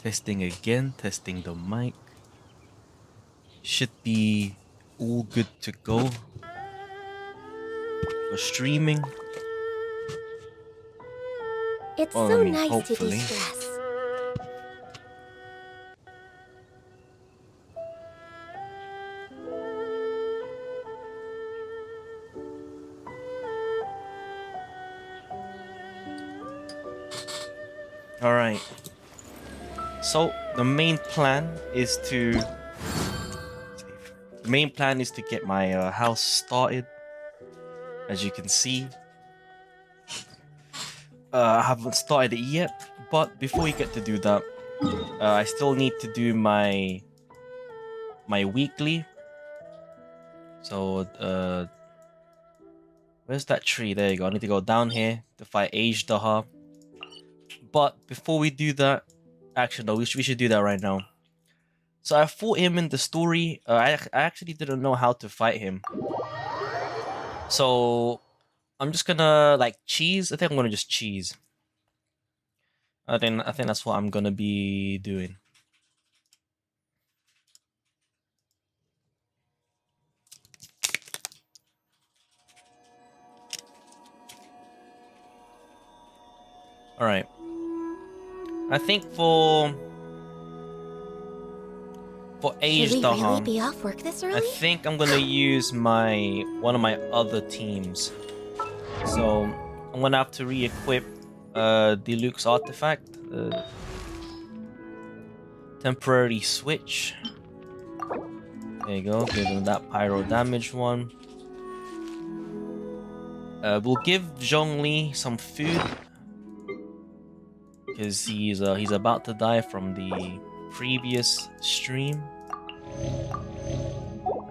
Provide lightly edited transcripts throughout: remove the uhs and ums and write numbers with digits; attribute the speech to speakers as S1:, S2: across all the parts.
S1: Testing again, testing the mic. Should be all good to go for streaming.
S2: It's
S1: Well,
S2: so
S1: I mean,
S2: nice
S1: hopefully.
S2: to de-stress.
S1: All right. So the main plan is to get my house started. As you can see, I haven't started it yet. But before we get to do that, I still need to do my weekly. So where's that tree? There you go. I need to go down here to fight Ajdaha. But before we do that, actually no, we should do that right now. So I fought him in the story. I actually didn't know how to fight him. So I'm just gonna like cheese. I think I'm gonna just cheese. I think that's what I'm gonna be doing. All right. I think for
S2: Should we really
S1: Ajdaha,
S2: be off work this early?
S1: I think I'm gonna use one of my other teams. So I'm gonna have to re-equip Deluxe artifact, temporary switch. There you go. Give him that pyro damage one. We'll give Zhongli some food because he's about to die from the previous stream.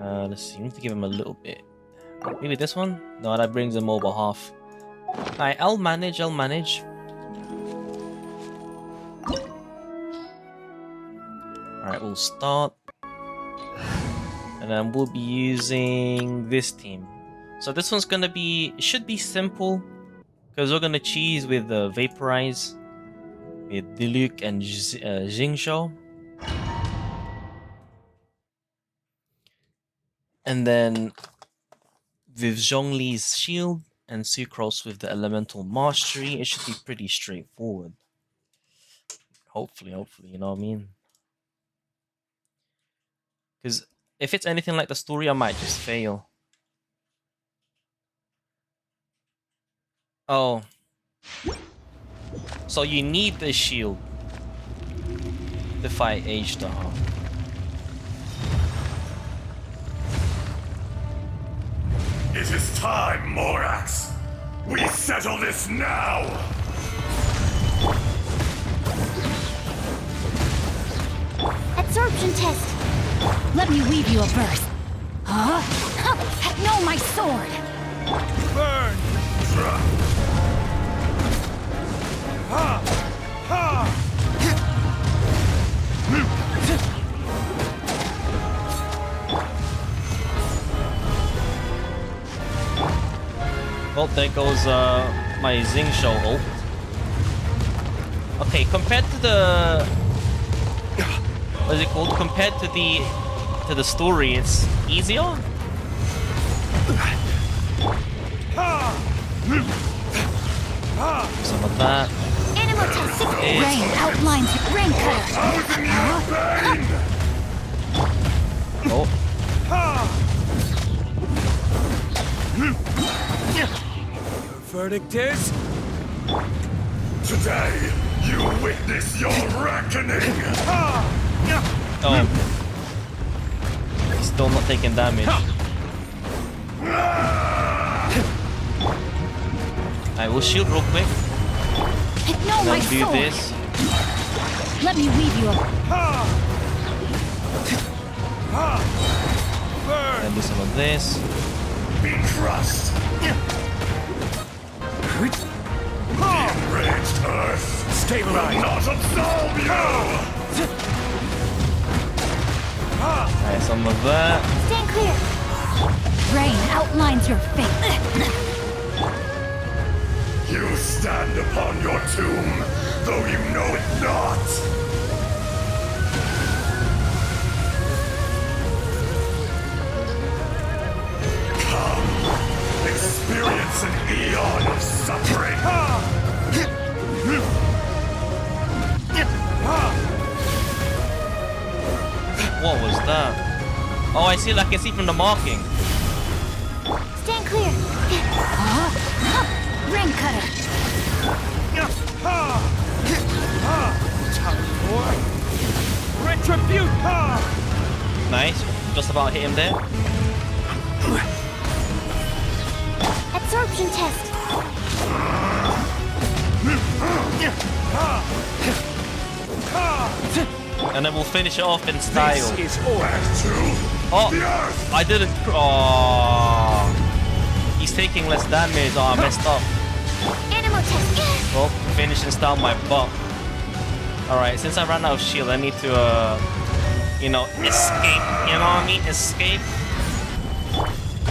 S1: Let's see. We need to give him a little bit. Maybe this one? No, that brings him over half. Alright, I'll manage. Alright, we'll start. And then we'll be using this team. So this one's gonna be... It should be simple. Because we're gonna cheese with Vaporize. With Diluc and Jingzhou. And then with Zhongli's shield and Sucrose with the elemental mastery, it should be pretty straightforward. Hopefully, you know what I mean? Because if it's anything like the story, I might just fail. Oh. So you need the shield to fight Ajdaha.
S3: It is time, Morax! We settle this now!
S2: Absorption test.
S4: Let me weave you a verse. Huh? No, my sword!
S3: Burn! Ha! Ha!
S1: Well, there goes my Xingqiu ult. Okay, compared to the... What is it called? Compared to the story, it's easier? Some of that.
S4: Animal toxic rain outlines rain cutter.
S1: Oh.
S5: Verdict is...
S3: Today, you witness your reckoning!
S1: Oh. He's still not taking damage. I will shield real quick.
S4: No, my
S1: Then do
S4: sword.
S1: this.
S4: Let me weave you a...
S1: And do some of this.
S3: Be crushed! The enraged earth
S5: Stabilize.
S3: will not absolve you!
S1: Alright, some of that.
S2: Stand clear.
S4: Rain outlines your fate.
S3: You stand upon your tomb, though you know it not!
S1: that? Oh, I see. I can see from the marking.
S2: Stand clear.
S4: Ring cutter.
S5: Time for retribution!
S1: Nice. Just about hit him there.
S2: Absorption test.
S1: And then we'll finish it off in style.
S5: This is orders.
S1: Oh, I didn't. Oh, he's taking less damage. Oh, I messed up.
S2: Animal test.
S1: Well, finishing style my butt. Alright, since I ran out of shield, I need to, you know, escape. You know what I mean? Escape.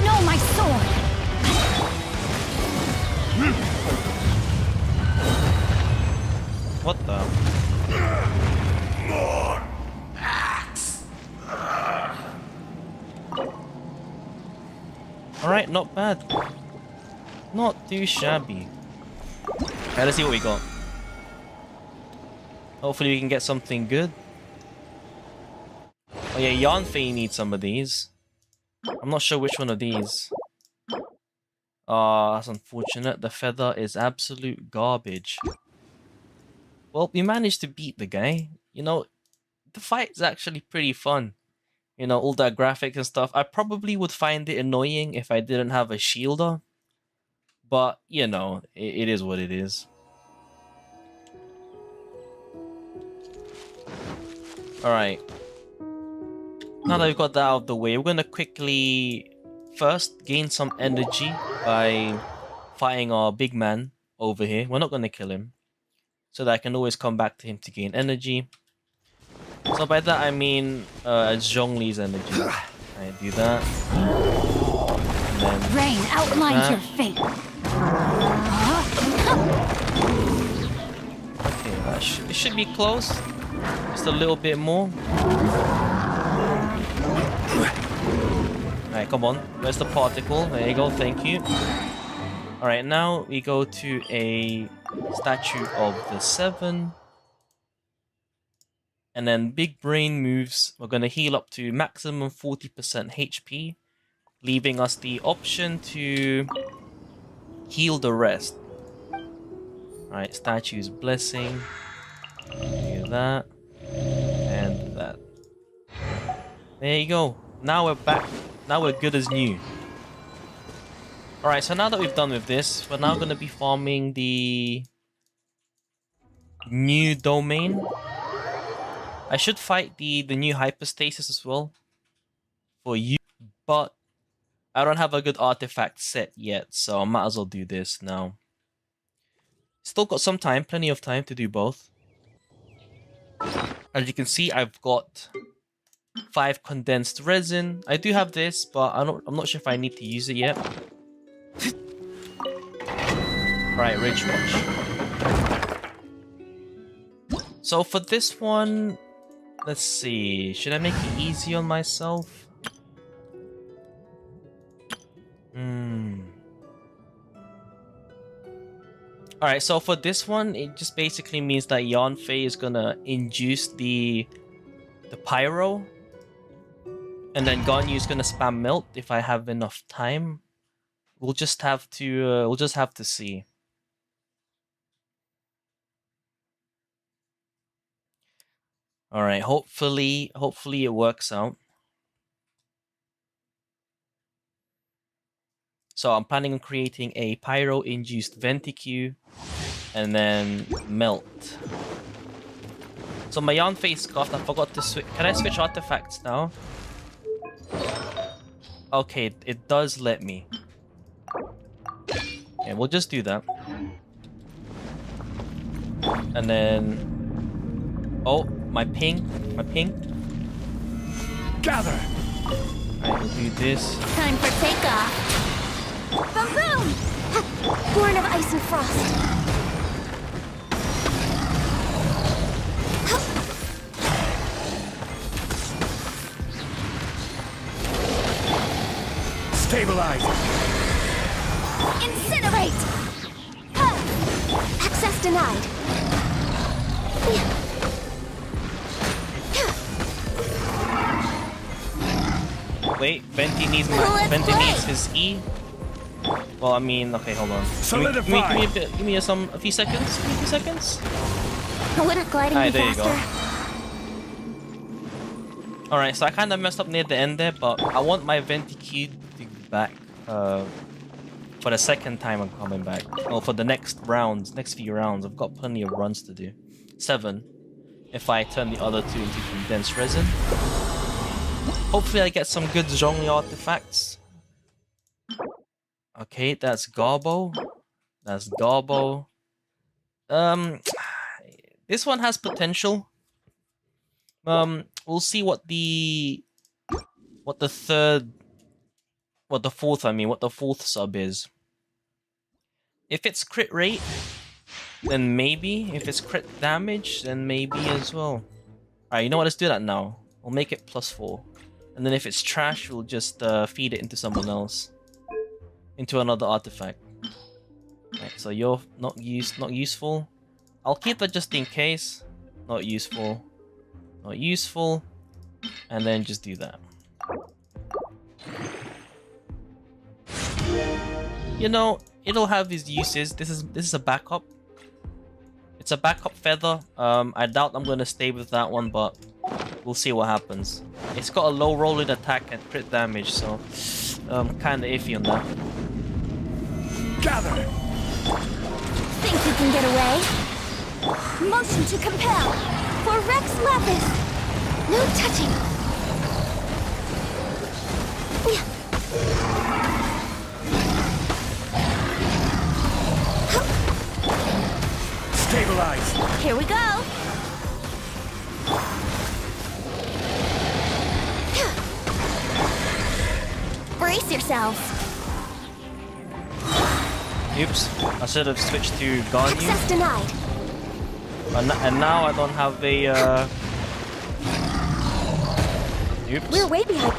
S4: No, my sword.
S1: What the?
S3: More axe.
S1: Alright, not bad. Not too shabby. Okay, let's see what we got. Hopefully we can get something good. Oh yeah, Yanfei needs some of these. I'm not sure which one of these. That's unfortunate. The feather is absolute garbage. Well, we managed to beat the guy. You know, the fight's actually pretty fun. You know, all that graphics and stuff. I probably would find it annoying if I didn't have a shielder. But, you know, it is what it is. Alright. Now that we've got that out of the way, we're gonna quickly first gain some energy by fighting our big man over here. We're not gonna kill him, so that I can always come back to him to gain energy. So by that I mean Zhongli's energy. I do that. And then
S4: Rain outlines your fate.
S1: okay, it should be close. Just a little bit more. Alright, come on. Where's the particle? There you go, thank you. Alright, now we go to a statue of the 7. And then big brain moves. We're going to heal up to maximum 40% HP, leaving us the option to heal the rest. Alright, statue's blessing. Do that. And that. There you go. Now we're back. Now we're good as new. Alright, so now that we've done with this, we're now going to be farming the new domain. I should fight the new hypostasis as well for you, but I don't have a good artifact set yet, so I might as well do this now. Still got some time, plenty of time to do both. As you can see, I've got 5 condensed resin. I do have this, but I'm not sure if I need to use it yet. Right, Ridge Watch. So for this one, let's see. Should I make it easy on myself? Alright, so for this one, it just basically means that Yanfei is gonna induce the pyro. And then Ganyu is gonna spam melt if I have enough time. We'll just have to see. Alright, hopefully it works out. So I'm planning on creating a pyro-induced Venticue and then melt. So my Yanfei scuffed, I forgot to switch. Can I switch artifacts now? Okay, it does let me. Okay, we'll just do that. And then... oh, my ping.
S5: Gather!
S1: Alright, we'll do this.
S2: Time for takeoff. Boom boom! Born of ice and frost.
S5: Stabilize!
S2: Incinerate! Access denied.
S1: wait. Venti needs his E. Well, I mean, okay, hold on.
S5: Solidify.
S1: Give me a few seconds. Give me a few seconds.
S2: Wouldn't gliding
S1: Alright,
S2: be
S1: there you
S2: faster?
S1: go. Alright, so I kind of messed up near the end there, but I want my Venti Q to be back for the second time I'm coming back. Well, for the next few rounds. I've got plenty of runs to do. 7. If I turn the other 2 into condensed resin. Hopefully I get some good Zhongli artifacts. Okay, that's Garbo. That's Garbo. This one has potential. We'll see what the fourth sub is. If it's crit rate, then maybe. If it's crit damage, then maybe as well. Alright, you know what? Let's do that now. We'll make it +4. And then if it's trash, we'll just feed it into someone else. Into another artifact. Right, so you're not useful. I'll keep that just in case. Not useful. Not useful. And then just do that. You know, it'll have its uses. This is a backup. It's a backup feather. I doubt I'm gonna stay with that one, but we'll see what happens. It's got a low rolling attack and crit damage, so kinda iffy on that.
S5: Gather.
S2: Think you can get away? Motion to compel. For Rex Lapis. No touching.
S5: Stabilize.
S2: Here we go. Brace yourselves.
S1: Oops, I should have switched to Ganyu.
S2: Access denied.
S1: And now I don't have a Oops.
S2: We're way behind.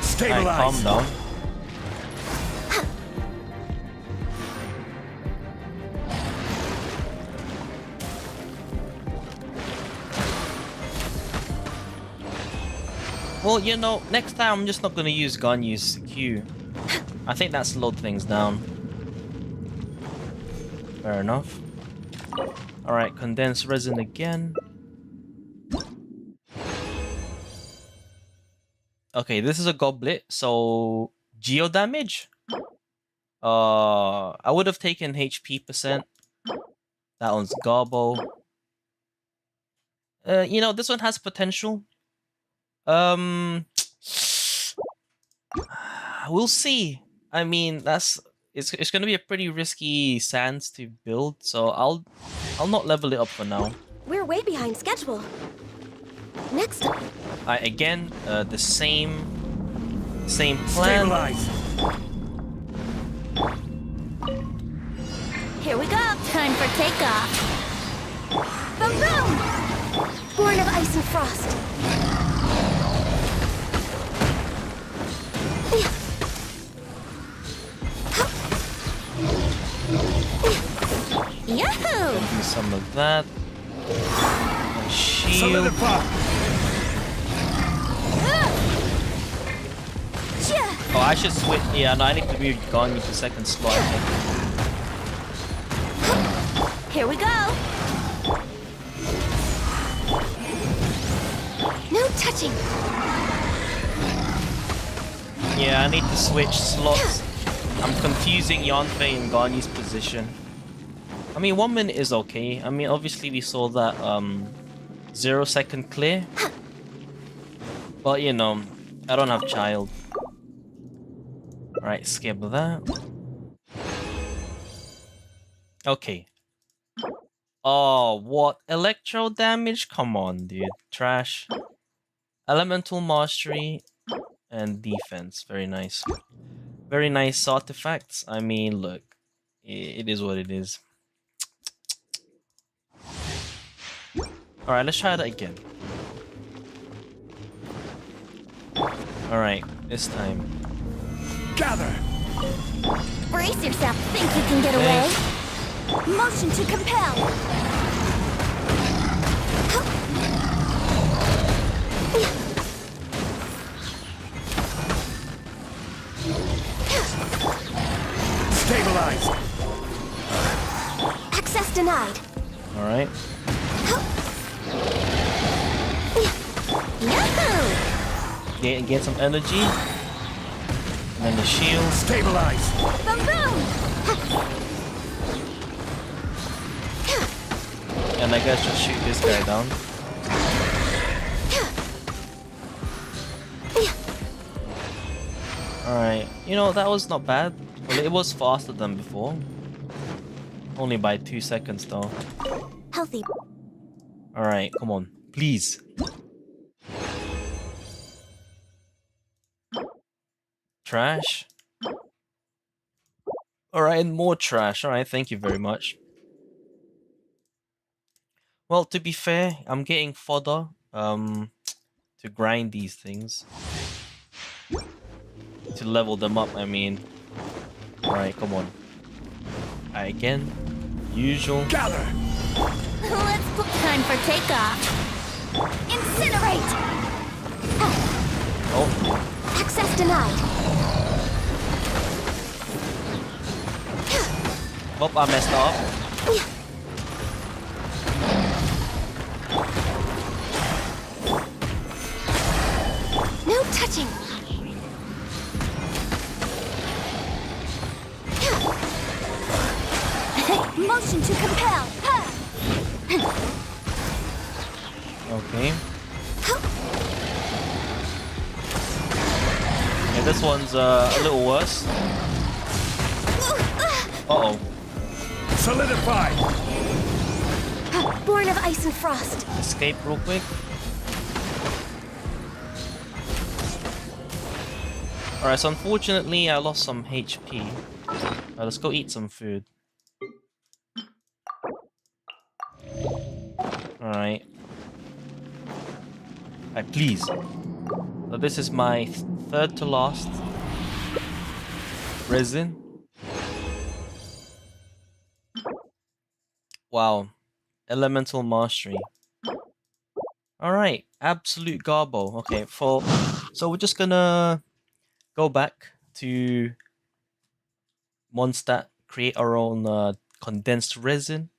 S5: Stabilize.
S1: Alright, calm down. Well, you know, next time I'm just not gonna use Ganyu's Q. I think that slowed things down. Fair enough. Alright, condensed resin again. Okay, this is a goblet, so geo damage. I would have taken HP %. That one's Garbo. You know, this one has potential. We'll see. I mean, it's gonna be a pretty risky sands to build, so I'll not level it up for now.
S2: We're way behind schedule. Next up.
S1: Again, the same plan.
S5: Stabilize.
S2: Here we go.
S4: Time for takeoff.
S2: Boom boom! Born of ice and frost.
S4: Yahoo!
S1: Do some of that. And shield.
S5: Solidify.
S1: Oh, I should switch. Yeah, no, I need to move Ganyu to second slot. I think.
S2: Here we go. No touching.
S1: Yeah, I need to switch slots. I'm confusing Yanfei and Ganyu's position. I mean, 1 minute is okay. I mean, obviously we saw that 0 second clear. But you know, I don't have child. Alright, skip that. Okay. Oh, what? Electro damage? Come on, dude. Trash. Elemental mastery and defense. Very nice. Very nice artifacts. I mean, look. It is what it is. Alright, let's try that again. Alright, this time.
S5: Gather.
S2: Brace yourself. Think you can get away? Motion to compel.
S1: get some energy. And then the shield.
S5: Stabilize.
S2: Boom boom!
S1: And I guess just shoot this guy down. Alright, you know, that was not bad. Well, it was faster than before. Only by 2 seconds though.
S2: Healthy.
S1: Alright, come on. Please. Trash. Alright, and more trash. Alright, thank you very much. Well, to be fair, I'm getting fodder to grind these things. To level them up, I mean. Alright, come on. Alright, again. Usual.
S5: Gather.
S2: Let's put time for takeoff. Incinerate!
S1: Oh,
S2: Access denied.
S1: oh, I messed up.
S2: No touching. Motion to compel.
S1: Okay. Yeah, this one's a little worse. Uh-oh.
S5: Solidify.
S2: Born of ice and frost.
S1: Escape real quick. Alright, so unfortunately I lost some HP. Let's go eat some food. Alright. Alright, please. So this is my third to last resin. Wow. Elemental mastery. Alright, absolute garbo. Okay, so we're just gonna go back to Mondstadt, create our own condensed resin.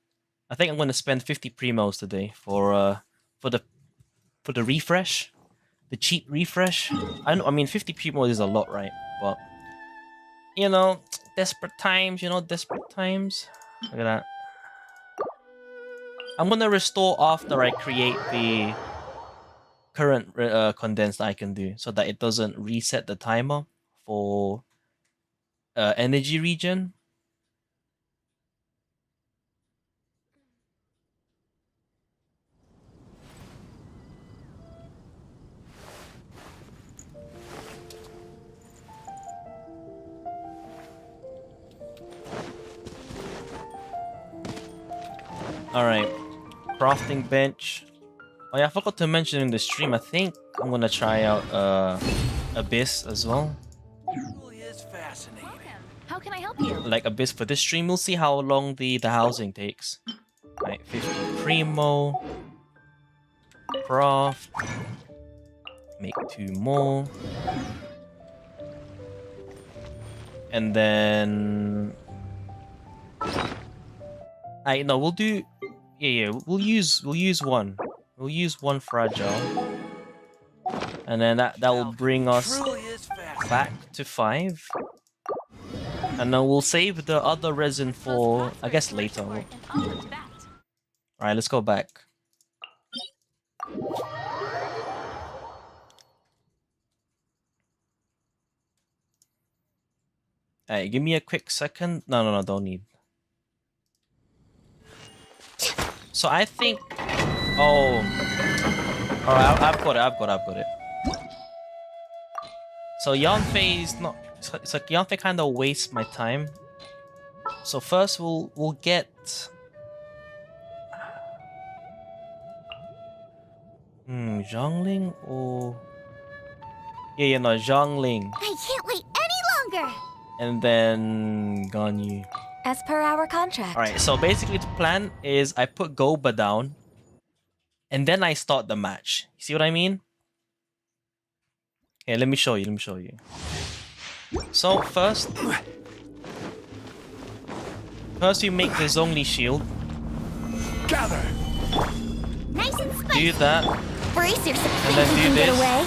S1: I think I'm gonna spend 50 primos today for the refresh, the cheap refresh. I mean 50 primos is a lot, right? But you know, desperate times. You know, desperate times. Look at that. I'm gonna restore after I create the current condensed I can do, so that it doesn't reset the timer for energy regen. Alright, crafting bench. Oh yeah, I forgot to mention in the stream, I think I'm gonna try out Abyss as well.
S5: Really is fascinating.
S4: How can I help you?
S1: Like Abyss for this stream, we'll see how long the housing takes. Right, 50 primo. Craft. Make 2 more. And then... no, we'll do... Yeah, we'll use one. We'll use one fragile. And then that will bring us
S5: Truly is fascinating.
S1: back to 5. And then we'll save the other resin for, I guess, later. Alright, let's go back. Alright, give me a quick second. No, don't need. So I think... Oh. Alright, I've got it. So Yanfei is not... It's like Yanfei kind of wastes my time. So first we'll get... Zhangling or... Yeah, no, Zhangling.
S2: I can't wait any longer.
S1: And then Ganyu.
S2: As per our contract.
S1: Alright, so basically the plan is I put Goba down and then I start the match. You see what I mean? Okay, let me show you. So first you make the Zhongli shield.
S5: Gather.
S2: Nice and spicy.
S1: Do that.
S2: Brace yourself.
S1: And then
S2: Think you
S1: do
S2: can get
S1: this.
S2: away?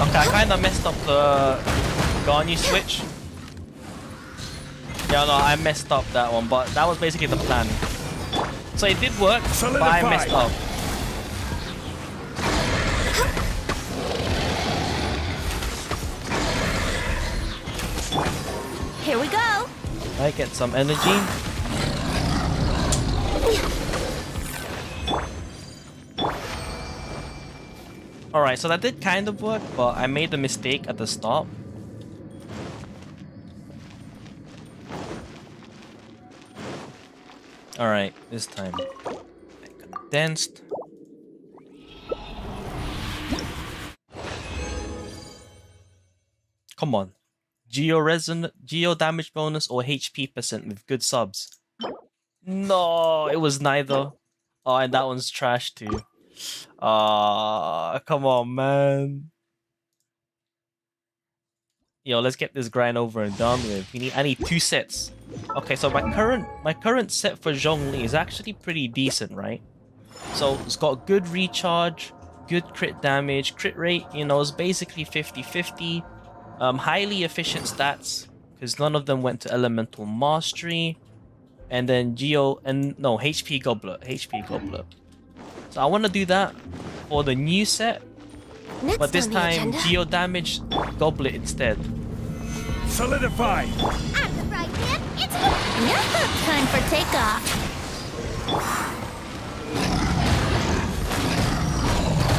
S1: Okay, I kind of messed up the Garni switch. Yeah, no, I messed up that one, but that was basically the plan. So it did work, but I messed up.
S2: Here we go.
S1: I get some energy. Alright, so that did kind of work, but I made a mistake at the start. Alright, this time. Condensed. Come on. Geo damage bonus or HP percent with good subs. No, it was neither. Oh, and that one's trash too. Come on, man. Yo, let's get this grind over and done with. I need 2 sets. Okay, so my current set for Zhongli is actually pretty decent, right? So it's got good recharge, good crit damage, crit rate, you know, it's basically 50-50. Highly efficient stats, because none of them went to Elemental Mastery. And then HP Goblet. So I want to do that for the new set.
S2: Next
S1: But this
S2: on the
S1: time,
S2: agenda.
S1: Geo Damage Goblet instead.
S5: Solidify!
S2: I'm the right man. It's time for takeoff.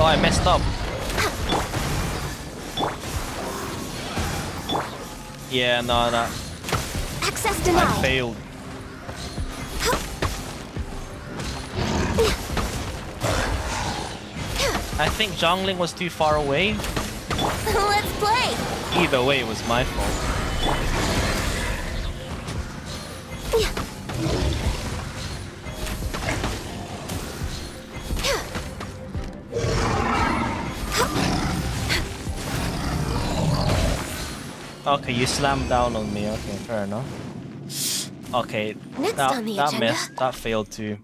S1: Oh, I messed up. Yeah, no.
S2: Access
S1: I
S2: denied.
S1: failed. I think Zhongling was too far away.
S2: Let's play.
S1: Either way, it was my fault. Okay, you slammed down on me. Okay, fair enough. Okay,
S2: Next on the agenda.
S1: that failed too.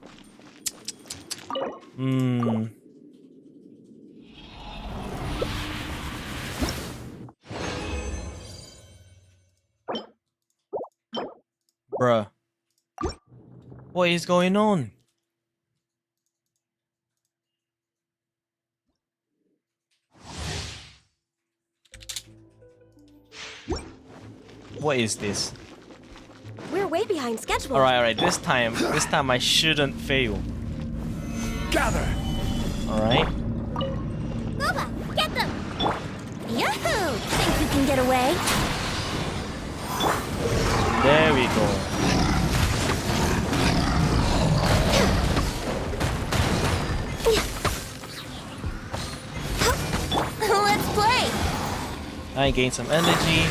S1: Bruh. What is going on? What is this?
S2: We're way behind schedule.
S1: Alright, this time I shouldn't fail.
S5: Gather!
S1: Alright.
S2: Boba, get them! Yahoo! Think you can get away?
S1: There we go.
S2: Let's play!
S1: I gained some energy.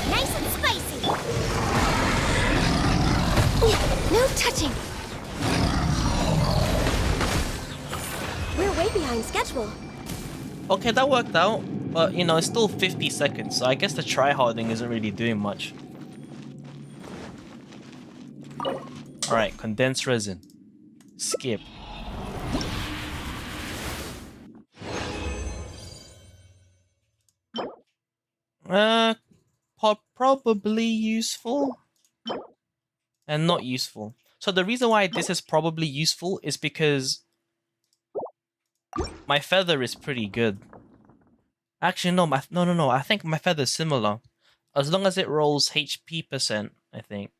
S2: Nice and spicy! No touching! We're way behind schedule.
S1: Okay, that worked out. But, you know, it's still 50 seconds, so I guess the tryharding isn't really doing much. Alright, condensed resin. Skip. Probably useful. And not useful. So the reason why this is probably useful is because my feather is pretty good. Actually, no, no. I think my feather's similar. As long as it rolls HP percent, I think.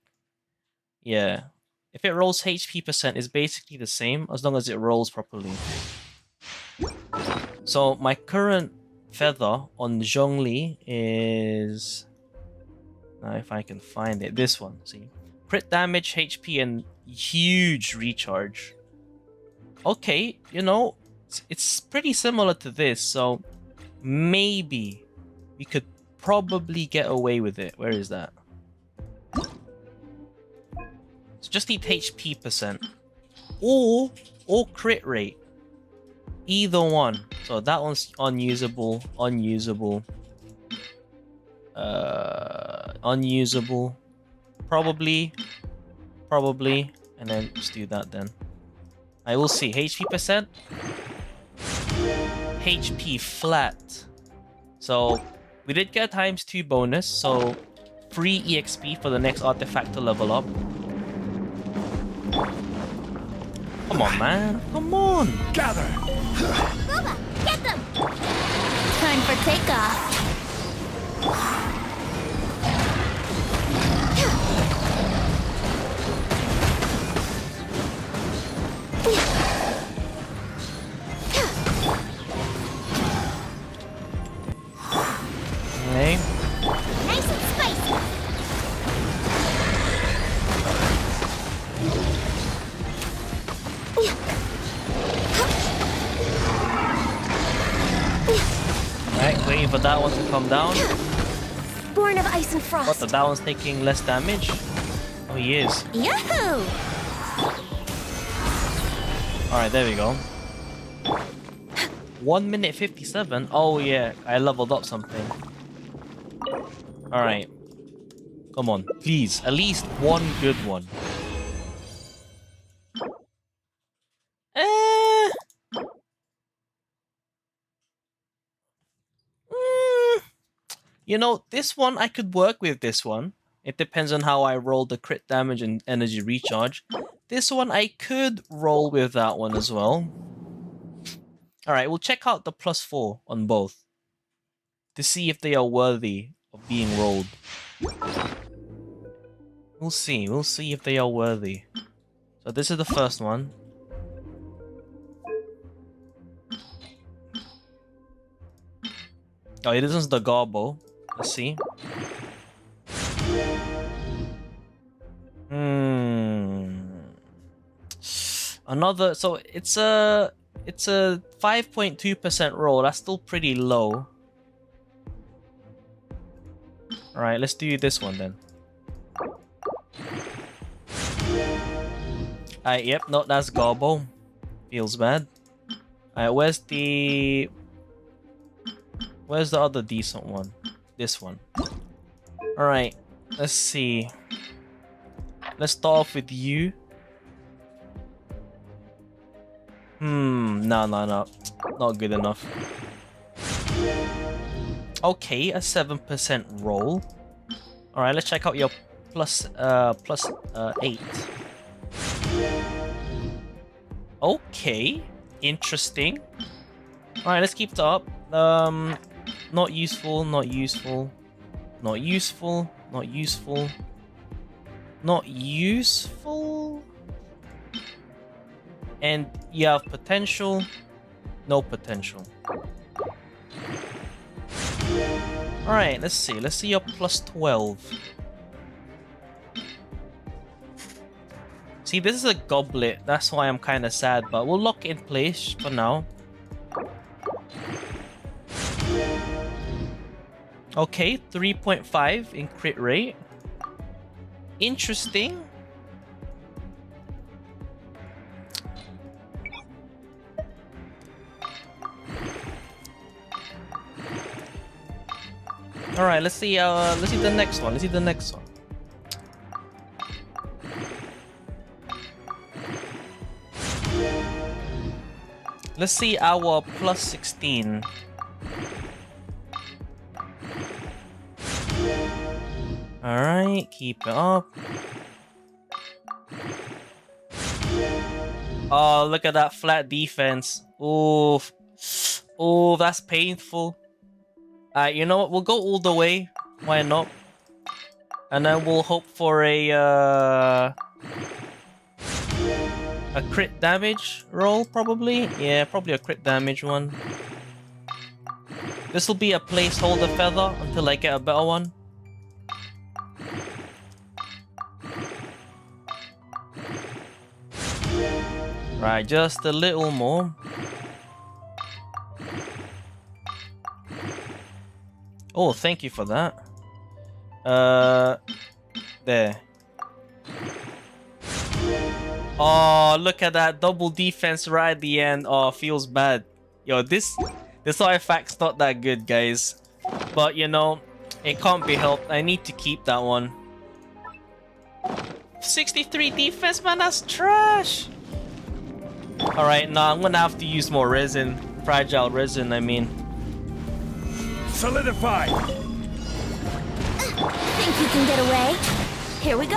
S1: Yeah. If it rolls HP percent, it's basically the same as long as it rolls properly. So my current feather on Zhongli is... Now if I can find it. This one, see? Crit damage, HP, and huge recharge. Okay, you know, it's pretty similar to this, so... Maybe we could probably get away with it. Where is that? So just need HP percent. Or crit rate. Either one. So that one's unusable. Unusable. Probably. And then just do that then. I will see. HP percent. HP flat. So we did get a ×2 bonus, so free EXP for the next artifact to level up. Come on, man. Come on.
S5: Gather.
S2: Boba, get them! Time for takeoff.
S1: Okay.
S2: Nice and spicy.
S1: Alright, waiting for that one to come down.
S2: Born of ice and frost.
S1: What, that one's taking less damage? Oh, he is.
S2: Yahoo!
S1: Alright, there we go. 1 minute 57? Oh yeah, I leveled up something. Alright. Come on, please. At least one good one. You know, this one, I could work with this one. It depends on how I roll the crit damage and energy recharge. This one, I could roll with that one as well. Alright, we'll check out the +4 on both. To see if they are worthy of being rolled. We'll see if they are worthy. So this is the first one. Oh, this is the Garbo. Let's see. Another, so it's a 5.2% roll. That's still pretty low. Alright, let's do this one then. Alright, yep, no, that's Garbo. Feels bad. Alright, where's the other decent one? This one. Alright, let's see. Let's start off with you. No. Not good enough. Okay, a 7% roll. Alright, let's check out your plus 8. Okay, interesting. Alright, let's keep that up. Not useful, not useful. Not useful, not useful. Not useful. And you have potential. No potential. Alright, let's see. Let's see your plus 12. See, this is a goblet. That's why I'm kind of sad, but we'll lock it in place for now. Okay, 3.5 in crit rate. Interesting. All right, let's see the next one. Let's see the next one. Let's see our plus 16. Alright, keep it up. Oh, look at that flat defense. Oof. Oh, that's painful. Alright, you know what? We'll go all the way. Why not? And then we'll hope for a crit damage roll, probably. Yeah, probably a crit damage one. This will be a placeholder feather until I get a better one. Right, just a little more. Oh, thank you for that. There. Oh, look at that double defense right at the end. Oh, feels bad. Yo, this artifact's not that good, guys. But you know, it can't be helped. I need to keep that one. 63 defense, man, that's trash. Alright, now I'm gonna have to use more resin. Fragile resin, I mean.
S5: Solidify!
S2: Think you can get away? Here we go!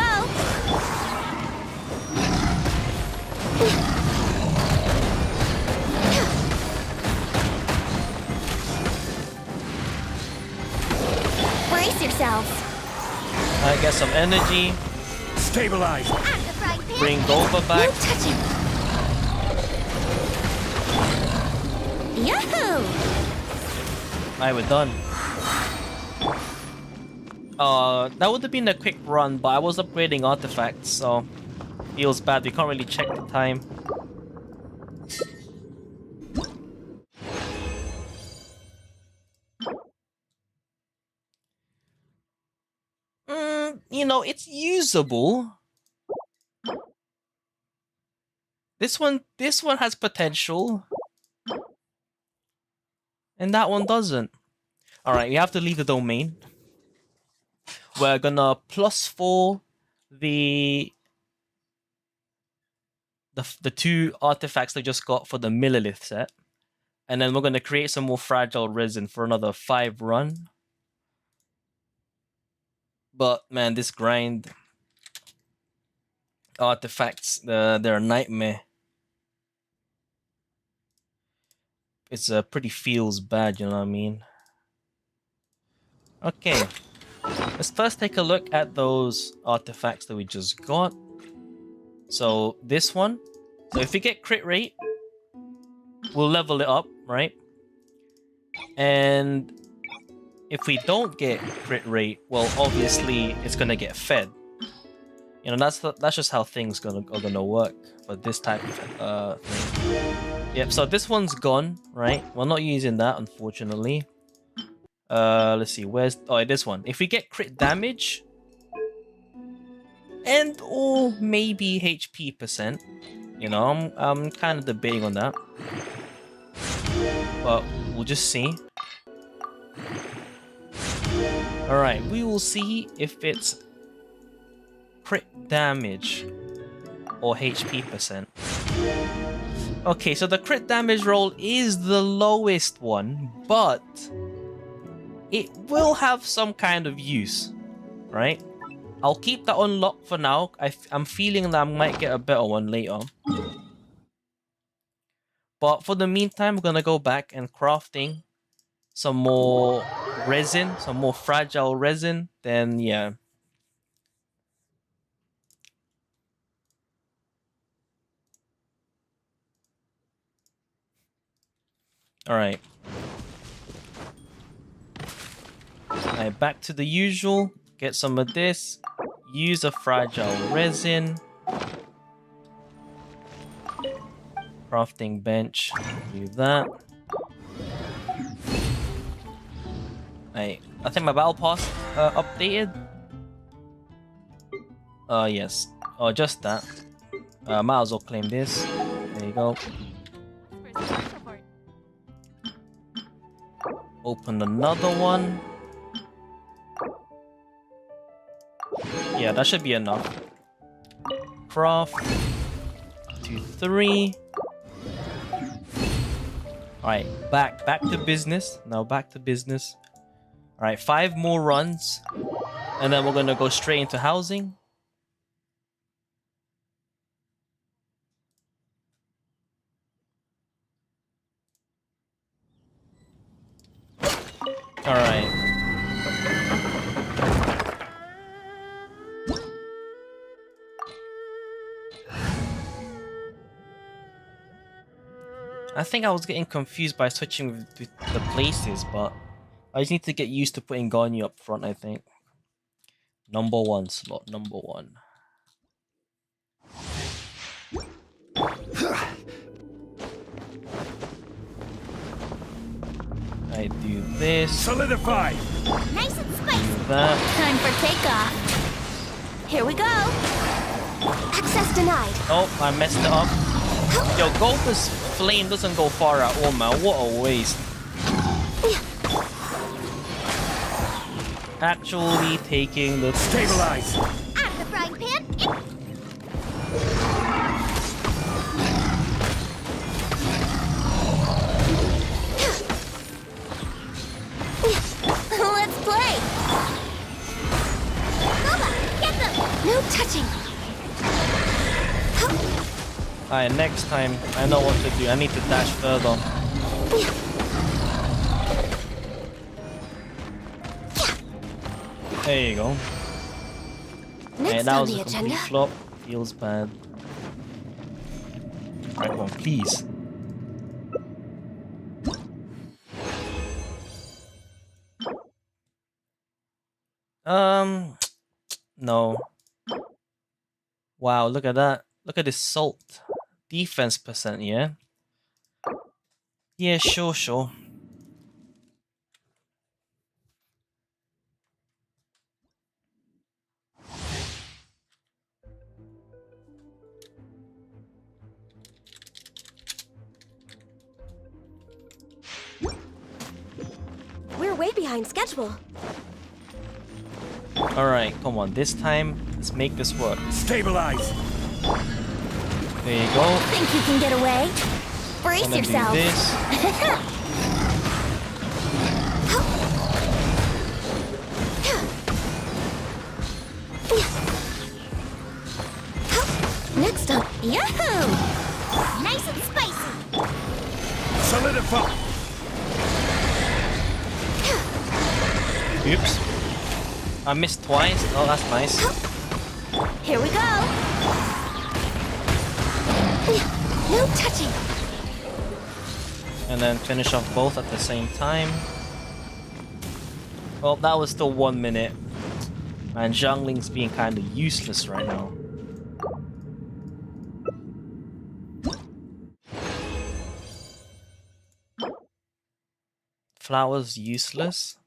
S2: Brace yourselves!
S1: I get some energy.
S5: Stabilize!
S2: At the frying pan!
S1: Bring Gova
S2: No
S1: back.
S2: touching! Yahoo!
S1: Alright, we're done. That would have been a quick run, but I was upgrading artifacts, so feels bad. We can't really check the time. You know, it's usable. This one has potential. And that one doesn't. Alright, we have to leave the domain. We're gonna +4 the 2 artifacts we just got for the Millilith set. And then we're gonna create some more fragile resin for another 5 run. But man, this grind artifacts, they're a nightmare. It's pretty feels bad, you know what I mean? Okay, let's first take a look at those artifacts that we just got. So this one, so if we get crit rate, we'll level it up, right? And if we don't get crit rate, well, obviously it's gonna get fed. You know, that's just how things are gonna work for this type of thing. Yep. So this one's gone, right? We're not using that, unfortunately. Let's see. Where's this one? If we get crit damage, and or maybe HP %, you know, I'm kind of debating on that, but we'll just see. Alright, we will see if it's crit damage or HP %. Okay, so the crit damage roll is the lowest one, but it will have some kind of use, right? I'll keep that unlocked for now. I'm feeling that I might get a better one later. But for the meantime, we're gonna go back and crafting some more resin, some more fragile resin. Then yeah. Alright. Alright, back to the usual. Get some of this. Use a fragile resin. Crafting bench. Do that. I think my battle pass updated. Yes. Oh, just that. Might as well claim this. There you go. Open another one. Yeah, that should be enough. Craft. 2, 3. Alright, back to business. Now back to business. Alright, 5 more runs. And then we're gonna go straight into housing. Alright. I think I was getting confused by switching with the places, but I just need to get used to putting Ganyu up front, I think. Number 1 slot, number 1. I do this.
S5: Solidify!
S2: Nice and spicy!
S1: Do that.
S2: Time for takeoff! Here we go! Access denied!
S1: Oh, I messed it up. Yo, Golba's flame doesn't go far at all, man. What a waste. Actually taking the...
S5: Stabilize!
S2: At the frying pan!
S1: Alright, next time I know what to do. I need to dash further. There you go.
S2: Next
S1: Hey, that
S2: on
S1: was
S2: the
S1: a complete
S2: agenda.
S1: flop. Feels bad. Right, come on, please. No. Wow, look at that. Look at this salt. Defense percent, yeah? Yeah, sure.
S2: We're way behind schedule.
S1: Alright, come on. This time, let's make this work.
S5: Stabilize.
S1: There you go.
S2: Think you can get away? Brace
S1: Gonna do
S2: yourself.
S1: this.
S2: Next up, yahoo! Nice and spicy.
S5: Solidify.
S1: Oops. I missed twice. Oh, that's nice.
S2: Here we go. No touching.
S1: And then finish off both at the same time. Well, that was still 1 minute. And Zhangling's being kind of useless right now. Flowers useless.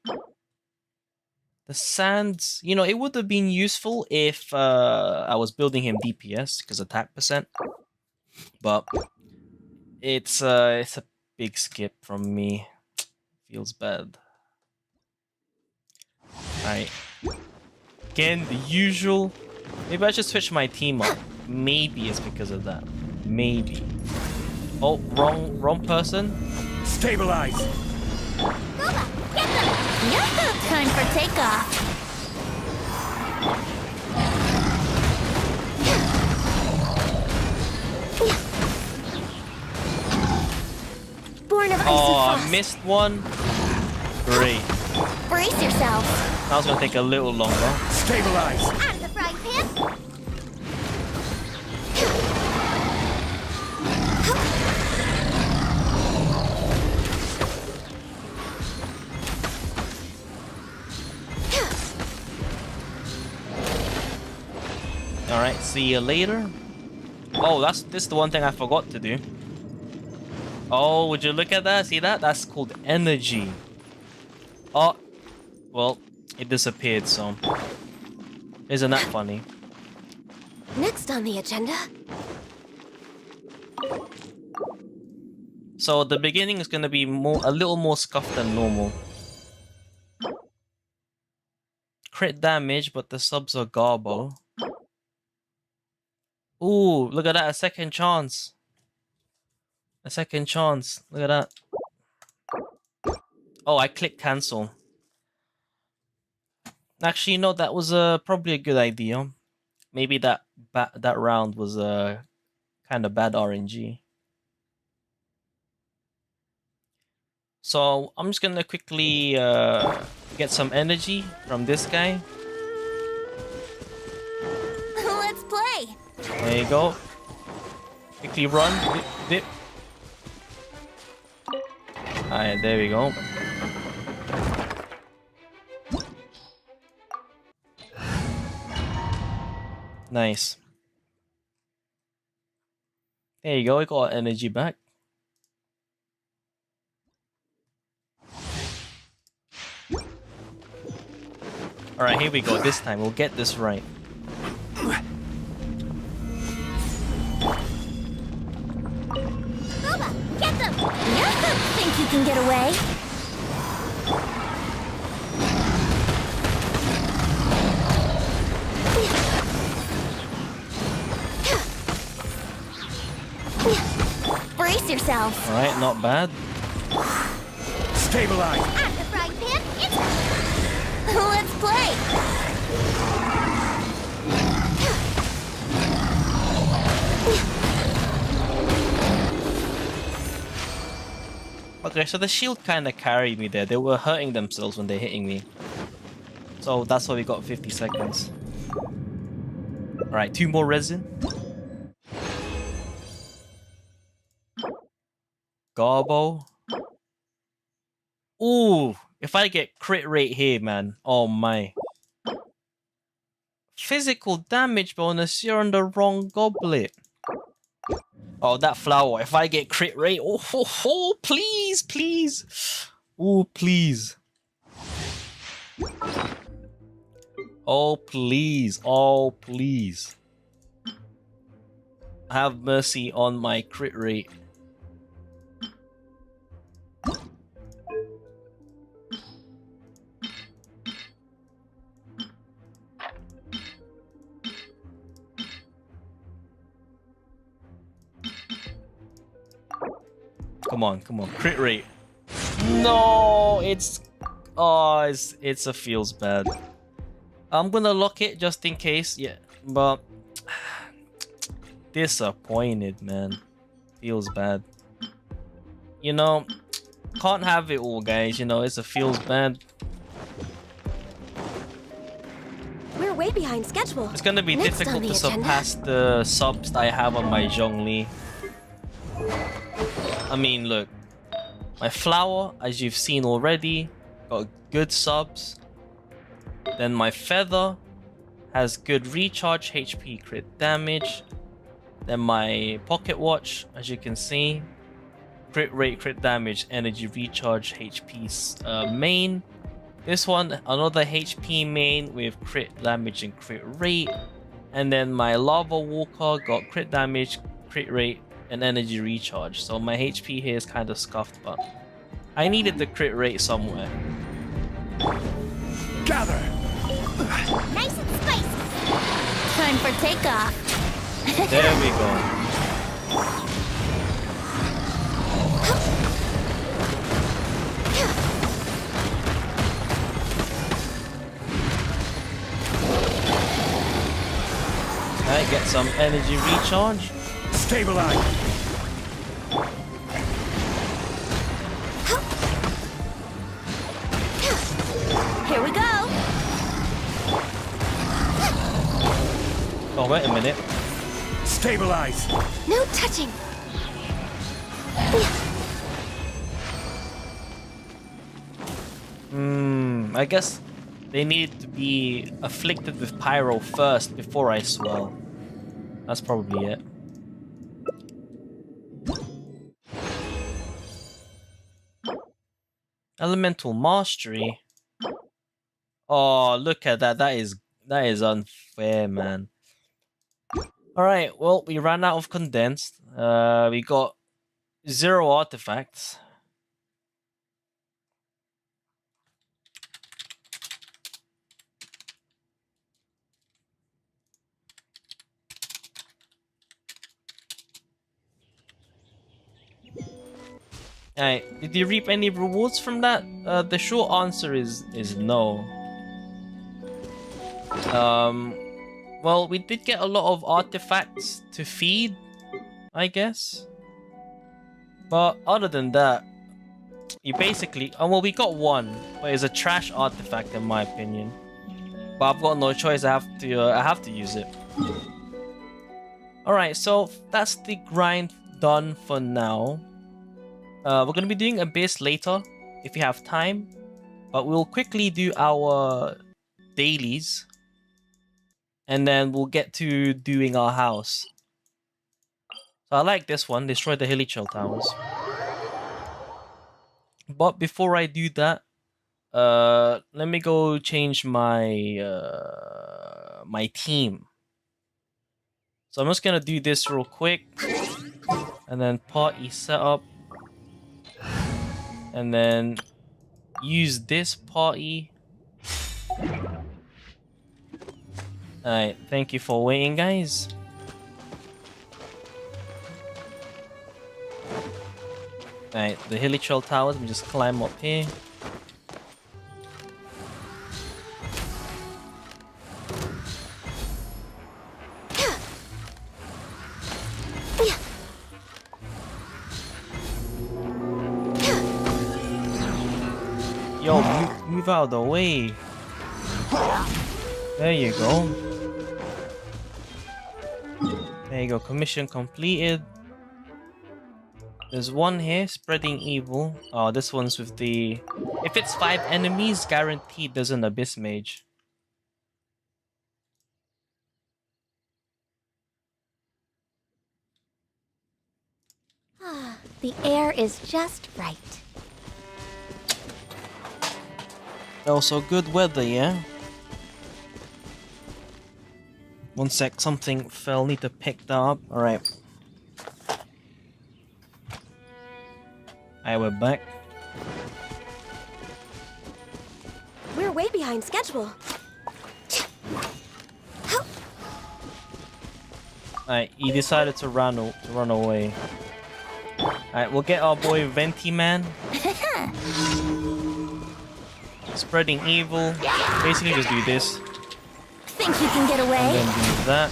S1: The sands, you know, it would have been useful if I was building him DPS because attack percent. But it's a big skip from me. Feels bad. Alright. Again, the usual. Maybe I should switch my team up. Maybe it's because of that. Maybe. Oh, wrong person.
S5: Stabilize.
S2: Boba, get them! Yahoo! Time for takeoff. Born of ice and
S1: Oh,
S2: frost.
S1: I missed one. Great.
S2: Brace yourself.
S1: That was gonna take a little longer.
S5: Stabilize.
S2: Out of the frying pan.
S1: Alright, see you later. Oh, this is the one thing I forgot to do. Oh, would you look at that? See that? That's called energy. Oh, well, it disappeared, so... Isn't that funny?
S2: Next on the agenda.
S1: So the beginning is gonna be a little more scuffed than normal. Crit damage, but the subs are garbo. Ooh, look at that, a second chance. A second chance. Look at that. Oh, I clicked cancel. Actually, no, that was probably a good idea. Maybe that round was kind of bad RNG. So I'm just gonna quickly get some energy from this guy.
S2: Let's play.
S1: There you go. Quickly run. Dip, dip. Alright, there we go. Nice. There you go, we got our energy back. Alright, here we go. This time, we'll get this right.
S2: Boba, get them! Yahoo! Think you can get away? Brace yourself.
S1: Alright, not bad.
S5: Stabilize.
S2: Out of the frying pan, it's... Let's play!
S1: Okay, so the shield kind of carried me there. They were hurting themselves when they're hitting me. So that's why we got 50 seconds. Alright, 2 more resin. Garbo. Ooh, if I get crit rate here, man. Oh my. Physical damage bonus, you're on the wrong goblet. Oh, that flower. If I get crit rate, oh, please, please. Oh, please. Oh, please. Oh, please. Have mercy on my crit rate. Come on, come on. Crit rate. No, it's a feels bad. I'm gonna lock it just in case, yeah, but disappointed, man. Feels bad. You know, can't have it all, guys. You know, it's a feels bad.
S2: We're way behind schedule.
S1: It's gonna be
S2: Next
S1: difficult
S2: on the
S1: to
S2: agenda.
S1: surpass the subs that I have on my Zhongli. I mean, look, my flower, as you've seen already, got good subs. Then my feather has good recharge, HP, crit damage. Then my pocket watch, as you can see, crit rate, crit damage, energy recharge, HP main. This one, another HP main with crit damage and crit rate. And then my lava walker got crit damage, crit rate, and energy recharge. So my HP here is kind of scuffed, but I needed the crit rate somewhere.
S5: Gather!
S2: Nice and spicy. Time for takeoff.
S1: There we go. Alright, get some energy recharge.
S5: Stabilize!
S2: Here we go.
S1: Oh, wait a minute.
S5: Stabilize!
S2: No touching.
S1: I guess they need to be afflicted with pyro first before I swell. That's probably it. Elemental mastery. Oh, look at that. That is unfair, man. Alright, well, we ran out of condensed. We got 0 artifacts. Alright, did you reap any rewards from that? The short answer is no. Well, we did get a lot of artifacts to feed, I guess. But other than that, you basically... well, we got one, but it's a trash artifact in my opinion. But I've got no choice, I have to use it. Alright, so that's the grind done for now. We're going to be doing Abyss later, if you have time. But we'll quickly do our dailies. And then we'll get to doing our house. So I like this one, destroy the hilly chill towers. But before I do that, let me go change my my team. So I'm just gonna do this real quick, and then party setup, and then use this party. Alright, thank you for waiting, guys. Alright, the hilly trail towers, we just climb up here. Yo, move out of the way. There you go. There you go. Commission completed. There's one here, spreading evil. Oh, this one's with the... If it's 5 enemies, guaranteed there's an Abyss Mage.
S2: The air is just right.
S1: Also, good weather, yeah? One sec, something fell. Need to pick that up. Alright. Alright, we're back.
S2: We're way behind schedule.
S1: Alright, he decided to run away. Alright, we'll get our boy Venti Man. Spreading evil. Basically just do this.
S2: Think you can get away?
S1: And then do that.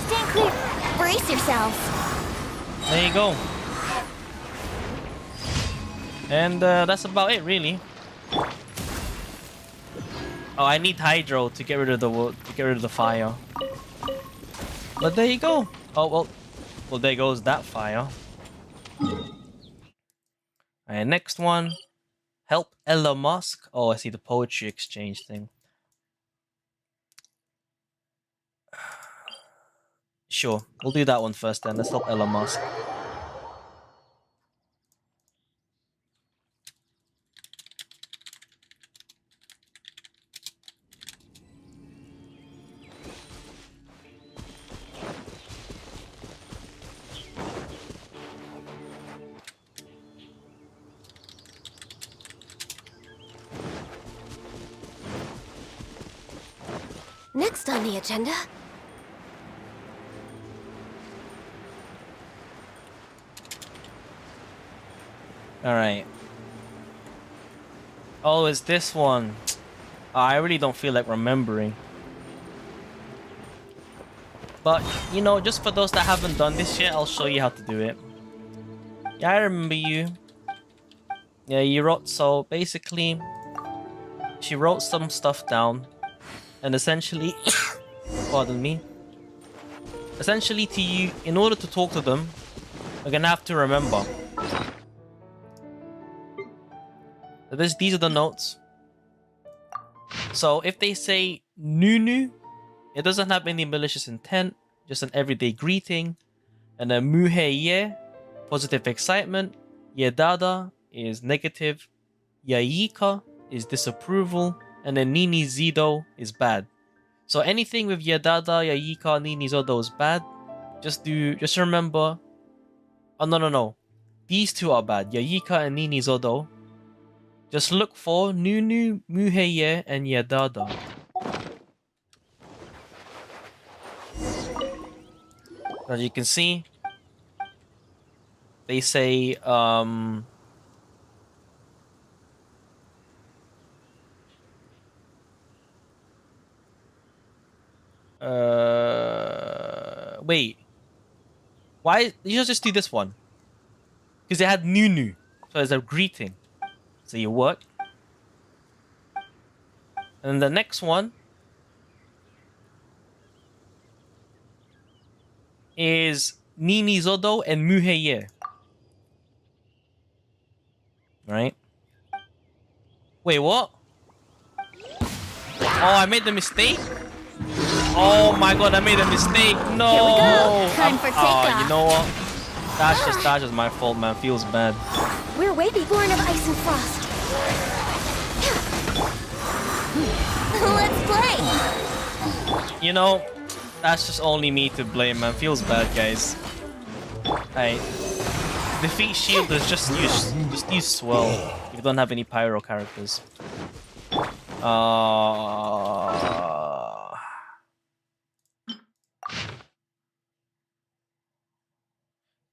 S2: Stand clear. Brace yourselves.
S1: There you go. And that's about it, really. Oh, I need Hydro to get rid of the fire. But there you go. Oh well, there goes that fire. Alright, next one. Help Elon Musk. Oh, I see the poetry exchange thing. Sure, we'll do that one first then. Let's help Elon Musk.
S2: Next on the agenda.
S1: Alright. Oh, it's this one. I really don't feel like remembering. But, you know, just for those that haven't done this yet, I'll show you how to do it. Yeah, I remember you. Yeah, you wrote, so basically, she wrote some stuff down. And essentially, pardon me. Essentially to you, in order to talk to them, we're gonna have to remember. So these are the notes. So if they say Nunu, it doesn't have any malicious intent, just an everyday greeting. And then Muheye, positive excitement. Yedada is negative. Yaika is disapproval. And then Nini Zido is bad. So anything with Yedada, Yaika, Nini Zido is bad. Just remember. Oh no. These two are bad. Yaika and Nini Zodo. Just look for Nunu, Muheye, and Yedada. As you can see, they say wait. Why? You should just do this one. Because it had Nunu. So it's a greeting. So you work. And the next one is Nini Zodo and Muheye. Right? Wait, what? Oh, I made the mistake? Oh my god, I made a mistake. No.
S2: Here we go. Time for takeoff.
S1: You know what? That's just my fault, man. Feels bad.
S2: We're way born of ice and frost. Let's play.
S1: You know, that's just only me to blame, man. Feels bad, guys. Hey, defeat shield is just use swell if you don't have any pyro characters.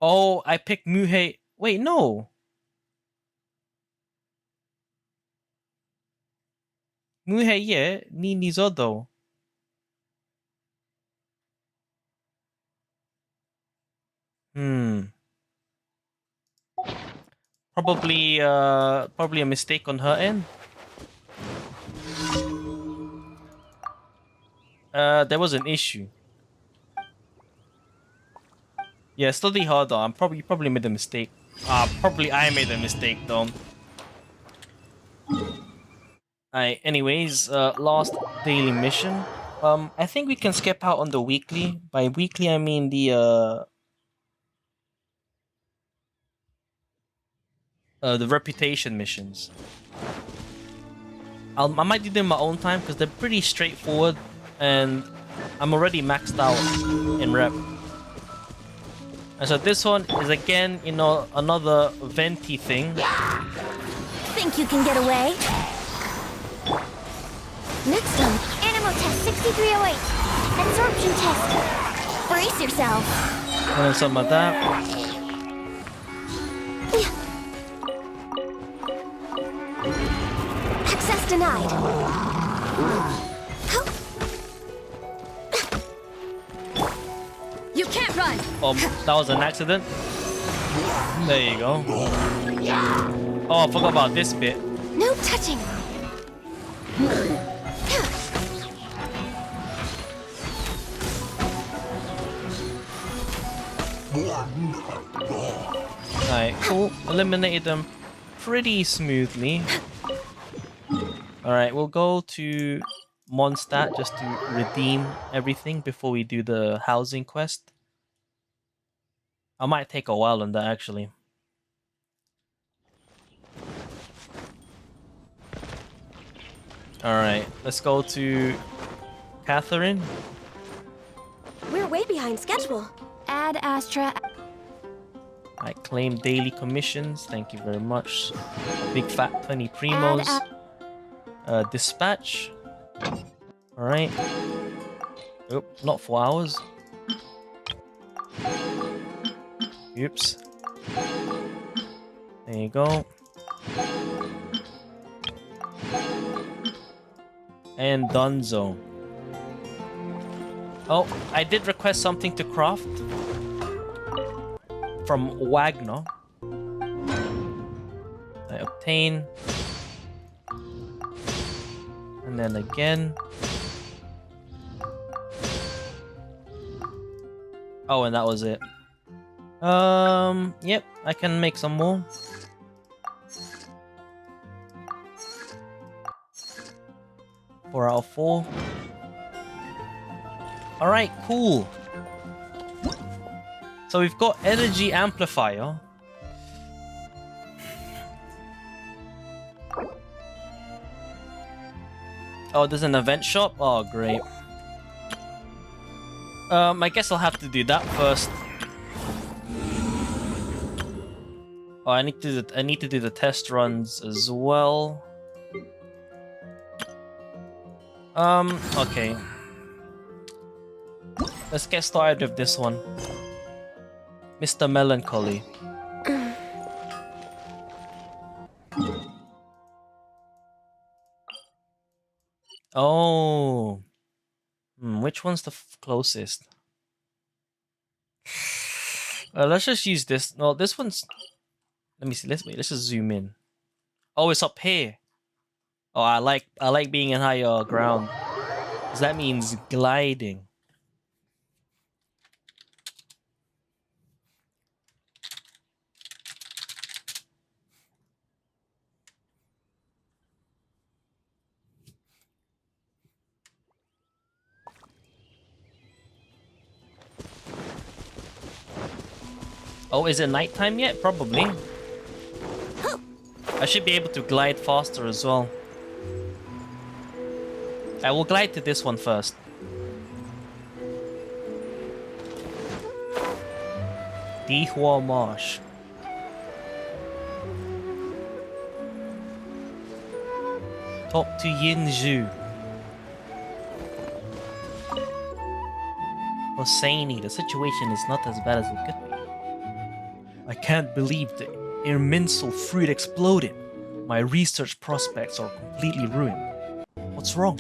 S1: Oh, I picked Muhei. Wait, no. Muhei, yeah, Nini Zodo. Probably probably a mistake on her end. There was an issue. Yeah, study harder. You probably made a mistake. Probably I made a mistake though. Anyways, last daily mission. I think we can skip out on the weekly. By weekly, I mean the reputation missions. I might do them my own time because they're pretty straightforward, and I'm already maxed out in rep. And so this one is again, you know, another venti thing.
S2: Think you can get away? Next one, Animal Test 6308. Absorption test. Brace yourself.
S1: And then something like that.
S2: Access denied.
S4: You can't run!
S1: That was an accident. There you go. Oh, I forgot about this bit.
S2: No touching.
S1: Alright, cool. Eliminated them pretty smoothly. Alright, we'll go to Mondstadt just to redeem everything before we do the housing quest. I might take a while on that actually. Alright, let's go to Catherine.
S2: We're way behind schedule.
S4: Add Astra.
S1: I claim daily commissions. Thank you very much. Big fat 20 primos. Dispatch. Alright. Oh, not 4 hours. Oops. There you go. And Dunzo. Oh, I did request something to craft from Wagner. I obtain. And then again. Oh, and that was it. Yep, I can make some more. Four out of 4. Alright, cool. So we've got energy amplifier. Oh, there's an event shop? Oh, great. I guess I'll have to do that first. Oh, I need to do the test runs as well. Okay. Let's get started with this one. Mr. Melancholy. Oh. Which one's the closest? Let's just use this. No, this one's... Let me see. Let's just zoom in. Oh, it's up here. Oh, I like being in higher ground. 'Cause that means gliding. Oh, is it nighttime yet? Probably. I should be able to glide faster as well. I will glide to this one first. Dihua Marsh. Talk to Yinzhu. Hosseini, the situation is not as bad as it could be. I can't believe the Irminsul fruit exploded. My research prospects are completely ruined. What's wrong?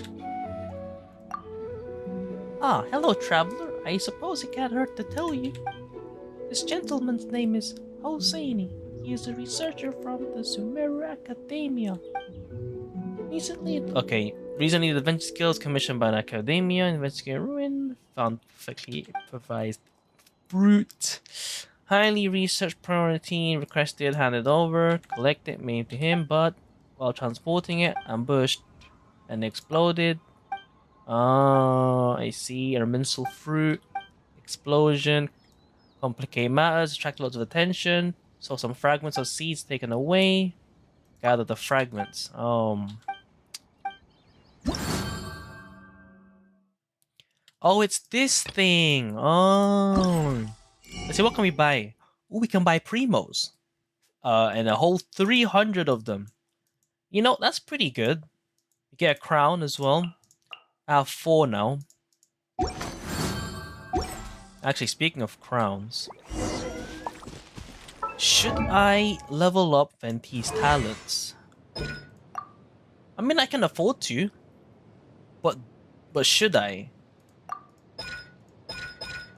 S1: Ah, hello, traveler. I suppose it can't hurt to tell you. This gentleman's name is Hosseini. He He is a researcher from the Sumeru Academia. Recently the adventure skills commissioned by an academia, investigating ruin, found perfectly improvised fruit. Highly researched priority, requested, handed over, collected, made to him, but while transporting it, ambushed and exploded. Ah, I see. Elemental fruit, explosion, complicate matters, attract lots of attention. Saw some fragments of seeds taken away. Gather the fragments. Oh, it's this thing. Oh. Let's see, what can we buy? Oh, we can buy primos. And a whole 300 of them. You know, that's pretty good. You get a crown as well. I have 4 now. Actually, speaking of crowns, should I level up Venti's talents? I mean, I can afford to, but should I?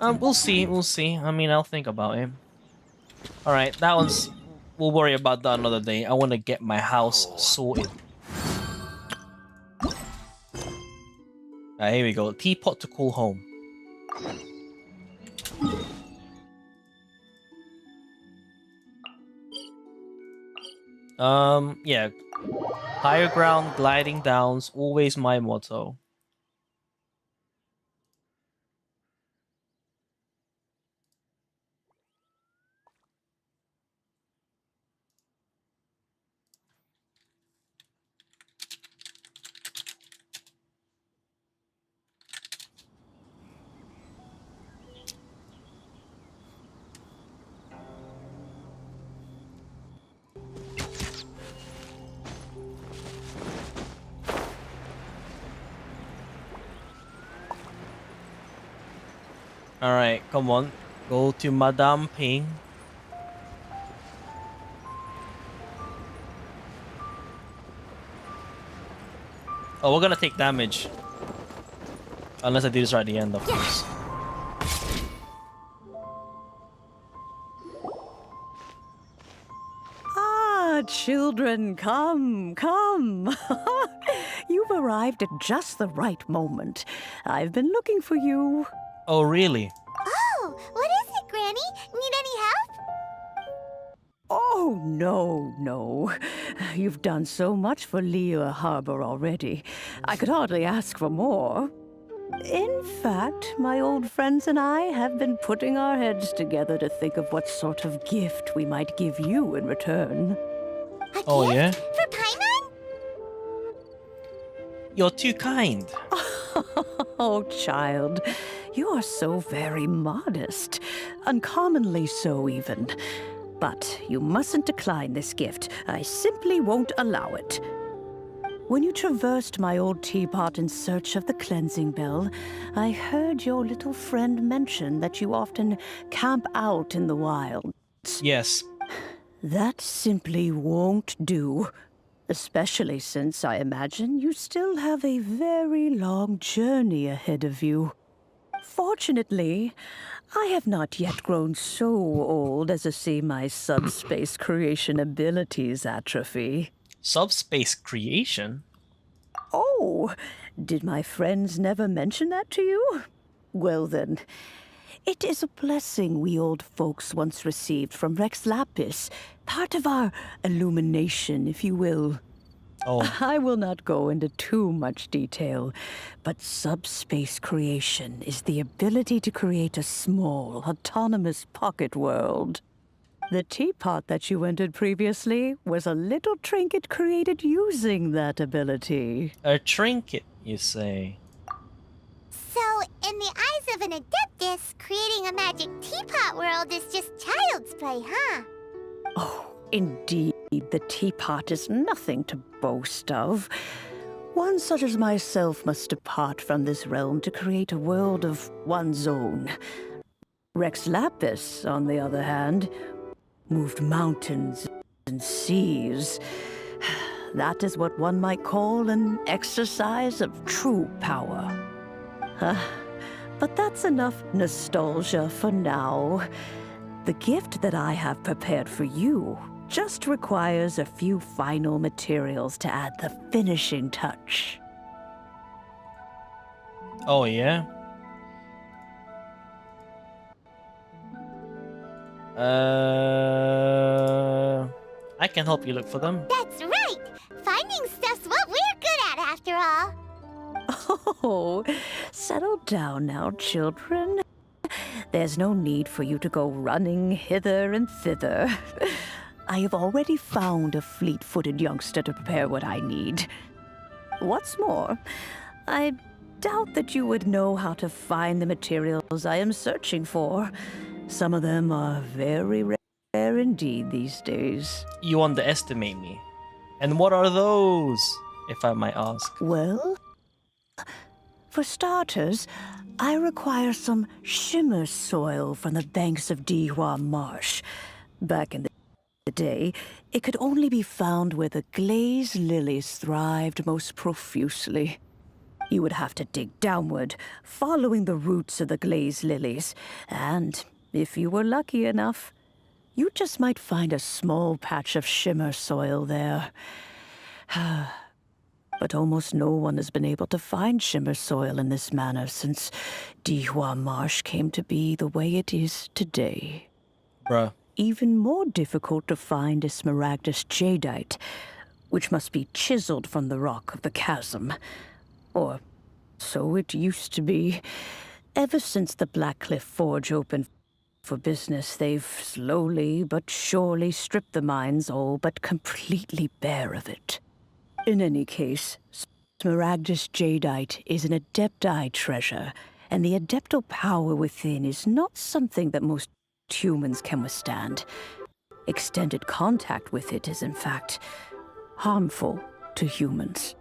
S1: We'll see. I mean, I'll think about it. All right, that one's. We'll worry about that another day. I want to get my house sorted. Here we go. Teapot to call home. Yeah. Higher ground, gliding downs, always my motto. Alright, come on. Go to Madame Ping. Oh, we're gonna take damage. Unless I do this right at the end, of course.
S6: Ah, children, come, come. You've arrived at just the right moment. I've been looking for you.
S1: Oh, really?
S2: Oh, what is it, Granny? Need any help?
S6: Oh, no. You've done so much for Liyue Harbor already. I could hardly ask for more. In fact, my old friends and I have been putting our heads together to think of what sort of gift we might give you in return.
S2: A
S1: Oh,
S2: gift?
S1: yeah?
S2: For Paimon?
S1: You're too kind.
S6: Oh, child, you are so very modest. Uncommonly so, even. But you mustn't decline this gift. I simply won't allow it. When you traversed my old teapot in search of the cleansing bell, I heard your little friend mention that you often camp out in the wild.
S1: Yes.
S6: That simply won't do. Especially since I imagine you still have a very long journey ahead of you. Fortunately, I have not yet grown so old as to see my subspace creation abilities atrophy.
S1: Subspace creation?
S6: Oh, did my friends never mention that to you? Well then, it is a blessing we old folks once received from Rex Lapis, part of our illumination, if you will.
S1: Oh.
S6: I will not go into too much detail, but subspace creation is the ability to create a small, autonomous pocket world. The teapot that you entered previously was a little trinket created using that ability.
S1: A trinket, you say?
S2: So, in the eyes of an adeptus, creating a magic teapot world is just child's play, huh?
S6: Oh, indeed, the teapot is nothing to boast of. One such as myself must depart from this realm to create a world of one's own. Rex Lapis, on the other hand, moved mountains and seas. That is what one might call an exercise of true power. But that's enough nostalgia for now. The gift that I have prepared for you just requires a few final materials to add the finishing touch.
S1: Oh, yeah? I can help you look for them.
S2: That's right! Finding stuff's what we're good at, after all.
S6: Oh, settle down now, children. There's no need for you to go running hither and thither. I have already found a fleet-footed youngster to prepare what I need. What's more, I doubt that you would know how to find the materials I am searching for. Some of them are very rare indeed these days.
S1: You underestimate me. And what are those, if I might ask?
S6: Well, for starters, I require some shimmer soil from the banks of Dihua Marsh. Back in the day, it could only be found where the glaze lilies thrived most profusely. You would have to dig downward, following the roots of the glaze lilies, and if you were lucky enough, you just might find a small patch of shimmer soil there. But almost no one has been able to find shimmer soil in this manner since Dihua Marsh came to be the way it is today.
S1: Bruh.
S6: Even more difficult to find is smaragdus jadeite, which must be chiseled from the rock of the chasm. Or so it used to be. Ever since the Blackcliff Forge opened for business, they've slowly but surely stripped the mines all but completely bare of it. In any case, smaragdus jadeite is an adepti treasure, and the adeptal power within is not something that most humans can withstand. Extended contact with it is, in fact, harmful to humans.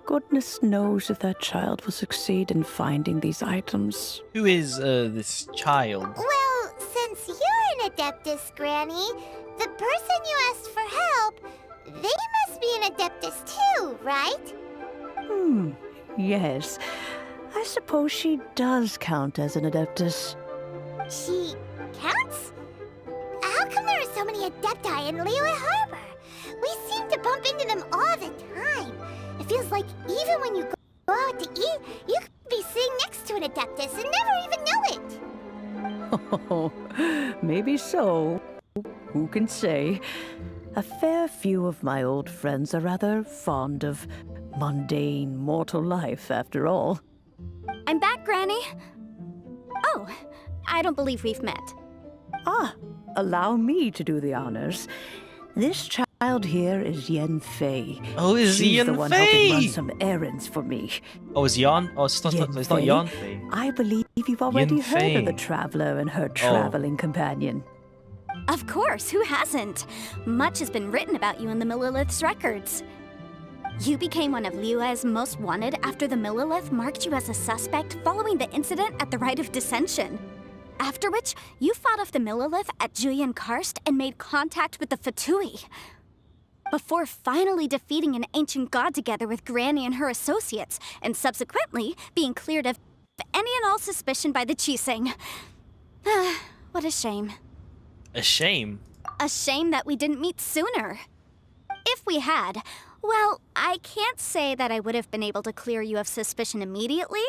S6: Goodness knows if that child will succeed in finding these items.
S1: Who is this child?
S2: Well, since you're an Adeptus, Granny, the person you asked for help, they must be an Adeptus too, right?
S6: Yes. I suppose she does count as an Adeptus.
S2: She counts? How come there are so many Adepti in Liyue Harbor? We seem to bump into them all the time. It feels like even when you go out to eat, you could be sitting next to an Adeptus and never even know it.
S6: Oh, maybe so. Who can say? A fair few of my old friends are rather fond of mundane mortal life, after all.
S4: I'm back, Granny. Oh, I don't believe we've met.
S6: Allow me to do the honors. This child here is Yen Fei.
S1: Oh, is
S6: She's
S1: Yen
S6: the one
S1: Fei?
S6: helping run some errands for me.
S1: Oh, it's Yan? Oh, it's not
S6: Yen
S1: Yan
S6: Fei?
S1: Fei.
S6: I believe you've already
S1: Yen
S6: heard
S1: Fei.
S6: of the traveler and her traveling companion.
S4: Of course, who hasn't? Much has been written about you in the Millilith's records. You became one of Liyue's most wanted after the Millilith marked you as a suspect following the incident at the Rite of Dissension. After which, you fought off the Millilith at Julian Karst and made contact with the Fatui. Before finally defeating an ancient god together with Granny and her associates, and subsequently being cleared of any and all suspicion by the Chiseng. What a shame.
S1: A shame.
S4: A shame that we didn't meet sooner. If we had, well, I can't say that I would have been able to clear you of suspicion immediately,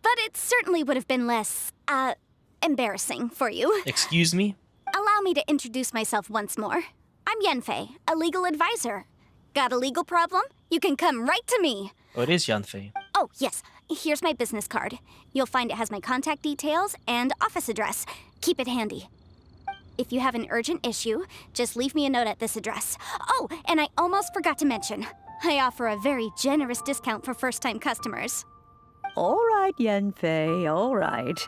S4: but it certainly would have been less, embarrassing for you.
S1: Excuse me?
S4: Allow me to introduce myself once more. I'm Yen Fei, a legal advisor. Got a legal problem? You can come right to me.
S1: Oh, it is Yan Fei.
S4: Oh, yes. Here's my business card. You'll find it has my contact details and office address. Keep it handy. If you have an urgent issue, just leave me a note at this address. Oh, and I almost forgot to mention, I offer a very generous discount for first-time customers.
S6: All right, Yen Fei, all right.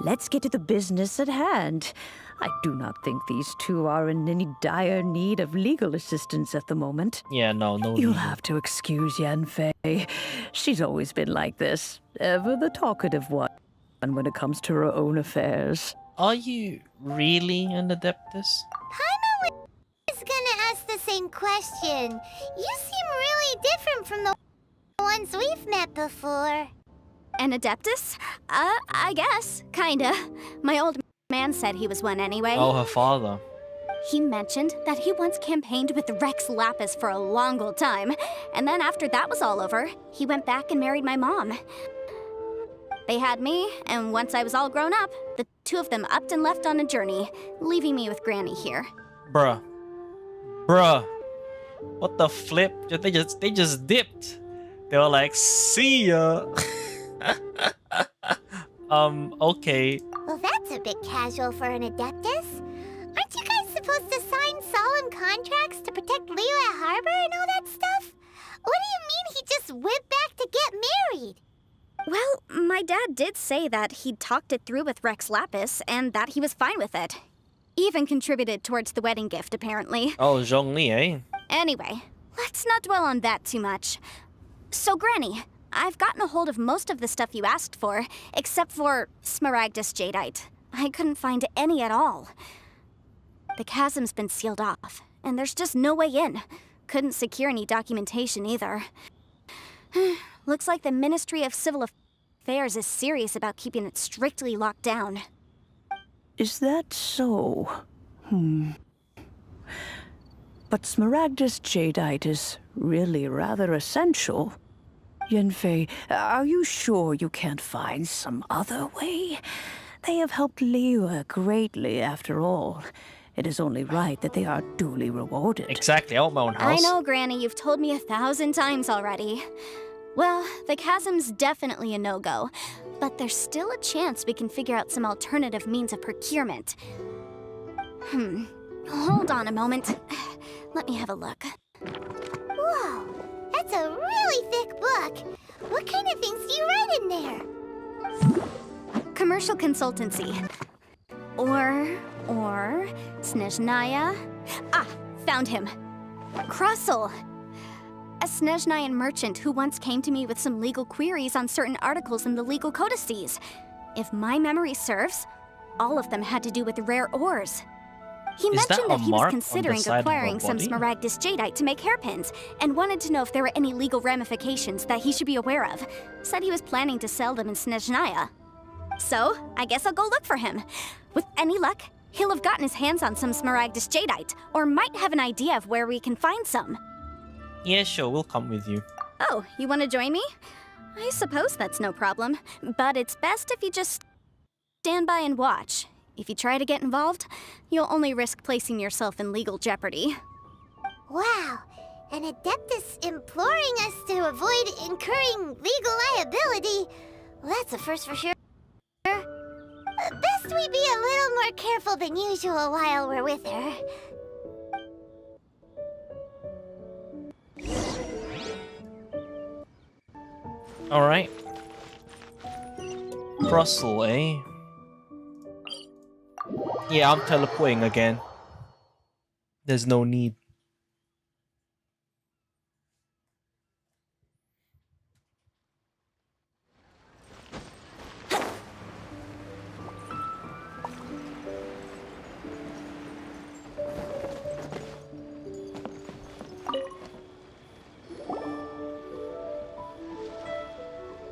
S6: Let's get to the business at hand. I do not think these two are in any dire need of legal assistance at the moment.
S1: Yeah, no.
S6: You'll have to excuse Yen Fei. She's always been like this, ever the talkative one when it comes to her own affairs.
S1: Are you really an Adeptus?
S2: Paimon was gonna ask the same question. You seem really different from the ones we've met before.
S4: An Adeptus? I guess. Kinda. My old man said he was one anyway.
S1: Oh, her father.
S4: He mentioned that he once campaigned with Rex Lapis for a long old time, and then after that was all over, he went back and married my mom. They had me, and once I was all grown up, the two of them upped and left on a journey, leaving me with Granny here.
S1: Bruh. What the flip? They just dipped. They were like, see ya. Okay.
S2: Well, that's a bit casual for an Adeptus. Aren't you guys supposed to sign solemn contracts to protect Liyue Harbor and all that stuff? What do you mean he just went back to get married?
S4: Well, my dad did say that he'd talked it through with Rex Lapis and that he was fine with it. Even contributed towards the wedding gift, apparently.
S1: Oh, Zhongli, eh?
S4: Anyway, let's not dwell on that too much. So, Granny, I've gotten a hold of most of the stuff you asked for, except for Smaragdus Jadeite. I couldn't find any at all. The chasm's been sealed off, and there's just no way in. Couldn't secure any documentation either. Looks like the Ministry of Civil Affairs is serious about keeping it strictly locked down.
S6: Is that so? But Smaragdus Jadeite is really rather essential. Yanfei, are you sure you can't find some other way? They have helped Liyue greatly, after all. It is only right that they are duly rewarded.
S1: Exactly, I want my own house.
S4: I know, Granny, you've told me 1,000 times already. Well, the chasm's definitely a no-go, but there's still a chance we can figure out some alternative means of procurement. Hold on a moment. Let me have a look.
S2: Whoa, that's a really thick book. What kind of things do you write in there?
S4: Commercial consultancy. Or Snezhnaya. Ah, found him. Krusell. A Snezhnayan merchant who once came to me with some legal queries on certain articles in the legal codices. If my memory serves, all of them had to do with rare ores. He mentioned that he was considering acquiring some Smaragdus Jadeite to make hairpins, and wanted to know if there were any legal ramifications that he should be aware of. Said he was planning to sell them in Snezhnaya. So, I guess I'll go look for him. With any luck, he'll have gotten his hands on some Smaragdus Jadeite, or might have an idea of where we can find some.
S1: Yeah, sure, we'll come with you.
S4: Oh, you want to join me? I suppose that's no problem, but it's best if you just stand by and watch. If you try to get involved, you'll only risk placing yourself in legal jeopardy.
S2: Wow, an Adeptus imploring us to avoid incurring legal liability. Well, that's a first for sure. Best we be a little more careful than usual while we're with her.
S1: Alright. Krusell, eh? Yeah, I'm teleporting again. There's no need.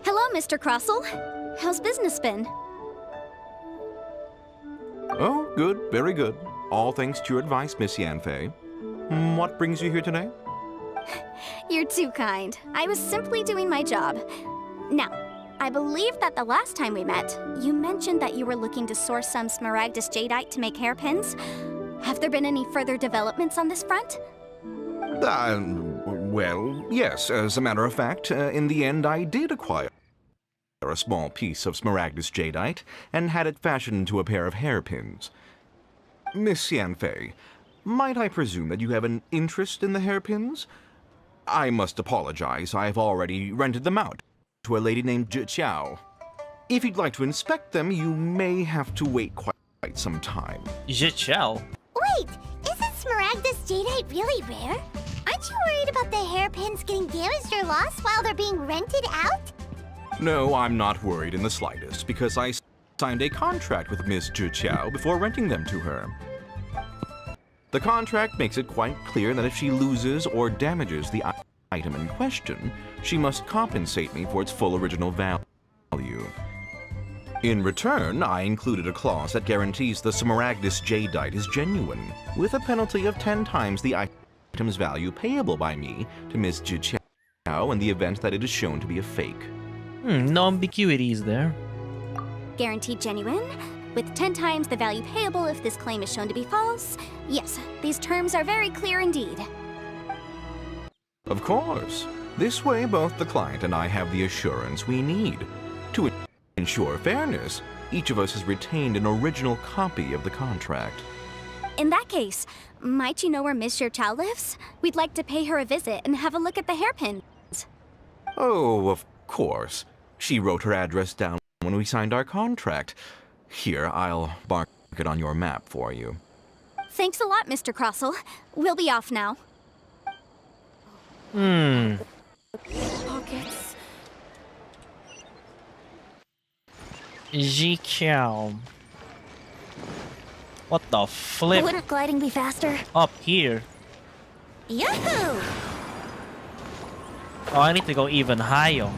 S4: Hello, Mr. Krusell. How's business been?
S7: Oh, good, very good. All thanks to your advice, Miss Yanfei. What brings you here today?
S4: You're too kind. I was simply doing my job. Now, I believe that the last time we met, you mentioned that you were looking to source some Smaragdus Jadeite to make hairpins. Have there been any further developments on this front?
S7: Well, yes. As a matter of fact, in the end, I did acquire a small piece of Smaragdus Jadeite and had it fashioned into a pair of hairpins. Miss Yanfei, might I presume that you have an interest in the hairpins? I must apologize. I've already rented them out to a lady named Zhiqiao. If you'd like to inspect them, you may have to wait quite some time.
S1: Zhiqiao?
S2: Wait, isn't Smaragdus Jadeite really rare? Aren't you worried about the hairpins getting damaged or lost while they're being rented out?
S7: No, I'm not worried in the slightest, because I signed a contract with Miss Zhiqiao before renting them to her. The contract makes it quite clear that if she loses or damages the item in question, she must compensate me for its full original value. In return, I included a clause that guarantees the Smaragdus Jadeite is genuine, with a penalty of 10 times the item's value payable by me to Miss Jiqiao in the event that it is shown to be a fake.
S1: No ambiguities there.
S4: Guaranteed genuine, with 10 times the value payable if this claim is shown to be false. Yes, these terms are very clear indeed.
S7: Of course. This way, both the client and I have the assurance we need. To ensure fairness, each of us has retained an original copy of the contract.
S4: In that case, might you know where Miss Jiqiao lives? We'd like to pay her a visit and have a look at the hairpins.
S7: Oh, of course. She wrote her address down when we signed our contract. Here, I'll mark it on your map for you.
S4: Thanks a lot, Mr. Crossell. We'll be off now. Pockets.
S1: Jiqiao. What the flip?
S4: Wouldn't gliding be faster?
S1: Up here.
S4: Yahoo!
S1: Oh, I need to go even higher.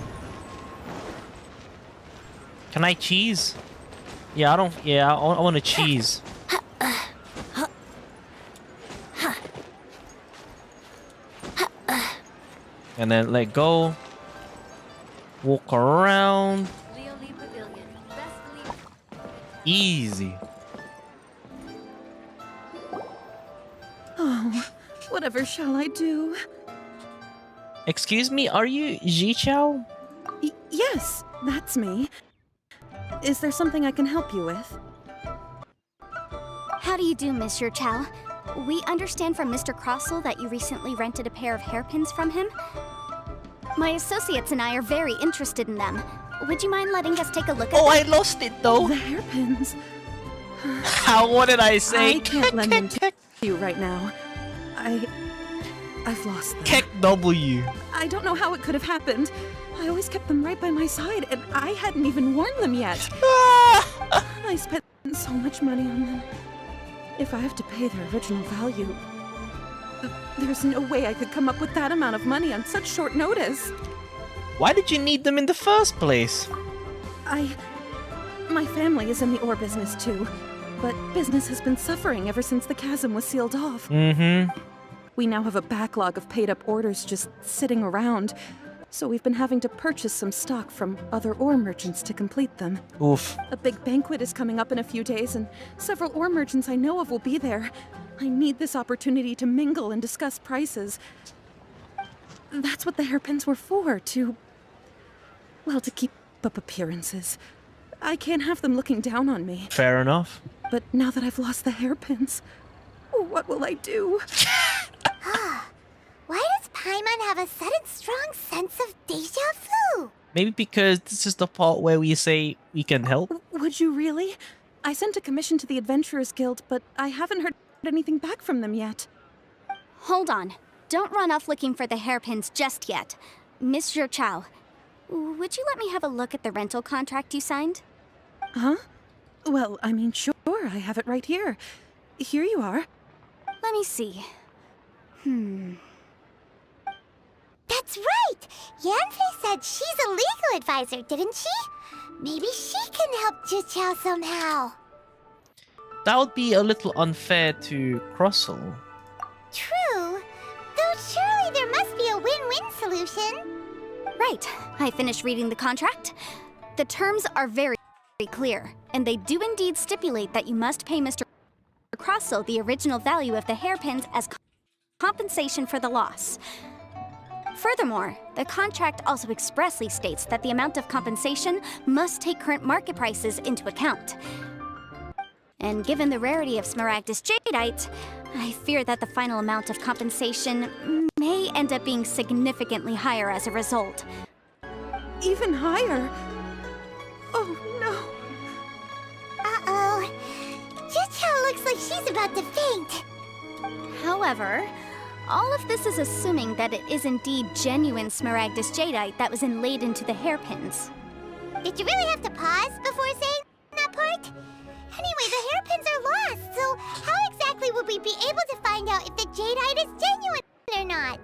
S1: Can I cheese? Yeah, I don't. Yeah, I want to cheese. And then let go. Walk around. Easy.
S6: Oh, whatever shall I do?
S1: Excuse me, are you Jiqiao?
S6: Yes, that's me. Is there something I can help you with?
S4: How do you do, Miss Jiqiao? We understand from Mr. Crossell that you recently rented a pair of hairpins from him. My associates and I are very interested in them. Would you mind letting us take a look at
S1: Oh,
S4: them?
S1: I lost it though.
S6: The hairpins.
S1: How? What did I say?
S6: I can't lend them to you right now. I've lost them.
S1: Kick W.
S6: I don't know how it could have happened. I always kept them right by my side, and I hadn't even worn them yet. I spent so much money on them. If I have to pay their original value, there's no way I could come up with that amount of money on such short notice.
S1: Why did you need them in the first place?
S6: My family is in the ore business too, but business has been suffering ever since the chasm was sealed off. We now have a backlog of paid-up orders just sitting around, so we've been having to purchase some stock from other ore merchants to complete them.
S1: Oof.
S6: A big banquet is coming up in a few days, and several ore merchants I know of will be there. I need this opportunity to mingle and discuss prices. That's what the hairpins were for, to keep up appearances. I can't have them looking down on me.
S1: Fair enough.
S6: But now that I've lost the hairpins, what will I do?
S2: Why does Paimon have a sudden strong sense of deja vu?
S1: Maybe because this is the part where we say we can help.
S6: Would you really? I sent a commission to the Adventurers Guild, but I haven't heard anything back from them yet.
S4: Hold on. Don't run off looking for the hairpins just yet. Miss Jiqiao, would you let me have a look at the rental contract you signed?
S6: Huh? Well, I mean, sure, I have it right here. Here you are.
S4: Let me see.
S2: That's right! Yanfei said she's a legal advisor, didn't she? Maybe she can help Jiqiao somehow.
S1: That would be a little unfair to Crossell.
S2: True. Though surely there must be a win-win solution.
S4: Right. I finished reading the contract. The terms are very clear, and they do indeed stipulate that you must pay Mr. Crossell the original value of the hairpins as compensation for the loss. Furthermore, the contract also expressly states that the amount of compensation must take current market prices into account. And given the rarity of Smaragdus Jadeite, I fear that the final amount of compensation may end up being significantly higher as a result.
S6: Even higher? Oh, no.
S2: Uh-oh. Jiqiao looks like she's about to faint.
S4: However, all of this is assuming that it is indeed genuine Smaragdus Jadeite that was inlaid into the hairpins.
S2: Did you really have to pause before saying that part? Anyway, the hairpins are lost, so how exactly would we be able to find out if the jadeite is genuine or not?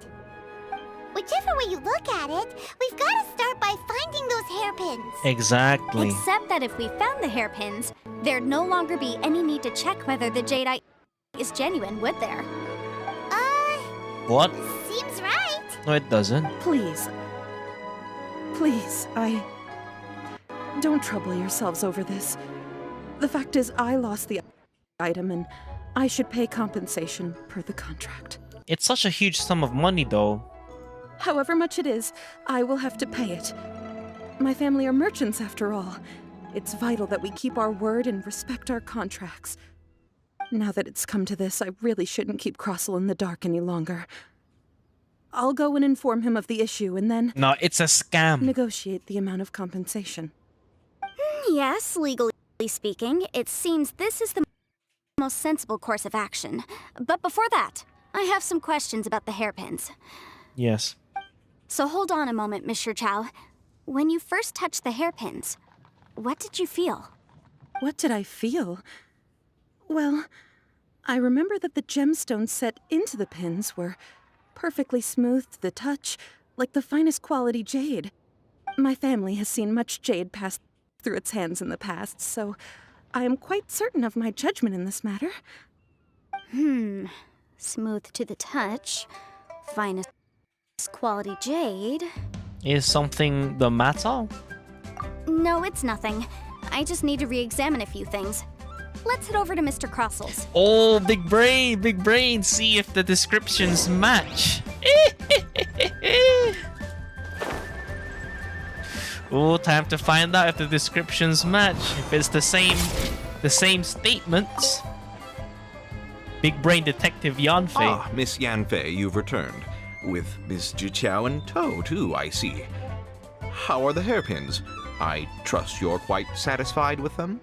S2: Whichever way you look at it, we've got to start by finding those hairpins.
S1: Exactly.
S4: Except that if we found the hairpins, there'd no longer be any need to check whether the jadeite is genuine, would there?
S1: What?
S2: Seems right.
S1: No, it doesn't.
S8: Please. Please, don't trouble yourselves over this. The fact is, I lost the item and I should pay compensation per the contract.
S1: It's such a huge sum of money, though.
S8: However much it is, I will have to pay it. My family are merchants, after all. It's vital that we keep our word and respect our contracts. Now that it's come to this, I really shouldn't keep Crossel in the dark any longer. I'll go and inform him of the issue and then
S1: No, it's a scam.
S8: negotiate the amount of compensation.
S4: Yes, legally speaking, it seems this is the most sensible course of action. But before that, I have some questions about the hairpins.
S1: Yes.
S4: So hold on a moment, Mr. Chow. When you first touched the hairpins, what did you feel?
S8: What did I feel? Well, I remember that the gemstones set into the pins were perfectly smooth to the touch, like the finest quality jade. My family has seen much jade pass through its hands in the past, so I am quite certain of my judgment in this matter.
S4: Smooth to the touch, finest quality jade.
S1: Is something the matter?
S4: No, it's nothing. I just need to re-examine a few things. Let's head over to Mr. Crossel's.
S1: Oh, big brain. See if the descriptions match. Oh, time to find out if the descriptions match. If it's the same statements. Big brain detective Yanfei.
S7: Ah, Miss Yanfei, you've returned. With Miss Jiqiao in tow, too, I see. How are the hairpins? I trust you're quite satisfied with them?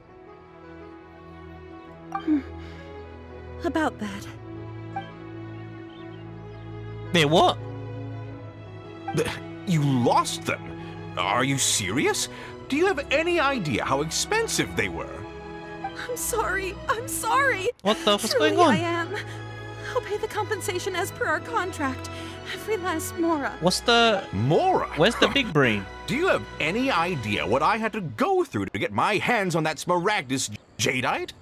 S8: About that.
S1: Wait, what?
S7: You lost them? Are you serious? Do you have any idea how expensive they were?
S8: I'm sorry.
S1: What the fuck's
S8: Truly,
S1: going on?
S8: I am. I'll pay the compensation as per our contract. Every last mora.
S1: What's the...
S7: Mora?
S1: Where's the big brain?
S7: Do you have any idea what I had to go through to get my hands on that Smaragdus jadeite?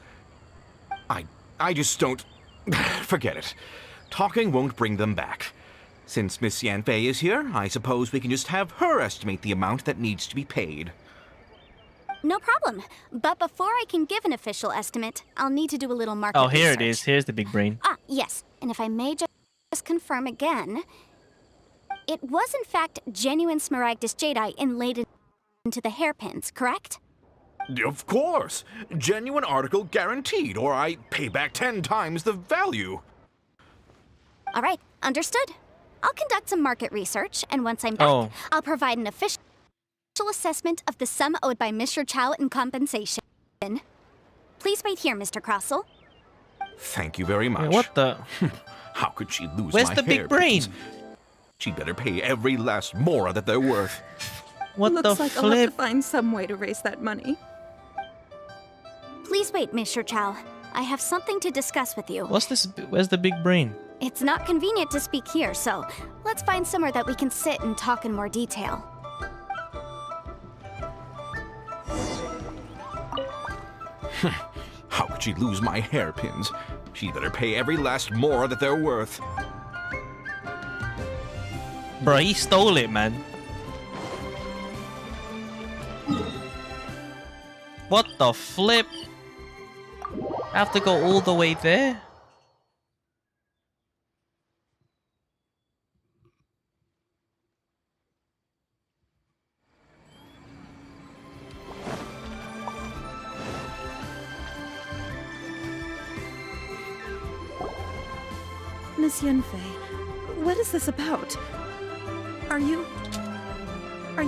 S7: I just don't... Forget it. Talking won't bring them back. Since Miss Yanfei is here, I suppose we can just have her estimate the amount that needs to be paid.
S4: No problem. But before I can give an official estimate, I'll need to do a little market
S1: Oh, here it
S4: research.
S1: is. Here's the big brain.
S4: Ah, yes. And if I may just confirm again, it was in fact genuine Smaragdus jadeite inlaid into the hairpins, correct?
S7: Of course! Genuine article guaranteed, or I pay back 10 times the value.
S4: All right, understood. I'll conduct some market research, and once I'm back, I'll provide an official assessment of the sum owed by Mr. Chow in compensation. Please wait here, Mr. Crossel.
S7: Thank you very much.
S1: Wait, what the...
S7: How could she lose
S1: Where's
S7: my
S1: the big brain?
S7: hairpins? She'd better pay every last mora that they're worth.
S1: What the
S8: Looks like I'll have to
S1: flip?
S8: find some way to raise that money.
S4: Please wait, Mr. Chow. I have something to discuss with you.
S1: What's this? Where's the big brain?
S4: It's not convenient to speak here, so let's find somewhere that we can sit and talk in more detail.
S7: How could she lose my hairpins? She'd better pay every last mora that they're worth.
S1: Bro, he stole it, man. What the flip? I have to go all the way there?
S8: Miss Yanfei, what is this about? Are you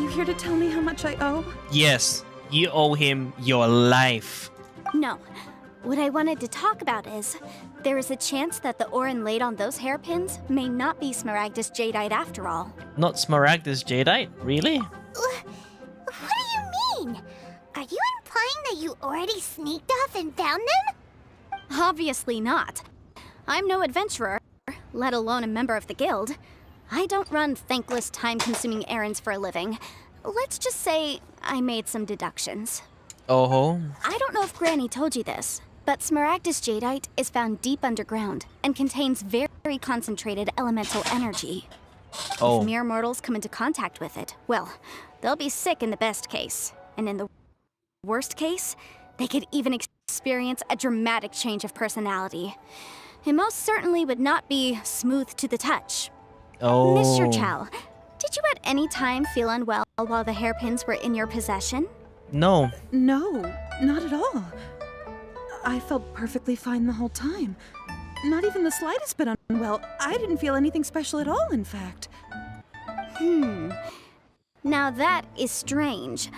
S8: here to tell me how much I owe?
S1: Yes, you owe him your life.
S4: No. What I wanted to talk about is, there is a chance that the ore inlaid on those hairpins may not be Smaragdus jadeite after all.
S1: Not Smaragdus jadeite, really?
S2: What do you mean? Are you implying that you already sneaked off and found them?
S4: Obviously not. I'm no adventurer, let alone a member of the guild. I don't run thankless, time-consuming errands for a living. let's just say I made some deductions.
S1: Oh.
S4: I don't know if Granny told you this, but Smaragdus jadeite is found deep underground and contains very concentrated elemental energy.
S1: Oh.
S4: If mere mortals come into contact with it, well, they'll be sick in the best case. And in the worst case, they could even experience a dramatic change of personality. It most certainly would not be smooth to the touch.
S1: Oh.
S4: Mr. Chow, did you at any time feel unwell while the hairpins were in your possession?
S1: No.
S8: No, not at all. I felt perfectly fine the whole time. Not even the slightest bit unwell. I didn't feel anything special at all, in fact.
S4: Now that is strange.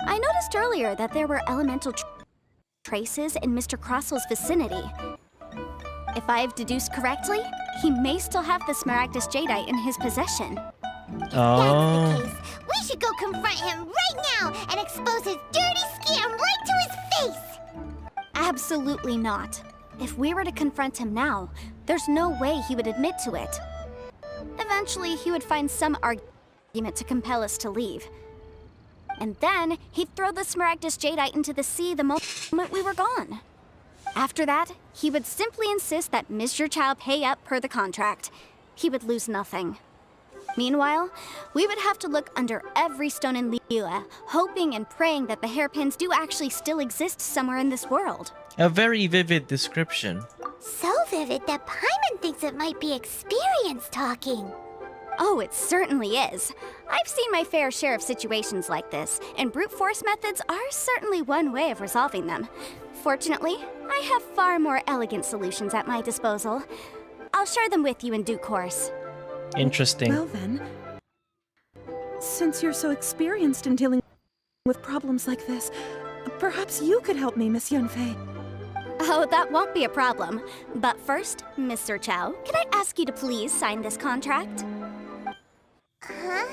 S4: I noticed earlier that there were elemental traces in Mr. Crossel's vicinity. If I've deduced correctly, he may still have the Smaragdus jadeite in his possession.
S2: That's the case. We should go confront him right now and expose his dirty scam right to his face!
S4: Absolutely not. If we were to confront him now, there's no way he would admit to it. Eventually, he would find some argument to compel us to leave. And then, he'd throw the Smaragdus jadeite into the sea the moment we were gone. After that, he would simply insist that Mr. Chow pay up per the contract. He would lose nothing. Meanwhile, we would have to look under every stone in Liyue, hoping and praying that the hairpins do actually still exist somewhere in this world.
S1: A very vivid description.
S2: So vivid that Paimon thinks it might be experience talking.
S4: Oh, it certainly is. I've seen my fair share of situations like this, and brute force methods are certainly one way of resolving them. Fortunately, I have far more elegant solutions at my disposal. I'll share them with you in due course.
S1: Interesting.
S8: Well then, since you're so experienced in dealing with problems like this, perhaps you could help me, Miss Yunfei.
S4: Oh, that won't be a problem. But first, Mr. Chow, can I ask you to please sign this contract?
S2: Huh?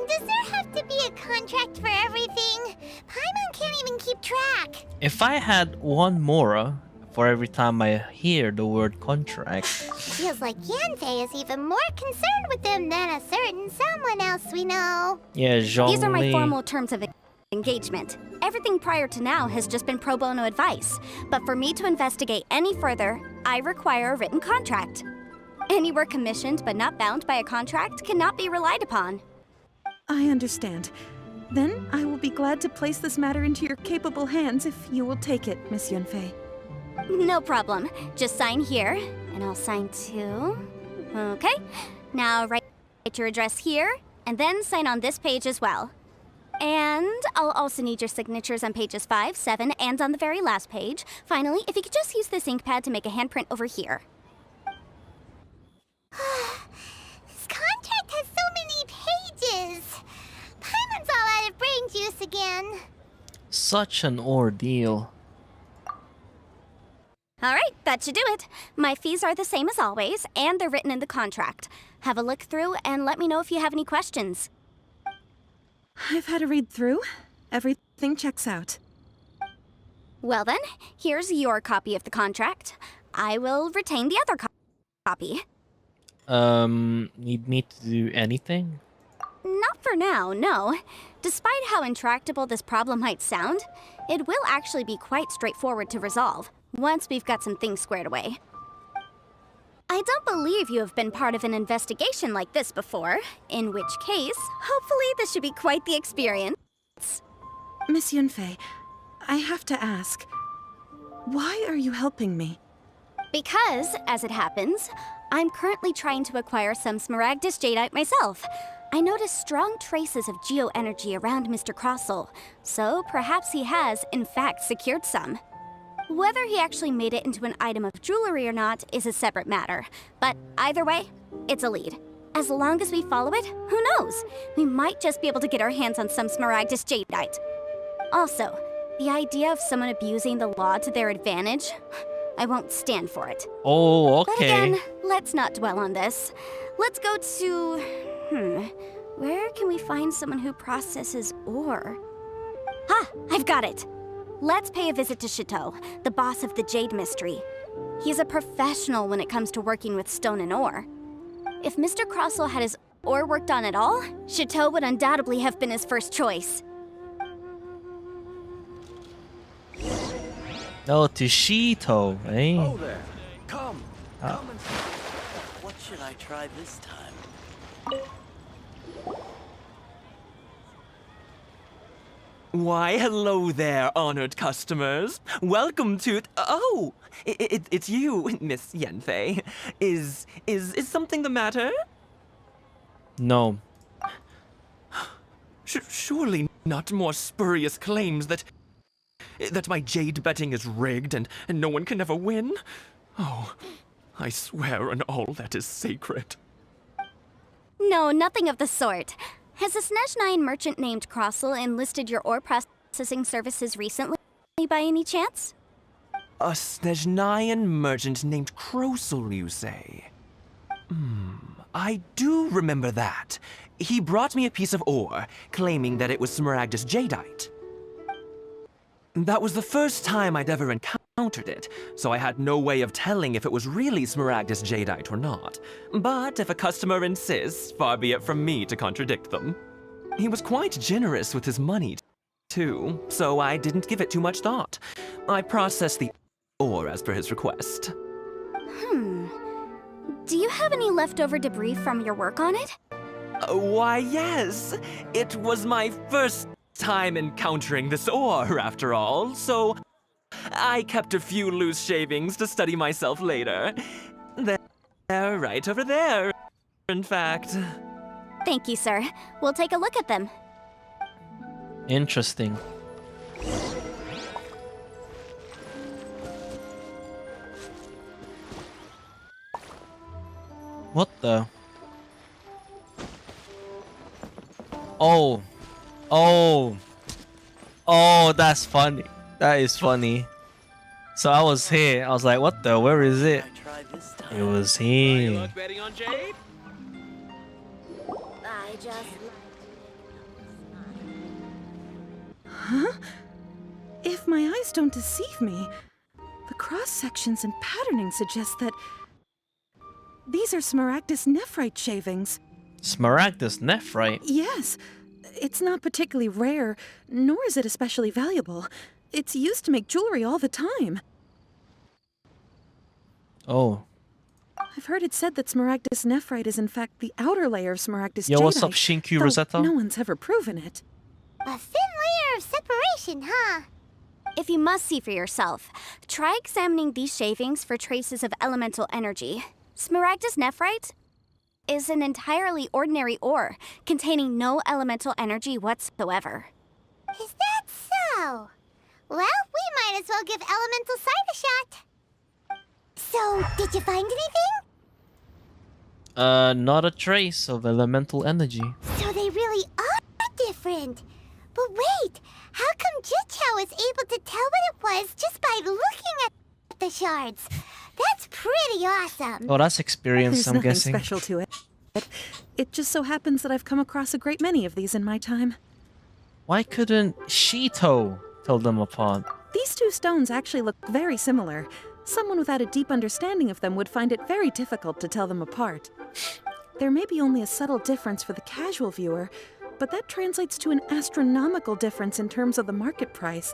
S2: Does there have to be a contract for everything? Paimon can't even keep track.
S1: If I had one Mora for every time I hear the word contract.
S2: Feels like Yanfei is even more concerned with them than a certain someone else we know.
S1: Yeah, Zhongli.
S4: These are my formal terms of engagement. Everything prior to now has just been pro bono advice. But for me to investigate any further, I require a written contract. Any work commissioned but not bound by a contract cannot be relied upon.
S8: I understand. Then I will be glad to place this matter into your capable hands if you will take it, Miss Yunfei.
S4: No problem. Just sign here, and I'll sign too. Okay. Now write your address here, and then sign on this page as well. And I'll also need your signatures on pages 5, 7, and on the very last page. Finally, if you could just use this ink pad to make a handprint over here.
S2: This contract has so many pages. Paimon's all out of brain juice again.
S1: Such an ordeal.
S4: All right, that should do it. My fees are the same as always, and they're written in the contract. Have a look through and let me know if you have any questions.
S8: I've had a read through. Everything checks out.
S4: Well then, here's your copy of the contract. I will retain the other copy.
S1: Need me to do anything?
S4: Not for now, no. Despite how intractable this problem might sound, it will actually be quite straightforward to resolve, once we've got some things squared away. I don't believe you have been part of an investigation like this before, in which case, hopefully this should be quite the experience.
S8: Miss Yunfei, I have to ask, why are you helping me?
S4: Because, as it happens, I'm currently trying to acquire some Smaragdus jadeite myself. I noticed strong traces of geoenergy around Mr. Crossel, so perhaps he has, in fact, secured some. Whether he actually made it into an item of jewelry or not is a separate matter, but either way, it's a lead. As long as we follow it, who knows? We might just be able to get our hands on some Smaragdus jadeite. Also, the idea of someone abusing the law to their advantage, I won't stand for it.
S1: Oh, okay.
S4: But again, let's not dwell on this. Let's go to... where can we find someone who processes ore? Ha! I've got it! Let's pay a visit to Chateau, the boss of the Jade Mystery. He's a professional when it comes to working with stone and ore. If Mr. Crossel had his ore worked on at all, Chateau would undoubtedly have been his first choice.
S1: Oh, to Shito, eh?
S9: Oh there. Come. Come and... What should I try this time?
S10: Why, hello there, honored customers. Welcome to... Oh! It's you, Miss Yanfei. Is something the matter?
S1: No.
S10: Surely not more spurious claims that my jade betting is rigged and no one can ever win? Oh, I swear on all that is sacred.
S4: No, nothing of the sort. Has a Snezhnyan merchant named Crossel enlisted your ore processing services recently, by any chance?
S10: A Snezhnyan merchant named Crossel, you say? I do remember that. He brought me a piece of ore, claiming that it was Smaragdus jadeite. That was the first time I'd ever encountered it, so I had no way of telling if it was really Smaragdus jadeite or not. But if a customer insists, far be it from me to contradict them. He was quite generous with his money, too, so I didn't give it too much thought. I processed the ore as per his request.
S4: Do you have any leftover debris from your work on it?
S10: Why, yes. It was my first time encountering this ore, after all, so I kept a few loose shavings to study myself later. They're right over there, in fact.
S4: Thank you, sir. We'll take a look at them.
S1: Interesting. What the? Oh. Oh. Oh, that's funny. That is funny. So I was here. I was like, what the? Where is it? It was here.
S9: betting on jade?
S2: I just...
S8: Huh? If my eyes don't deceive me, the cross-sections and patterning suggest that these are Smaragdus nephrite shavings.
S1: Smaragdus nephrite?
S8: Yes. It's not particularly rare, nor is it especially valuable. It's used to make jewelry all the time.
S1: Oh.
S8: I've heard it said that Smaragdus nephrite is in fact the outer layer of Smaragdus
S1: Yo, what's up,
S8: jadeite,
S1: Shinku
S8: though
S1: Rosetta?
S8: no one's ever proven it.
S2: A thin layer of separation, huh?
S4: If you must see for yourself, try examining these shavings for traces of elemental energy. Smaragdus nephrite is an entirely ordinary ore, containing no elemental energy whatsoever.
S2: Is that so? Well, we might as well give Elemental Sight a shot. So, did you find anything?
S1: Not a trace of elemental energy.
S2: So they really are different. But wait, how come Jichao was able to tell what it was just by looking at the shards? That's pretty awesome.
S1: Oh, that's experience,
S8: There's
S1: I'm
S8: nothing
S1: guessing.
S8: special to it. It just so happens that I've come across a great many of these in my time.
S1: Why couldn't Shito tell them apart?
S8: These two stones actually look very similar. Someone without a deep understanding of them would find it very difficult to tell them apart. There may be only a subtle difference for the casual viewer, but that translates to an astronomical difference in terms of the market price.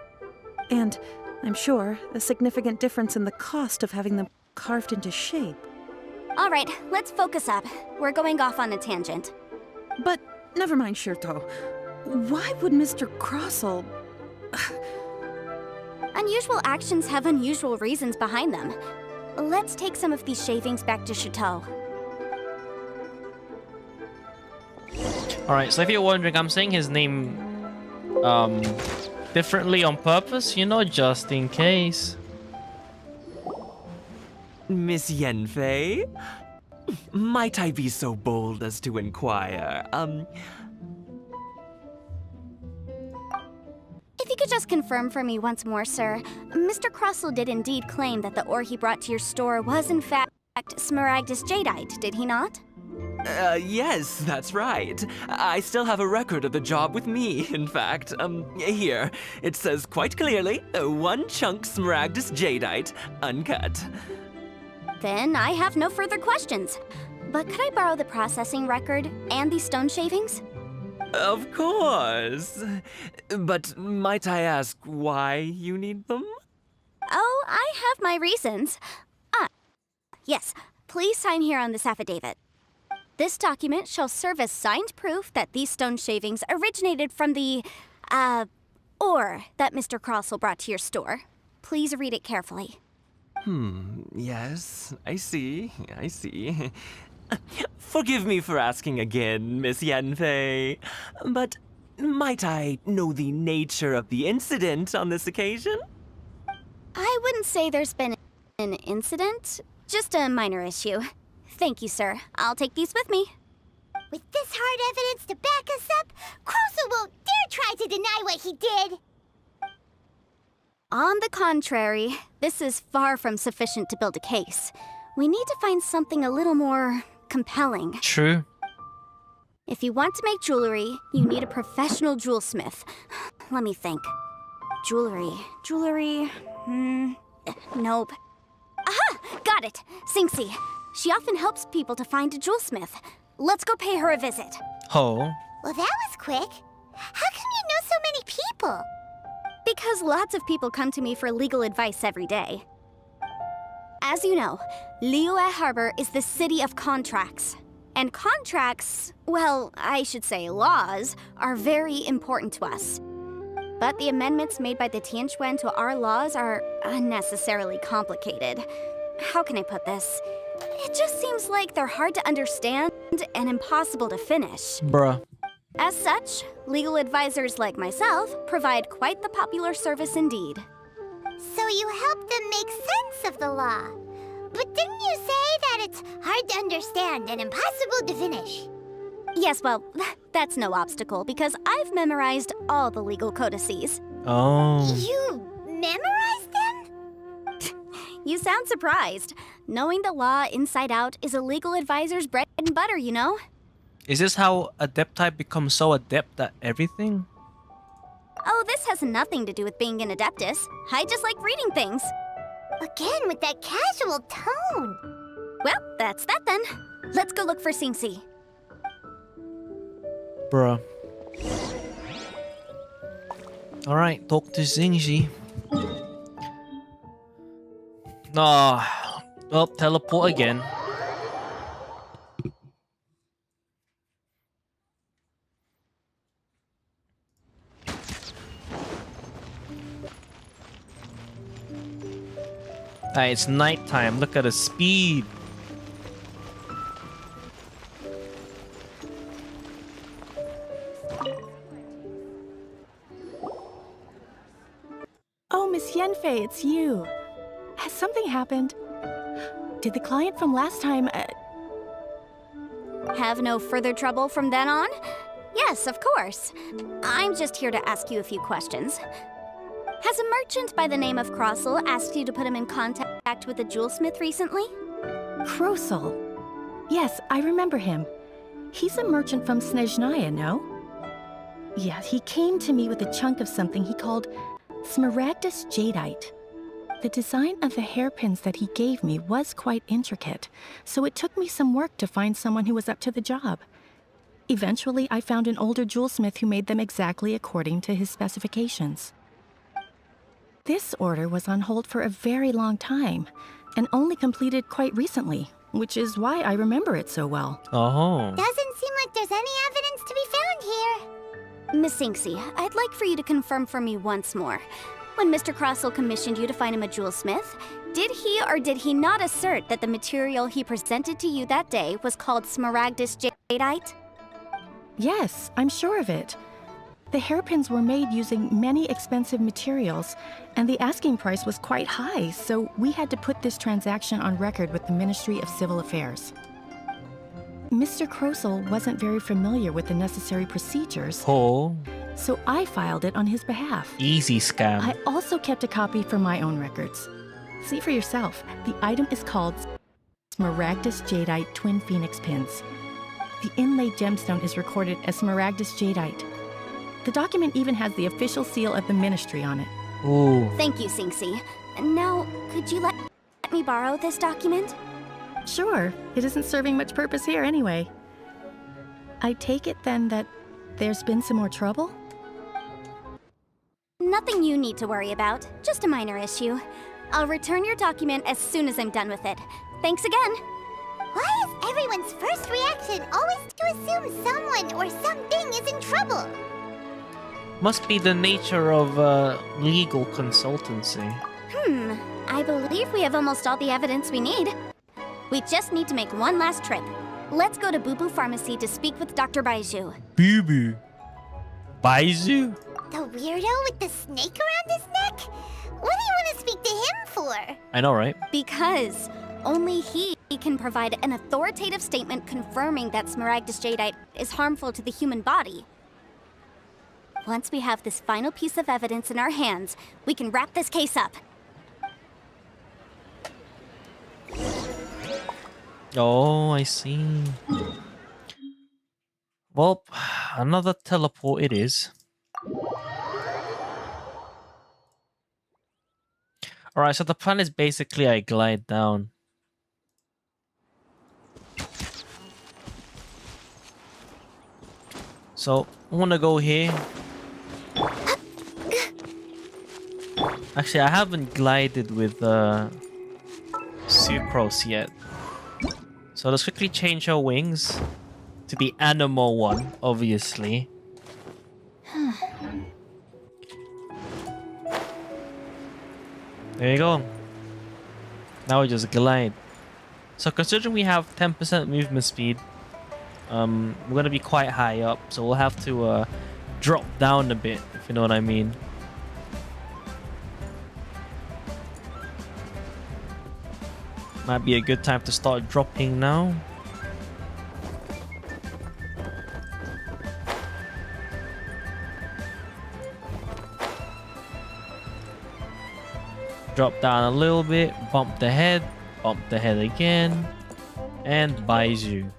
S8: And, I'm sure, a significant difference in the cost of having them carved into shape.
S4: All right, let's focus up. We're going off on a tangent.
S8: But never mind, Shirto. Why would Mr. Crossel...
S4: Unusual actions have unusual reasons behind them. Let's take some of these shavings back to Chateau.
S1: Alright, so if you're wondering, I'm saying his name differently on purpose, you know, just in case.
S10: Miss Yanfei? Might I be so bold as to inquire,
S4: If you could just confirm for me once more, sir. Mr. Crossel did indeed claim that the ore he brought to your store was in fact Smaragdus jadeite, did he not?
S10: Yes, that's right. I still have a record of the job with me, in fact. Here. It says quite clearly, 1 chunk Smaragdus jadeite, uncut.
S4: Then I have no further questions. but could I borrow the processing record and these stone shavings?
S10: Of course. But might I ask why you need them?
S4: Oh, I have my reasons. Yes, please sign here on this affidavit. This document shall serve as signed proof that these stone shavings originated from the, ore that Mr. Crossell brought to your store. Please read it carefully.
S10: Yes, I see. Forgive me for asking again, Miss Yanfei, but might I know the nature of the incident on this occasion?
S4: I wouldn't say there's been an incident, just a minor issue. Thank you, sir. I'll take these with me.
S2: With this hard evidence to back us up, Crossell won't dare try to deny what he did!
S4: On the contrary, this is far from sufficient to build a case. We need to find something a little more compelling.
S1: True.
S4: If you want to make jewelry, you need a professional jewelsmith. Let me think. Jewelry, nope. Aha! Got it! Sinxi. She often helps people to find a jewelsmith. Let's go pay her a visit.
S1: Oh.
S2: Well, that was quick. How come you know so many people?
S4: Because lots of people come to me for legal advice every day. As you know, Liyue Harbor is the city of contracts. And contracts, well, I should say laws, are very important to us. But the amendments made by the Tianquan to our laws are unnecessarily complicated. How can I put this? It just seems like they're hard to understand and impossible to finish.
S1: Bruh.
S4: As such, legal advisors like myself provide quite the popular service indeed.
S2: So you help them make sense of the law. But didn't you say that it's hard to understand and impossible to finish?
S4: Yes, well, that's no obstacle because I've memorized all the legal codices.
S1: Oh.
S2: You memorized them?
S4: You sound surprised. Knowing the law inside out is a legal advisor's bread and butter, you know?
S1: Is this how Adepti become so adept at everything?
S4: Oh, this has nothing to do with being an adeptus. I just like reading things.
S2: Again, with that casual tone.
S4: Well, that's that then. Let's go look for Sinxi.
S1: Bruh. Alright, talk to Xingji. Ah, oh, teleport again. Hey, it's nighttime. Look at the speed.
S11: Oh, Miss Yanfei, it's you. Has something happened? Did the client from last time...
S4: Have no further trouble from then on? Yes, of course. I'm just here to ask you a few questions. Has a merchant by the name of Crossell asked you to put him in contact with a jewelsmith recently?
S11: Crossell? Yes, I remember him. He's a merchant from Snezhnaya, no? Yeah, he came to me with a chunk of something he called Smaragdus Jadeite. The design of the hairpins that he gave me was quite intricate, so it took me some work to find someone who was up to the job. Eventually, I found an older jewelsmith who made them exactly according to his specifications. This order was on hold for a very long time, and only completed quite recently, which is why I remember it so well.
S1: Oh.
S2: Doesn't seem like there's any evidence to be found here.
S4: Miss Sinxi, I'd like for you to confirm for me once more. When Mr. Crossell commissioned you to find him a jewelsmith, did he or did he not assert that the material he presented to you that day was called Smaragdus Jadeite?
S11: Yes, I'm sure of it. The hairpins were made using many expensive materials, and the asking price was quite high, so we had to put this transaction on record with the Ministry of Civil Affairs. Mr. Crossell wasn't very familiar with the necessary procedures,
S1: Oh.
S11: so I filed it on his behalf.
S1: Easy scam.
S11: I also kept a copy for my own records. See for yourself, the item is called Smaragdus Jadeite Twin Phoenix Pins. The inlaid gemstone is recorded as Smaragdus Jadeite. The document even has the official seal of the ministry on it.
S1: Ooh.
S4: Thank you, Sinxi. Now, could you let me borrow this document?
S11: Sure, it isn't serving much purpose here anyway. I take it then that there's been some more trouble?
S4: Nothing you need to worry about, just a minor issue. I'll return your document as soon as I'm done with it. Thanks again.
S2: Why is everyone's first reaction always to assume someone or something is in trouble?
S1: Must be the nature of legal consultancy.
S4: I believe we have almost all the evidence we need. We just need to make one last trip. Let's go to Boo Boo Pharmacy to speak with Dr. Baiju.
S1: Boo Boo. Baiju?
S2: The weirdo with the snake around his neck? What do you want to speak to him for?
S1: I know, right?
S4: Because only he can provide an authoritative statement confirming that Smaragdus Jadeite is harmful to the human body. Once we have this final piece of evidence in our hands, we can wrap this case up.
S1: Oh, I see. Well, another teleport it is. Alright, so the plan is basically I glide down. So, I want to go here. Actually, I haven't glided with Sucrose yet. So let's quickly change our wings to the animal one, obviously. There you go. Now we just glide. So considering we have 10% movement speed, we're gonna be quite high up, so we'll have to drop down a bit, if you know what I mean. Might be a good time to start dropping now. Drop down a little bit, bump the head again, and Baiju.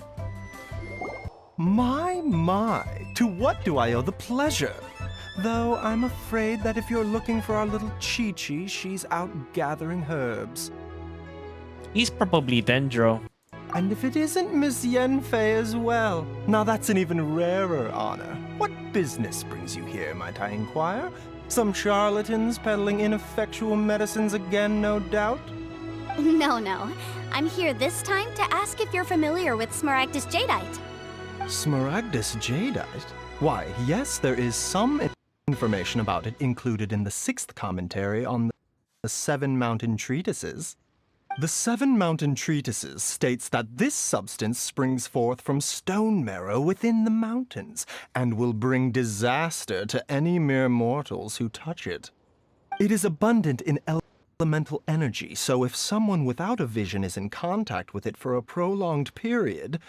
S10: My, to what do I owe the pleasure? Though I'm afraid that if you're looking for our little Chi-Chi, she's out gathering herbs.
S1: He's probably Dendro.
S10: And if it isn't Miss Yanfei as well, now that's an even rarer honor. What business brings you here, might I inquire? Some charlatans peddling ineffectual medicines again, no doubt?
S4: No. I'm here this time to ask if you're familiar with Smaragdus Jadeite.
S10: Smaragdus Jadeite? Why, yes, there is some information about it included in the 6th commentary on the 7 Mountain Treatises. The 7 Mountain Treatises states that this substance springs forth from stone marrow within the mountains, and will bring disaster to any mere mortals who touch it. It is abundant in elemental energy, so if someone without a vision is in contact with it for a prolonged period,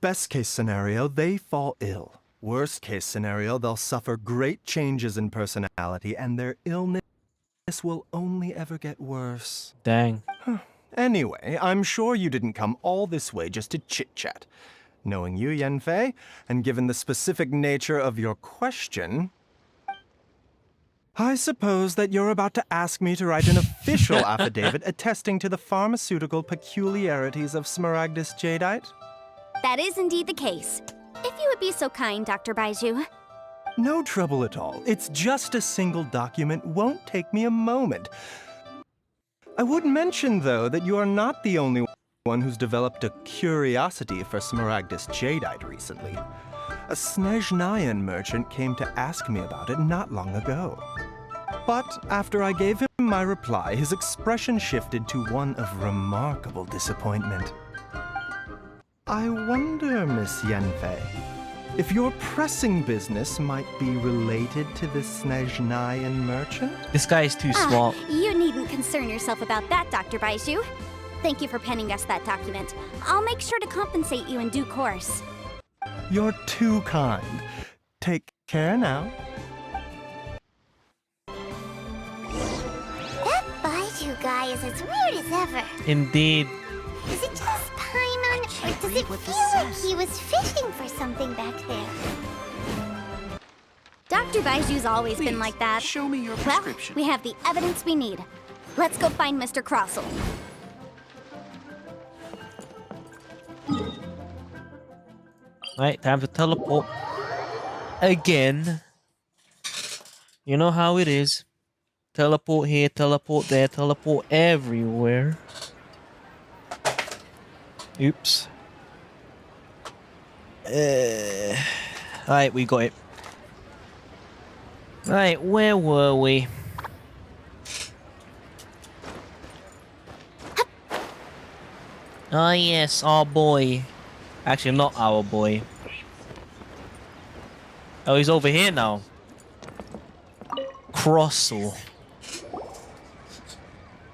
S10: best case scenario, they fall ill. Worst case scenario, they'll suffer great changes in personality, and their illness will only ever get worse.
S1: Dang.
S10: Anyway, I'm sure you didn't come all this way just to chit-chat. Knowing you, Yanfei, and given the specific nature of your question, I suppose that you're about to ask me to write an official affidavit attesting to the pharmaceutical peculiarities of Smaragdus Jadeite?
S4: That is indeed the case. If you would be so kind, Dr. Baiju.
S10: No trouble at all. It's just a single document. Won't take me a moment. I would mention, though, that you are not the only one who's developed a curiosity for Smaragdus Jadeite recently. A Snezhnayan merchant came to ask me about it not long ago. But after I gave him my reply, his expression shifted to one of remarkable disappointment. I wonder, Miss Yanfei, if your pressing business might be related to the Snezhnayan merchant?
S1: This guy is too small.
S4: You needn't concern yourself about that, Dr. Baiju. Thank you for penning us that document. I'll make sure to compensate you in due course.
S10: You're too kind. Take care now.
S2: That Baiju guy is as weird as ever.
S1: Indeed.
S2: Is it just Paimon, or does it feel like he was fishing for something back there?
S4: Dr. Baiju's always been like that.
S9: Show me your prescription.
S4: Well, we have the evidence we need. Let's go find Mr. Crossel.
S1: Right, time to teleport. Again. You know how it is. Teleport here, teleport there, teleport everywhere. Oops. Alright, we got it. Right, where were we? Ah, yes, our boy. Actually, not our boy. Oh, he's over here now. Crossel.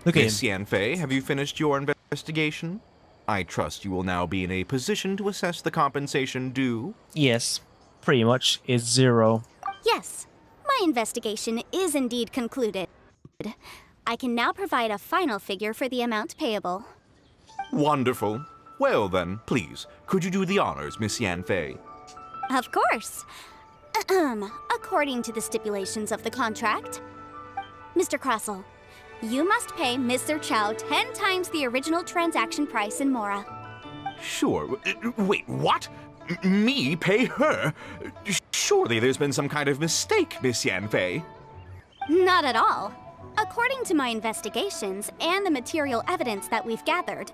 S1: Look at him.
S7: Miss Yanfei, have you finished your investigation? I trust you will now be in a position to assess the compensation due.
S1: Yes, pretty much. It's 0.
S4: Yes, my investigation is indeed concluded. I can now provide a final figure for the amount payable.
S7: Wonderful. Well then, please, could you do the honors, Miss Yanfei?
S4: Of course. According to the stipulations of the contract, Mr. Crossel, you must pay Mr. Chow 10 times the original transaction price in Mora.
S7: Sure. Wait, what? Me pay her? Surely there's been some kind of mistake, Miss Yanfei.
S4: Not at all. According to my investigations and the material evidence that we've gathered,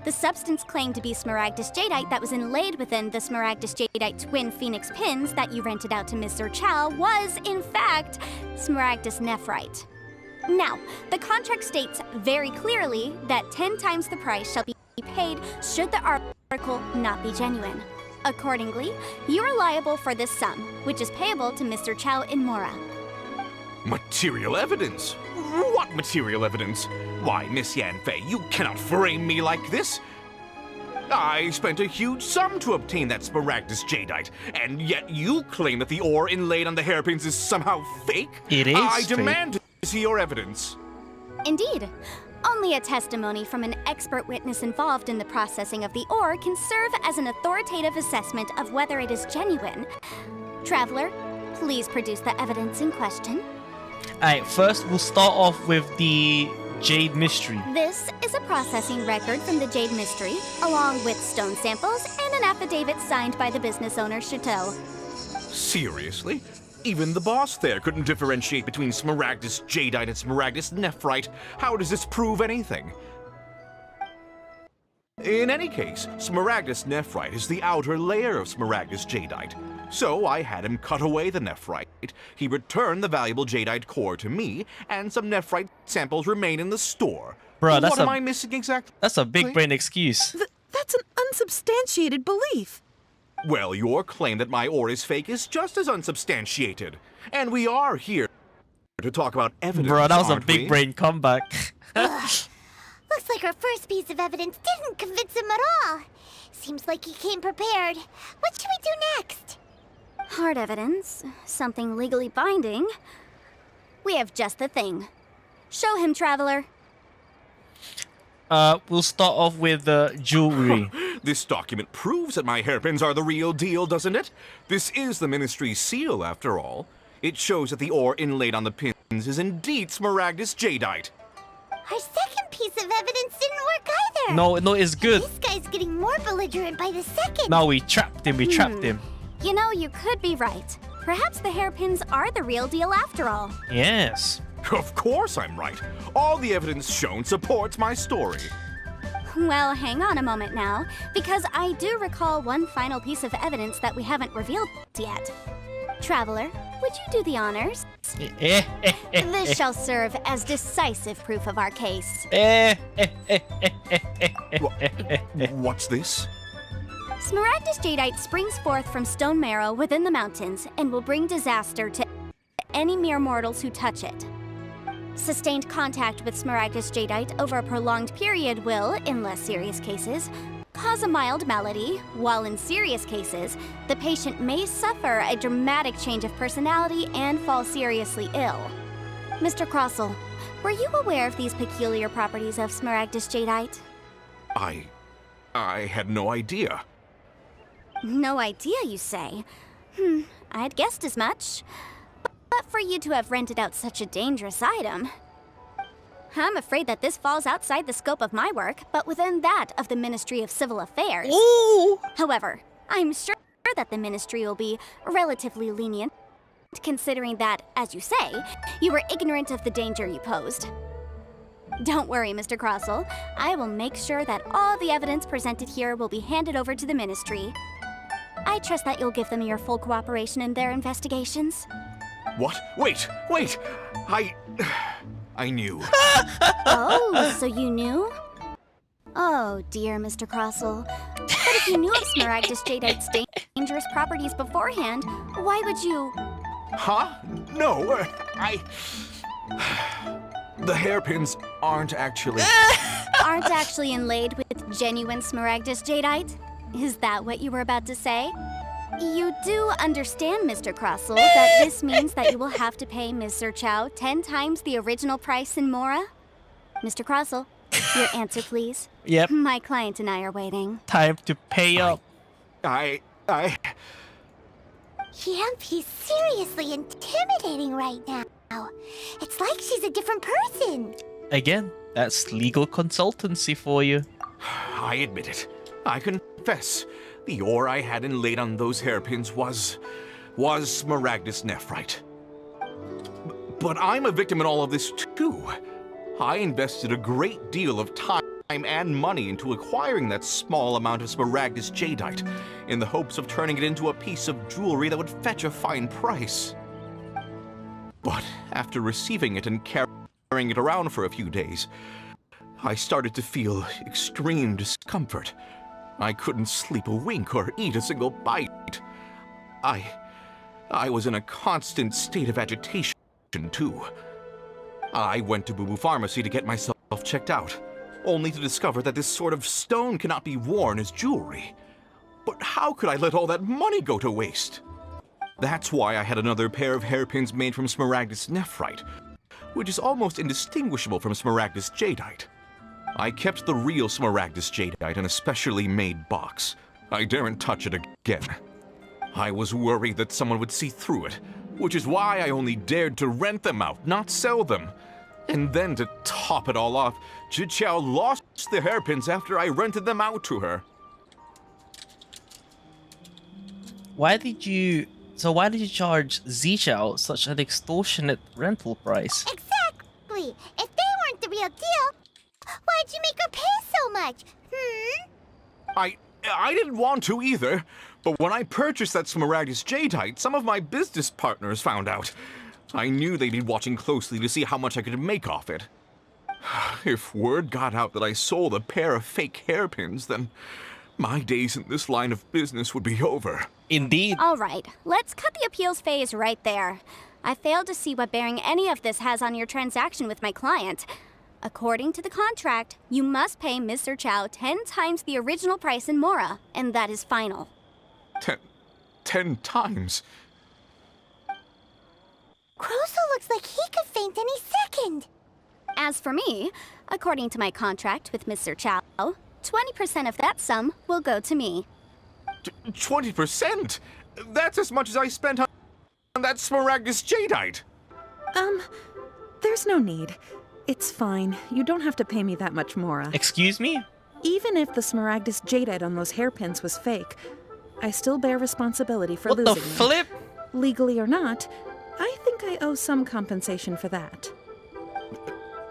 S4: the substance claimed to be Smaragdus Jadeite that was inlaid within the Smaragdus Jadeite twin Phoenix pins that you rented out to Mr. Chow was, in fact, Smaragdus Nephrite. Now, the contract states very clearly that 10 times the price shall be paid should the article not be genuine. Accordingly, you are liable for this sum, which is payable to Mr. Chow in Mora.
S7: Material evidence? What material evidence? Why, Miss Yanfei, you cannot frame me like this. I spent a huge sum to obtain that Smaragdus Jadeite, and yet you claim that the ore inlaid on the hairpins is somehow fake?
S1: It is
S7: I
S1: fake.
S7: demand to see your evidence.
S4: Indeed. Only a testimony from an expert witness involved in the processing of the ore can serve as an authoritative assessment of whether it is genuine. Traveler, please produce the evidence in question.
S1: Alright, first we'll start off with the Jade Mystery.
S4: This is a processing record from the Jade Mystery, along with stone samples and an affidavit signed by the business owner, Chateau.
S7: Seriously? Even the boss there couldn't differentiate between Smaragdus Jadeite and Smaragdus Nephrite. How does this prove anything? In any case, Smaragdus Nephrite is the outer layer of Smaragdus Jadeite. So I had him cut away the Nephrite. He returned the valuable Jadeite core to me, and some Nephrite samples remain in the store.
S1: Bruh,
S7: what am I missing exactly?
S1: That's a big brain excuse.
S8: That's an unsubstantiated belief.
S7: Well, your claim that my ore is fake is just as unsubstantiated. And we are here to talk about evidence,
S1: Bro, that was a
S7: aren't
S1: big
S7: we?
S1: brain comeback.
S2: Looks like our first piece of evidence didn't convince him at all. Seems like he came prepared. What should we do next?
S4: Hard evidence, something legally binding. We have just the thing. Show him, Traveler.
S1: We'll start off with jewelry.
S7: This document proves that my hairpins are the real deal, doesn't it? This is the Ministry's seal, after all. It shows that the ore inlaid on the pins is indeed Smaragdus Jadeite.
S2: Our second piece of evidence didn't work either.
S1: No, it's good.
S2: This guy's getting more belligerent by the second.
S1: No, we trapped him. We trapped him.
S4: You know, you could be right. Perhaps the hairpins are the real deal after all.
S1: Yes.
S7: Of course I'm right. All the evidence shown supports my story.
S4: Well, hang on a moment now, because I do recall one final piece of evidence that we haven't revealed yet. Traveler, would you do the honors? This shall serve as decisive proof of our case.
S7: What's this?
S4: Smaragdus Jadeite springs forth from stone marrow within the mountains and will bring disaster to any mere mortals who touch it. Sustained contact with Smaragdus Jadeite over a prolonged period will, in less serious cases, cause a mild malady, while in serious cases, the patient may suffer a dramatic change of personality and fall seriously ill. Mr. Crossel, were you aware of these peculiar properties of Smaragdus Jadeite?
S7: I had no idea.
S4: No idea, you say? I'd guessed as much. But for you to have rented out such a dangerous item... I'm afraid that this falls outside the scope of my work, but within that of the Ministry of Civil Affairs.
S1: Ooh!
S4: However, I'm sure that the Ministry will be relatively lenient, considering that, as you say, you were ignorant of the danger you posed. Don't worry, Mr. Crossell. I will make sure that all the evidence presented here will be handed over to the Ministry. I trust that you'll give them your full cooperation in their investigations.
S7: What? Wait! I knew.
S4: Oh, so you knew? Oh, dear, Mr. Crossell. But if you knew of Smaragdus Jadeite's dangerous properties beforehand, why would you...
S7: Huh? No, The hairpins aren't actually...
S4: aren't actually inlaid with genuine Smaragdus Jadeite? Is that what you were about to say? You do understand, Mr. Crossell, that this means that you will have to pay Ms. Zerchow 10 times the original price in Mora? Mr. Crossell, your answer, please.
S1: Yep.
S4: My client and I are waiting.
S1: Time to pay up.
S2: He's seriously intimidating right now. It's like she's a different person.
S1: Again, that's legal consultancy for you.
S7: I admit it. I confess. The ore I had inlaid on those hairpins was Smaragdus nephrite. But I'm a victim in all of this too. I invested a great deal of time and money into acquiring that small amount of Smaragdus Jadeite in the hopes of turning it into a piece of jewelry that would fetch a fine price. But after receiving it and carrying it around for a few days, I started to feel extreme discomfort. I couldn't sleep a wink or eat a single bite. I was in a constant state of agitation, too. I went to Boo Boo Pharmacy to get myself checked out, only to discover that this sort of stone cannot be worn as jewelry. But how could I let all that money go to waste? That's why I had another pair of hairpins made from Smaragdus nephrite, which is almost indistinguishable from Smaragdus Jadeite. I kept the real Smaragdus Jadeite in a specially made box. I daren't touch it again. I was worried that someone would see through it, which is why I only dared to rent them out, not sell them. And then to top it all off, Zhiqiao lost the hairpins after I rented them out to her.
S1: Why did you charge Zhiqiao such an extortionate rental price?
S2: Exactly. If they weren't the real deal, why'd you make her pay so much?
S7: I didn't want to either, but when I purchased that Smaragdus Jadeite, some of my business partners found out. I knew they'd be watching closely to see how much I could make off it. If word got out that I sold a pair of fake hairpins, then my days in this line of business would be over.
S1: Indeed.
S4: All right, let's cut the appeals phase right there. I failed to see what bearing any of this has on your transaction with my client. According to the contract, you must pay Ms. Zerchow 10 times the original price in Mora, and that is final.
S7: 10 times?
S2: Crossell looks like he could faint any second.
S4: As for me, according to my contract with Ms. Zerchow, 20% of that sum will go to me.
S7: 20%? That's as much as I spent on that Smaragdus Jadeite.
S8: There's no need. It's fine. You don't have to pay me that much, Mora.
S1: Excuse me?
S8: Even if the Smaragdus Jadeite on those hairpins was fake, I still bear responsibility for losing
S1: What the flip?
S8: them. Legally or not, I think I owe some compensation for that.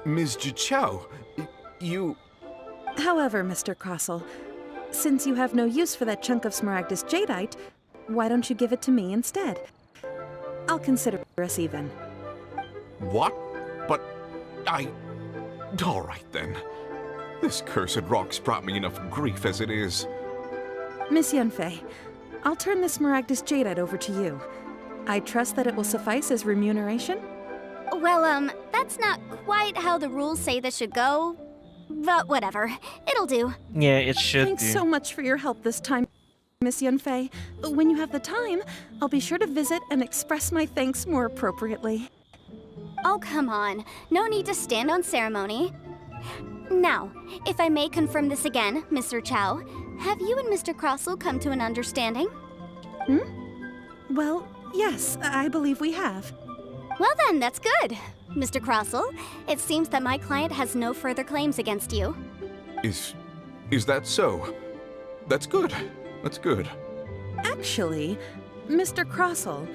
S7: Ms. Zhiqiao, you...
S8: However, Mr. Crossell, since you have no use for that chunk of Smaragdus Jadeite, why don't you give it to me instead? I'll consider us even.
S7: What? But all right then. This cursed rock's brought me enough grief as it is.
S8: Miss Yunfei, I'll turn the Smaragdus Jadeite over to you. I trust that it will suffice as remuneration?
S4: Well, that's not quite how the rules say this should go. But whatever, it'll do.
S1: Yeah, it should
S8: Thanks
S1: do.
S8: so much for your help this time, Miss Yunfei. When you have the time, I'll be sure to visit and express my thanks more appropriately.
S4: Oh, come on. No need to stand on ceremony. Now, if I may confirm this again, Mr. Chow, have you and Mr. Crossell come to an understanding?
S8: Well, yes, I believe we have.
S4: Well then, that's good. Mr. Crossell, it seems that my client has no further claims against you.
S7: Is that so? That's good. That's good.
S8: Actually, Mr. Crossell,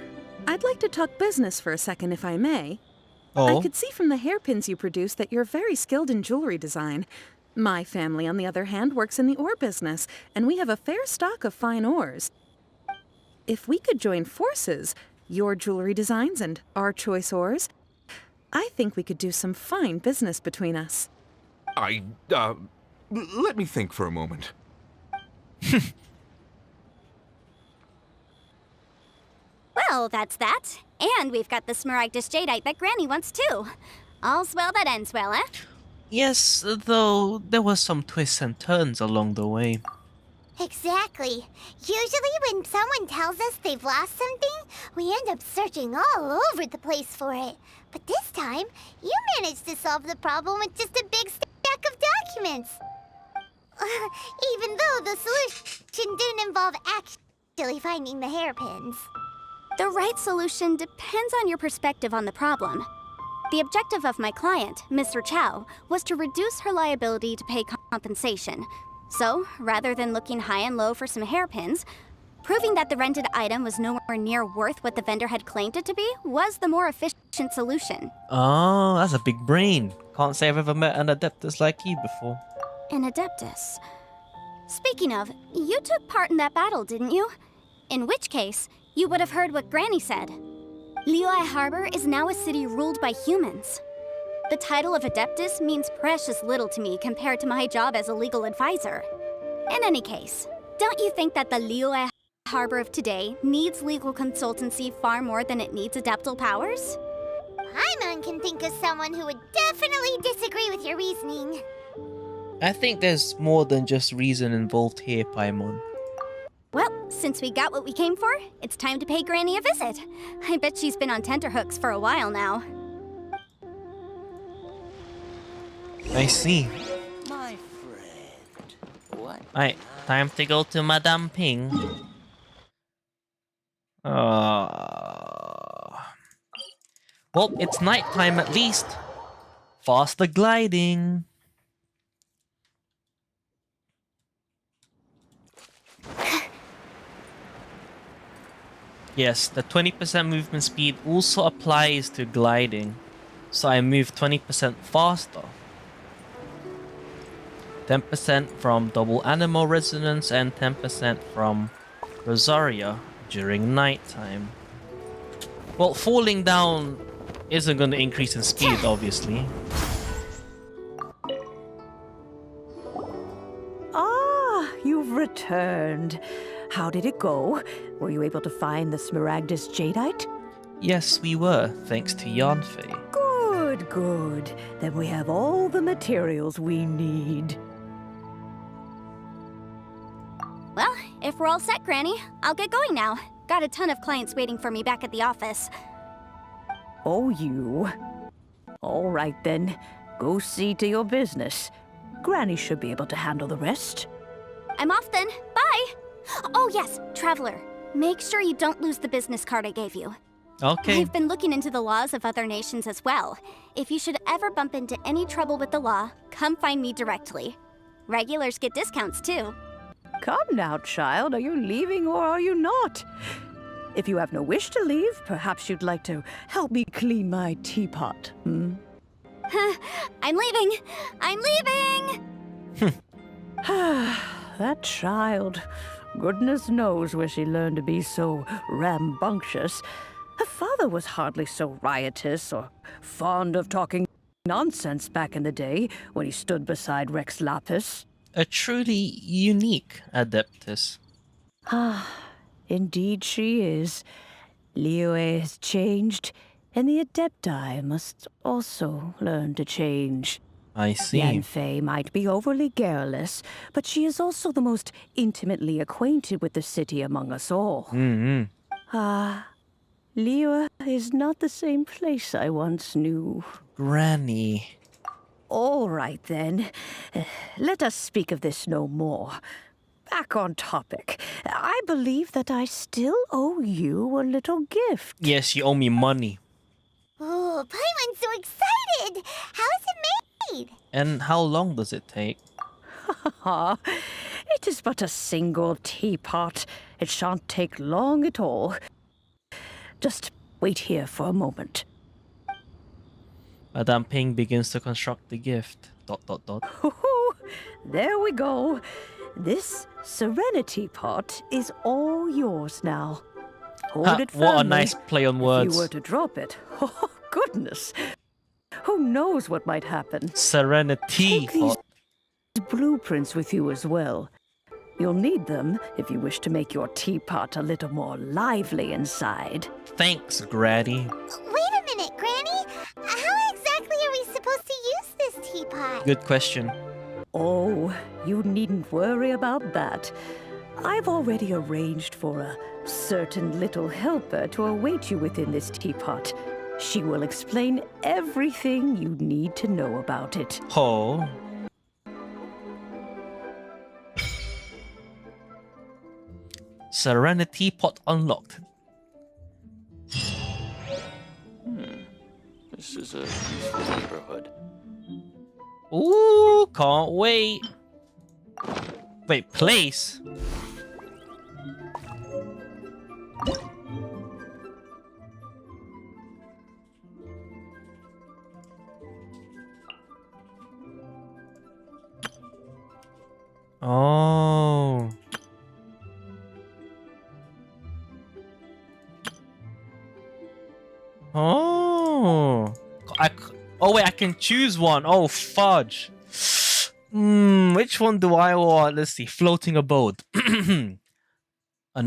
S8: I'd like to talk business for a second if I may.
S1: Oh.
S8: I could see from the hairpins you produce that you're very skilled in jewelry design. My family, on the other hand, works in the ore business, and we have a fair stock of fine ores. If we could join forces, your jewelry designs and our choice ores, I think we could do some fine business between us.
S7: Let me think for a moment.
S4: Well, that's that. And we've got the Smaragdus Jadeite that Granny wants too. All's well that ends well, eh?
S1: Yes, though there were some twists and turns along the way.
S2: Exactly. Usually when someone tells us they've lost something, we end up searching all over the place for it. But this time, you managed to solve the problem with just a big stack of documents. Even though the solution didn't involve actually finding the hairpins.
S4: The right solution depends on your perspective on the problem. The objective of my client, Mr. Chow, was to reduce her liability to pay compensation. So, rather than looking high and low for some hairpins, proving that the rented item was nowhere near worth what the vendor had claimed it to be was the more efficient solution.
S1: Oh, that's a big brain. Can't say I've ever met an Adeptus like you before.
S4: An Adeptus. Speaking of, you took part in that battle, didn't you? In which case, you would have heard what Granny said. Liyue Harbor is now a city ruled by humans. The title of Adeptus means precious little to me compared to my job as a legal advisor. In any case, don't you think that the Liyue Harbor of today needs legal consultancy far more than it needs adeptal powers?
S2: Paimon can think of someone who would definitely disagree with your reasoning.
S1: I think there's more than just reason involved here, Paimon.
S4: Well, since we got what we came for, it's time to pay Granny a visit. I bet she's been on tenterhooks for a while now.
S1: I see.
S9: My friend, what?
S1: Alright, time to go to Madame Ping. Well, it's nighttime at least. Faster gliding. Yes, the 20% movement speed also applies to gliding. So I move 20% faster. 10% from double animal resonance and 10% from Rosaria during nighttime. Well, falling down isn't going to increase in speed, obviously.
S6: Ah, you've returned. How did it go? Were you able to find the Smaragdus Jadeite?
S1: Yes, we were, thanks to Yanfei.
S6: Good, good. Then we have all the materials we need.
S4: Well, if we're all set, Granny, I'll get going now. Got a ton of clients waiting for me back at the office.
S6: Oh, you. All right, then. Go see to your business. Granny should be able to handle the rest.
S4: I'm off then. Bye! Oh yes, Traveler. Make sure you don't lose the business card I gave you.
S1: Okay.
S4: I've been looking into the laws of other nations as well. If you should ever bump into any trouble with the law, come find me directly. Regulars get discounts too.
S6: Come now, child. Are you leaving or are you not? If you have no wish to leave, perhaps you'd like to help me clean my teapot, hmm?
S4: I'm leaving! I'm leaving!
S6: That child. Goodness knows where she learned to be so rambunctious. Her father was hardly so riotous or fond of talking nonsense back in the day when he stood beside Rex Lapis.
S1: A truly unique Adeptus.
S6: Ah, indeed she is. Liyue has changed, and the Adepti must also learn to change.
S1: I see.
S6: Yanfei might be overly garrulous, but she is also the most intimately acquainted with the city among us all. Liyue is not the same place I once knew.
S1: Granny.
S6: All right, then. Let us speak of this no more. Back on topic. I believe that I still owe you a little gift.
S1: Yes, you owe me money.
S2: Oh, Paimon's so excited! How is it made?
S1: And how long does it take?
S6: It is but a single teapot. It shan't take long at all. Just wait here for a moment.
S1: Madame Ping begins to construct the gift. ...
S6: There we go. This Serenity pot is all yours now. Hold it firmly.
S1: What a nice play on words.
S6: If you were to drop it, oh goodness, who knows what might happen?
S1: Serenity
S6: Take these
S1: pot.
S6: blueprints with you as well. You'll need them if you wish to make your teapot a little more lively inside.
S1: Thanks, Granny.
S2: Wait a minute, Granny! How exactly are we supposed to use this teapot?
S1: Good question.
S6: Oh, you needn't worry about that. I've already arranged for a certain little helper to await you within this teapot. She will explain everything you need to know about it.
S1: Oh. Serenity pot unlocked.
S9: This is a peaceful neighborhood.
S1: Ooh, can't wait. Wait, place? Oh. Oh. Oh wait, I can choose one. Oh fudge. Which one do I want? Let's see. Floating abode. An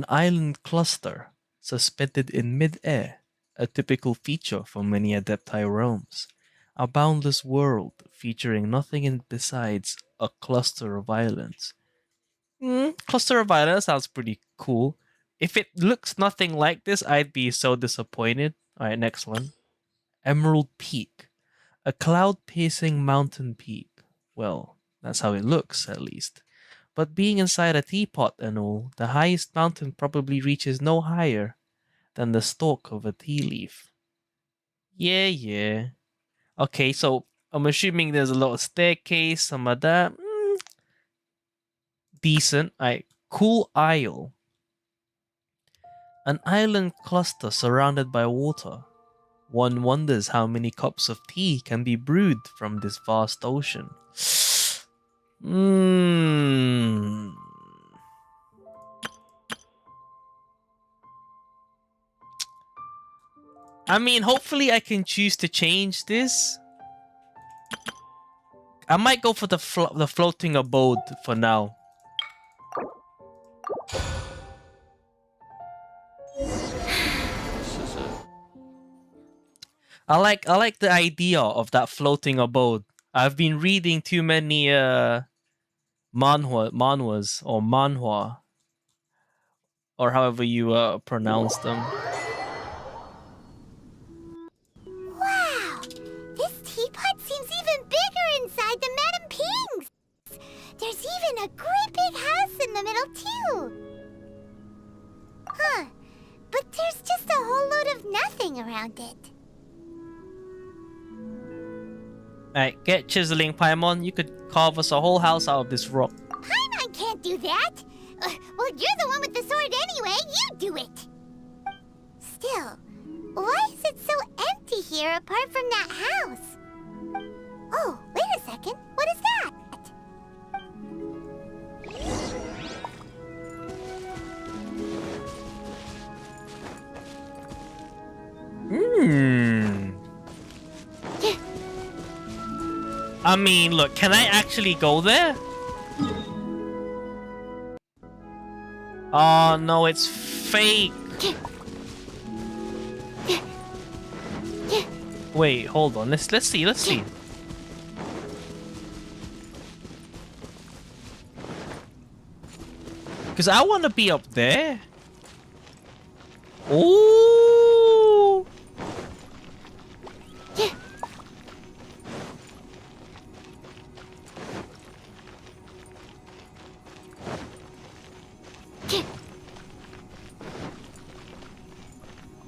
S1: island cluster suspended in mid-air. A typical feature for many Adepti realms. A boundless world featuring nothing besides a cluster of islands. Cluster of islands sounds pretty cool. If it looks nothing like this, I'd be so disappointed. Alright, next one. Emerald Peak. A cloud-pacing mountain peak. Well, that's how it looks, at least. But being inside a teapot and all, the highest mountain probably reaches no higher than the stalk of a tea leaf. Yeah. Okay, so I'm assuming there's a lot of staircase, some of that. Decent. Cool Isle. An island cluster surrounded by water. One wonders how many cups of tea can be brewed from this vast ocean. I mean, hopefully I can choose to change this. I might go for the floating abode for now. I like the idea of that floating abode. I've been reading too many manhwas or manhwa, or however you pronounce them.
S2: Wow! This teapot seems even bigger inside than Madame Ping's! There's even a great big house in the middle, too! Huh. But there's just a whole load of nothing around it.
S1: Alright, get chiseling, Paimon. You could carve us a whole house out of this rock.
S2: Paimon can't do that! Well, you're the one with the sword anyway. You do it! Still, why is it so empty here apart from that house? Oh, wait a second. What is that?
S1: I mean, look, can I actually go there? Oh no, it's fake. Wait, hold on. Let's see. Cause I want to be up there. Ooh.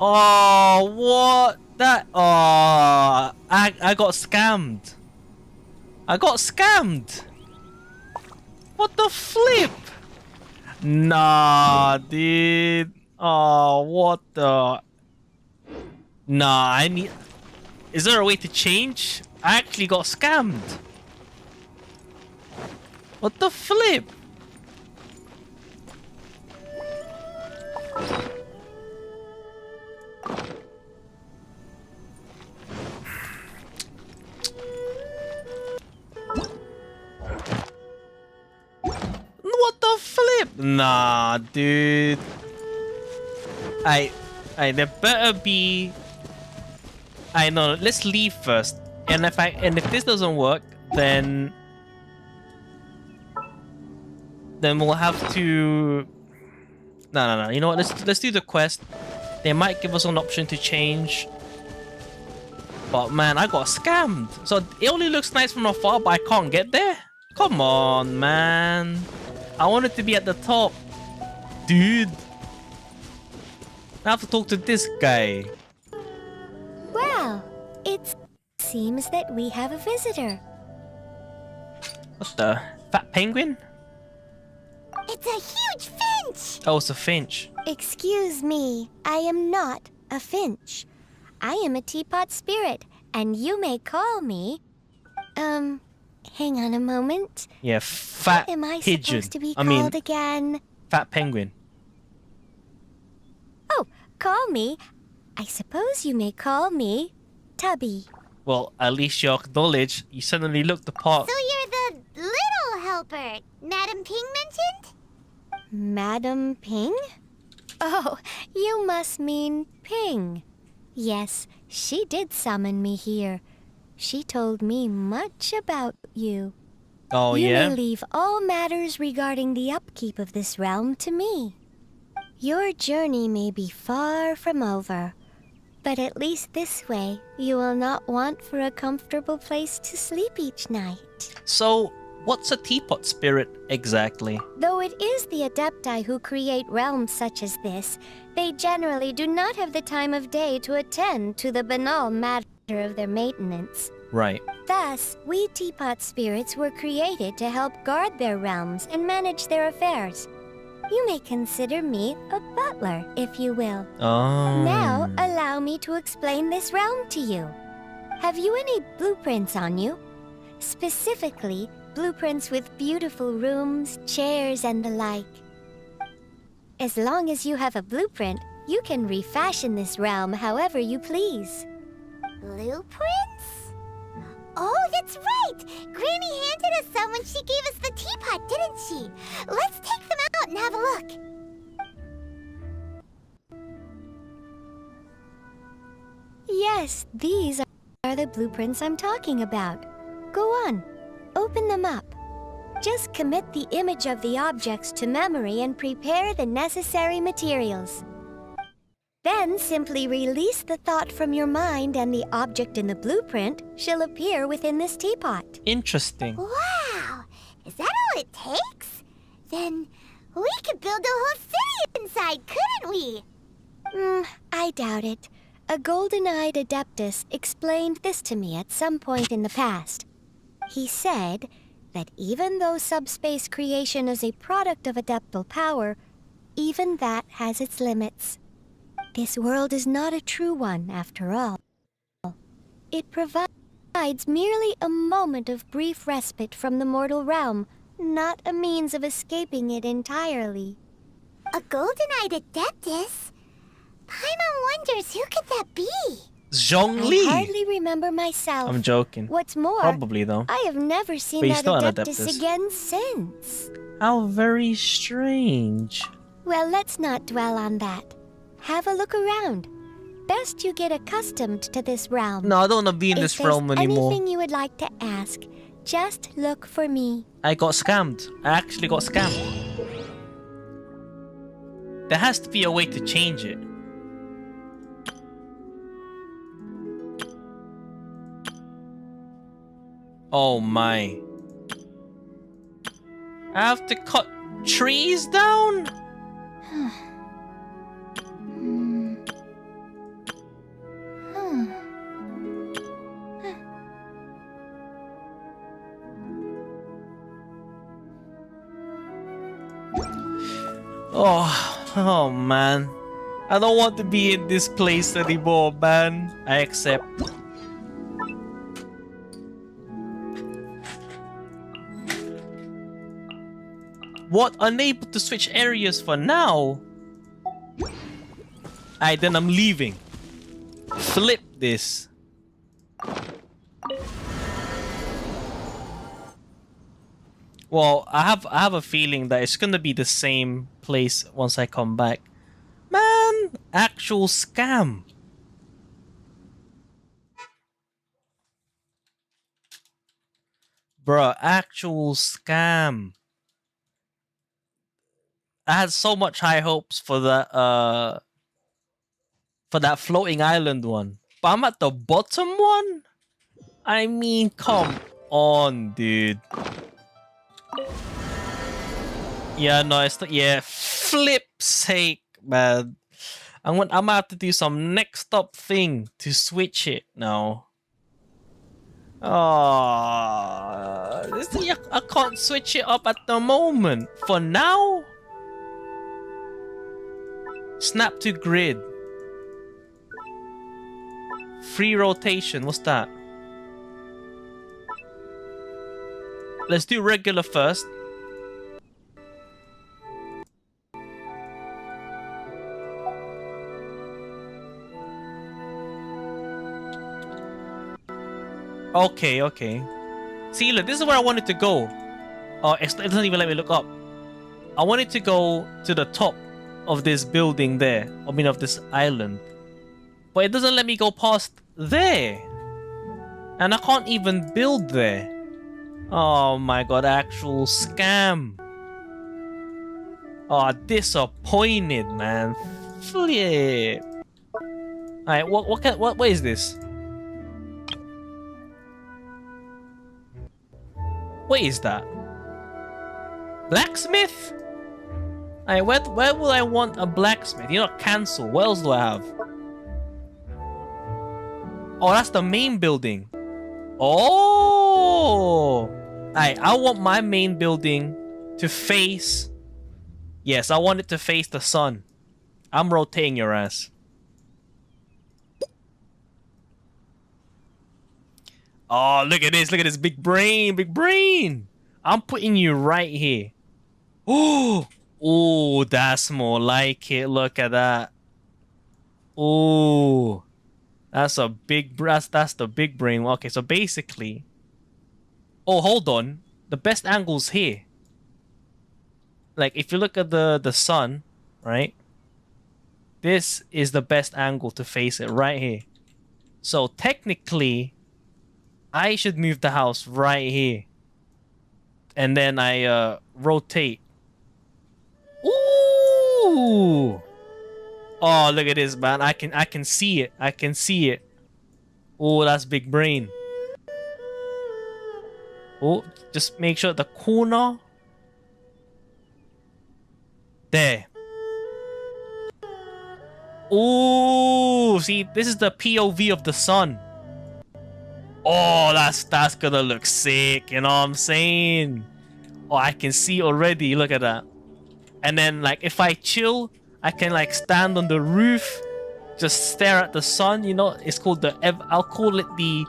S1: Oh, what that? Oh, I got scammed. I got scammed. What the flip? Nah, dude. Oh, what the? Nah, I need... Is there a way to change? I actually got scammed. What the flip? What the flip? Nah, dude. There better be... I know. Let's leave first. And if this doesn't work, then we'll have to... No. You know what? Let's do the quest. They might give us an option to change. But man, I got scammed. So it only looks nice from afar, but I can't get there. Come on, man. I wanted to be at the top. Dude. I have to talk to this guy.
S4: Well, it seems that we have a visitor.
S1: What the? Fat penguin?
S2: It's a huge finch!
S1: Oh, it's a finch.
S4: Excuse me, I am not a finch. I am a teapot spirit, and you may call me... hang on a moment.
S1: Yeah, fat
S4: What am I
S1: pigeon.
S4: supposed to be called again?
S1: Fat penguin.
S4: Oh, call me. I suppose you may call me Tubby.
S1: Well, at least you acknowledge you suddenly looked the part.
S2: So you're the little helper Madam Ping mentioned?
S4: Madam Ping? Oh, you must mean Ping. Yes, she did summon me here. She told me much about you.
S1: Oh,
S4: you
S1: yeah?
S4: may leave all matters regarding the upkeep of this realm to me. Your journey may be far from over, but at least this way you will not want for a comfortable place to sleep each night.
S1: So, what's a teapot spirit exactly?
S4: Though it is the Adepti who create realms such as this, they generally do not have the time of day to attend to the banal matter of their maintenance.
S1: Right.
S4: Thus, we teapot spirits were created to help guard their realms and manage their affairs. You may consider me a butler, if you will.
S1: Oh.
S4: Now, allow me to explain this realm to you. Have you any blueprints on you? Specifically, blueprints with beautiful rooms, chairs, and the like. As long as you have a blueprint, you can refashion this realm however you please.
S2: Blueprints? Oh, that's right! Granny handed us some when she gave us the teapot, didn't she? Let's take them out and have a look.
S4: Yes, these are the blueprints I'm talking about. Go on, open them up. Just commit the image of the objects to memory and prepare the necessary materials. Then simply release the thought from your mind and the object in the blueprint shall appear within this teapot.
S1: Interesting.
S2: Wow! Is that all it takes? Then we could build a whole city inside, couldn't we?
S4: I doubt it. A golden-eyed Adeptus explained this to me at some point in the past. He said that even though subspace creation is a product of adeptal power, even that has its limits. This world is not a true one, after all. It provides merely a moment of brief respite from the mortal realm, not a means of escaping it entirely.
S2: A golden-eyed Adeptus? Paimon wonders who could that be?
S1: Zhongli!
S4: I hardly remember myself.
S1: I'm joking.
S4: What's more,
S1: Probably though.
S4: I have never seen
S1: But he's
S4: that
S1: still an
S4: Adeptus
S1: Adeptus.
S4: again since.
S1: How very strange.
S4: Well, let's not dwell on that. Have a look around. Best you get accustomed to this realm.
S1: No, I don't want to be in this realm anymore.
S4: Anything you would like to ask, just look for me.
S1: I got scammed. I actually got scammed. There has to be a way to change it. Oh my. I have to cut trees down? Oh man. I don't want to be in this place anymore, man. I accept. What? Unable to switch areas for now? Alright, then I'm leaving. Flip this. Well, I have a feeling that it's gonna be the same place once I come back. Man, actual scam. Bruh, actual scam. I had so much high hopes for that floating island one. But I'm at the bottom one? I mean, come on, dude. Yeah, no, it's not. Yeah, flip's sake, man. I'm gonna have to do some next up thing to switch it now. Oh, I can't switch it up at the moment. For now, snap to grid. Free rotation. What's that? Let's do regular first. Okay, okay. See, look, this is where I wanted to go. Oh, it doesn't even let me look up. I wanted to go to the top of this building there. I mean, of this island. But it doesn't let me go past there. And I can't even build there. Oh my god, actual scam. Oh, disappointed, man. Flip. Alright, what is this? What is that? Blacksmith? Alright, where will I want a blacksmith? You know, cancel. What else do I have? Oh, that's the main building. Oh! Alright, I want my main building to face... Yes, I want it to face the sun. I'm rotating your ass. Oh, look at this big brain, big brain. I'm putting you right here. Oh, that's more like it. Look at that. Oh, that's a big, that's the big brain. Okay, so basically, oh, hold on. The best angle's here. Like, if you look at the sun, right? This is the best angle to face it right here. So technically, I should move the house right here. And then I rotate. Ooh! Oh, look at this, man. I can see it. I can see it. Oh, that's big brain. Oh, just make sure the corner. There. Oh, see, this is the POV of the sun. Oh, that's gonna look sick, you know what I'm saying? Oh, I can see already, look at that. And then, like, if I chill, I can, like, stand on the roof, just stare at the sun, you know? It's called I'll call it the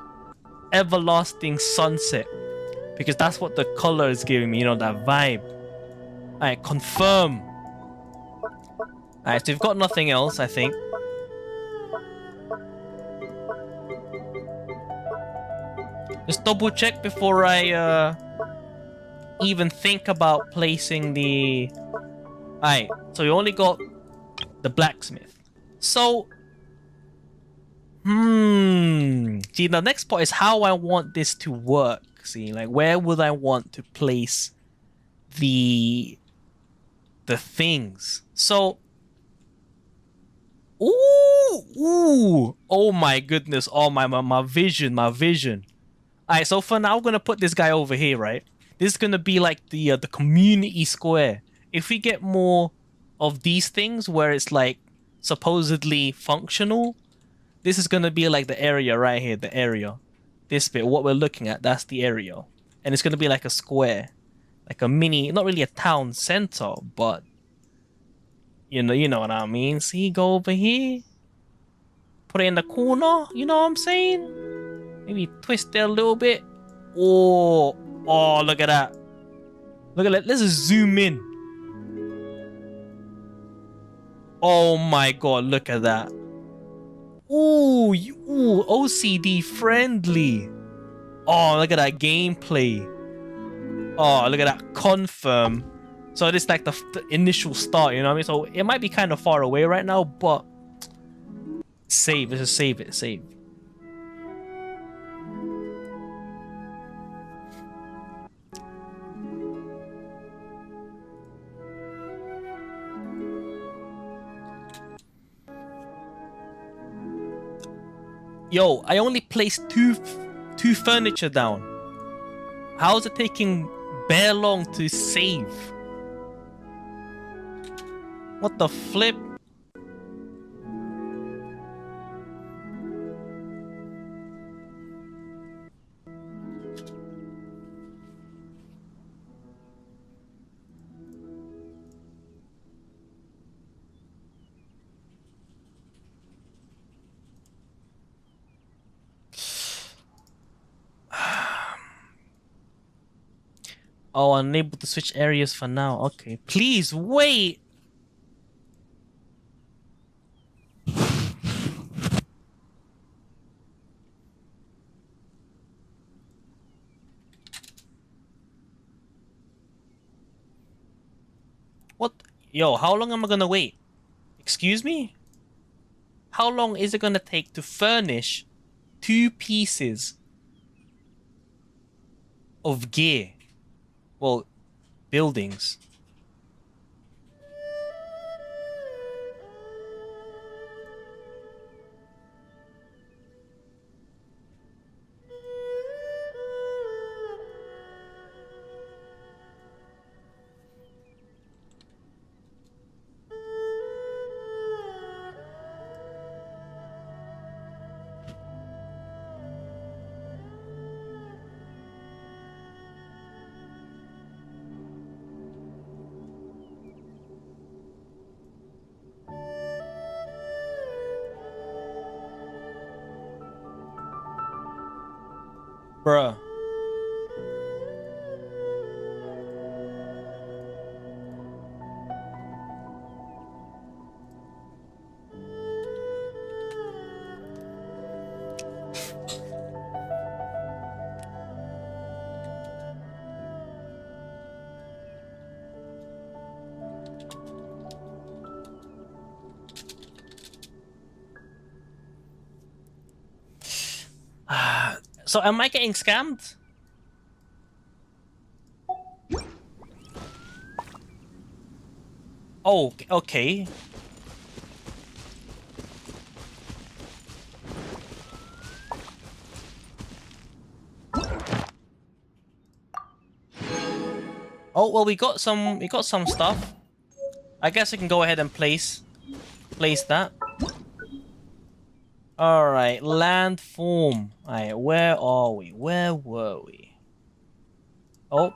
S1: everlasting sunset. Because that's what the color is giving me, you know, that vibe. Alright, confirm. Alright, so we've got nothing else, I think. Just double check before I even think about placing the... Alright, so we only got the blacksmith. So... See, the next part is how I want this to work. See, like, where would I want to place the things? So... Ooh! Oh my goodness. Oh, my vision, my vision. Alright, so for now, we're gonna put this guy over here, right? This is gonna be like the community square. If we get more of these things where it's like supposedly functional, this is gonna be like the area right here, the area. This bit, what we're looking at, that's the area. And it's gonna be like a square. Like a mini, not really a town center, but You know what I mean. See, go over here. Put it in the corner. You know what I'm saying? Maybe twist it a little bit. Oh, look at that. Look at that. Let's just zoom in. Oh my god, look at that. Ooh, OCD friendly. Oh, look at that gameplay. Oh, look at that confirm. So this is like the initial start, you know what I mean? So it might be kind of far away right now, but save. Let's just save it. Save. Yo, I only placed two furniture down. How is it taking bare long to save? What the flip? Oh, unable to switch areas for now. Okay, please wait. What? Yo, how long am I gonna wait? Excuse me? How long is it gonna take to furnish 2 pieces of gear? Well, buildings. Bruh. So am I getting scammed? Oh, okay. Oh, well, we got some stuff. I guess I can go ahead and place that. All right, landform. All right, where are we? Where were we? Oh,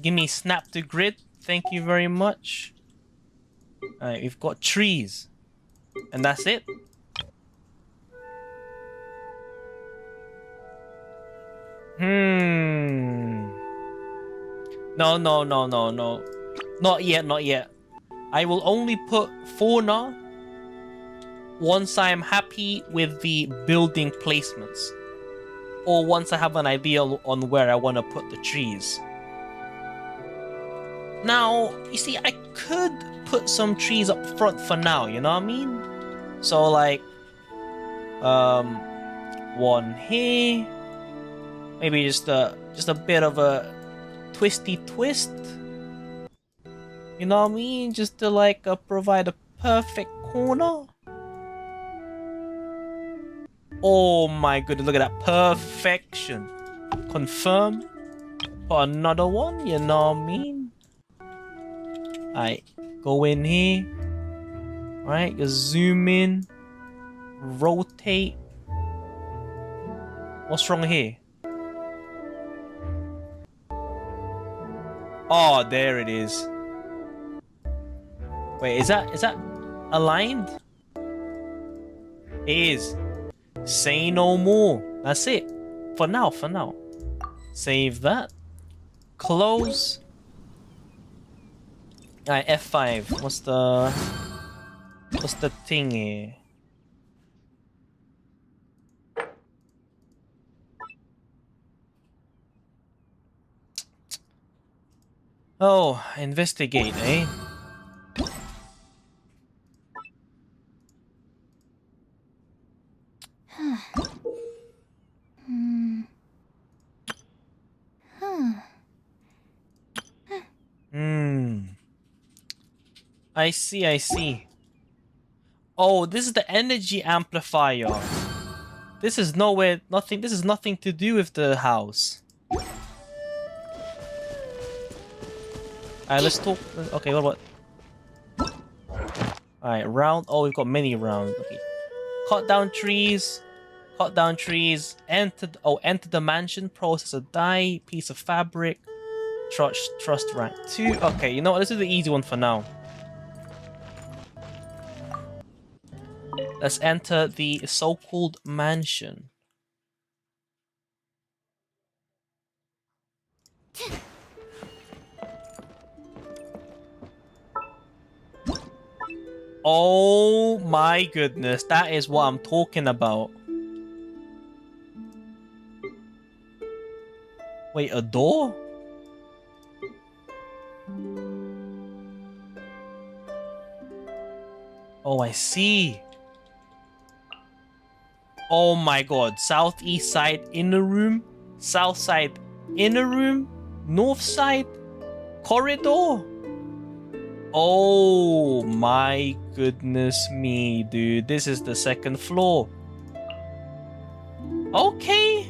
S1: give me snap to grid. Thank you very much. All right, we've got trees, and that's it. No. Not yet. I will only put fauna once I am happy with the building placements. Or once I have an idea on where I want to put the trees. Now, you see, I could put some trees up front for now, you know what I mean? So like, one here. Maybe just a bit of a twisty twist. You know what I mean? Just to like provide a perfect corner. Oh my goodness, look at that perfection. Confirm. Put another one, you know what I mean? Alright, go in here. Alright, just zoom in. Rotate. What's wrong here? Oh, there it is. Wait, is that aligned? It is. Say no more. That's it. For now, for now. Save that. Close. Alright, F5. What's the thing here? Oh, investigate, eh? I see, I see. Oh, this is the energy amplifier. This is nowhere, nothing, this is nothing to do with the house. Alright, let's talk. Okay, what about... Alright, round. Oh, we've got many rounds. Okay. Cut down trees. Cut down trees. Enter the mansion. Process a dye. Piece of fabric. Trust rank 2. Okay, you know what? This is the easy one for now. Let's enter the so-called mansion. Oh my goodness, that is what I'm talking about. Wait, a door? Oh, I see. Oh my god, southeast side inner room, south side inner room, north side corridor. Oh my goodness me, dude. This is the second floor. Okay.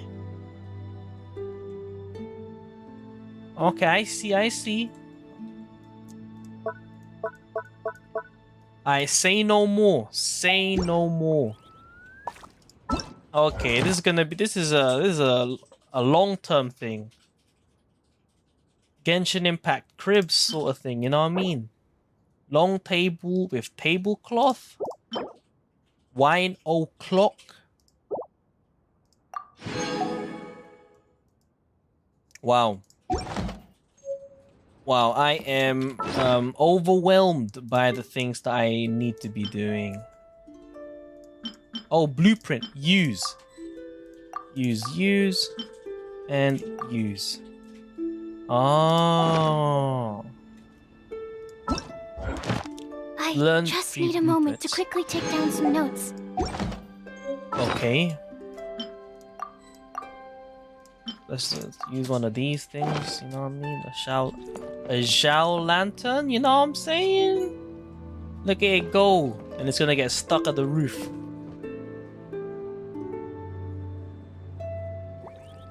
S1: Okay, I see. I say no more. Say no more. Okay, this is a long-term thing. Genshin Impact cribs sort of thing, you know what I mean? Long table with tablecloth. Wine o'clock. Wow. Wow, I am overwhelmed by the things that I need to be doing. Oh, blueprint. Use. Use. And use. Oh.
S2: I just need a moment to quickly take down some notes.
S1: Okay. Let's use one of these things, you know what I mean? A Zhao lantern, you know what I'm saying? Look at it go, and it's gonna get stuck at the roof.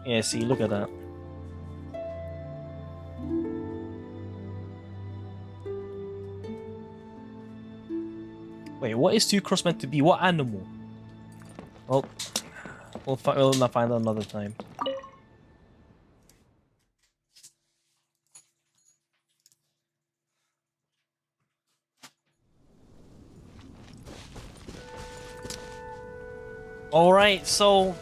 S1: Yeah, see, look at that. Wait, what is Sucrose meant to be? What animal? Well, we'll not find out another time. Alright, so...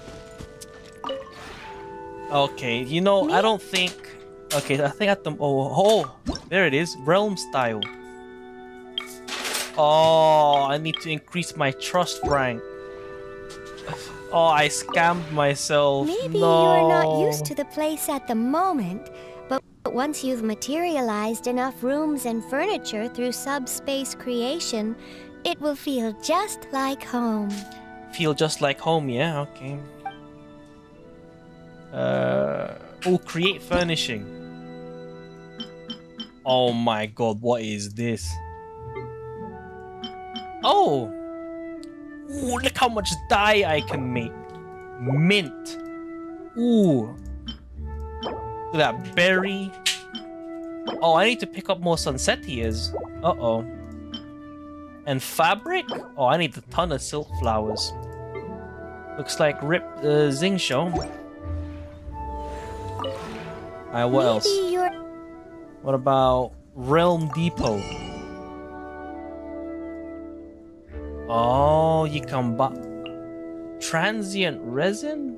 S1: Okay, you know, I don't think... Okay, I think at the... Oh, there it is. Realm style. Oh, I need to increase my trust rank. Oh, I scammed myself.
S2: Maybe
S1: no.
S2: you're not used to the place at the moment, but once you've materialized enough rooms and furniture through subspace creation, it will feel just like home.
S1: Feel just like home, yeah? Okay. Oh, create furnishing. Oh my god, what is this? Oh! Ooh, look how much dye I can make. Mint. Ooh. Look at that berry. Oh, I need to pick up more Sunsetias. Uh-oh. And fabric? Oh, I need a ton of silk flowers. Looks like Rip Zing Show. Alright, what else? What about Realm Depot? Oh, you can buy transient resin?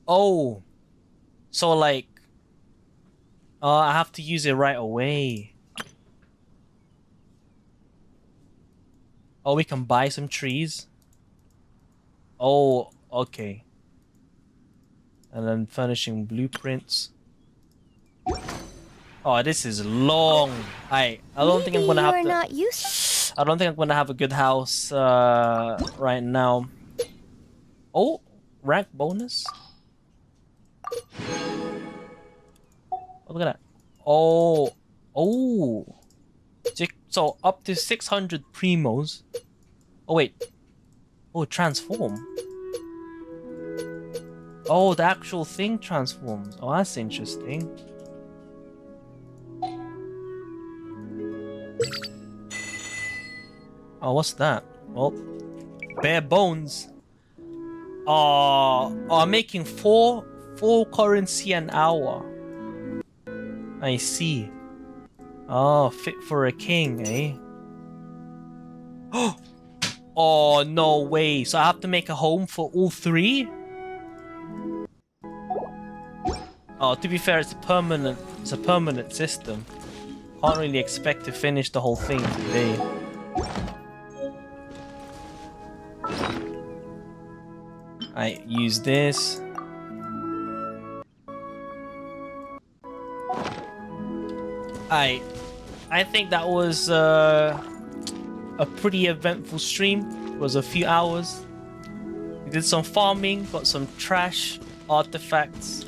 S1: Oh, so like, I have to use it right away. Oh, we can buy some trees. Oh, okay. And then furnishing blueprints. Oh, this is long. I don't think I'm gonna have to.
S2: Not used.
S1: I don't think I'm gonna have a good house right now. Oh, rank bonus. Oh, look at that. Oh, oh. So up to 600 primos. Oh wait. Oh, transform. Oh, the actual thing transforms. Oh, that's interesting. Oh, what's that? Well, bare bones. Oh, I'm making four currency an hour. I see. Oh, fit for a king, eh? Oh, no way. So I have to make a home for all three? Oh, to be fair, it's a permanent system. Can't really expect to finish the whole thing today. I use this. I think that was a pretty eventful stream. It was a few hours. We did some farming, got some trash artifacts.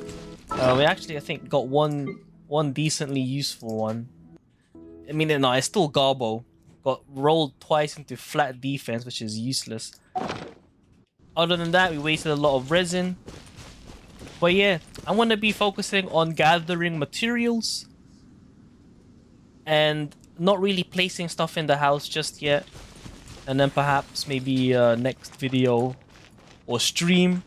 S1: We actually, I think, got one decently useful one. I mean, no, it's still garbo. Got rolled twice into flat defense, which is useless. Other than that, we wasted a lot of resin. But yeah, I'm gonna be focusing on gathering materials and not really placing stuff in the house just yet. And then perhaps maybe next video or stream,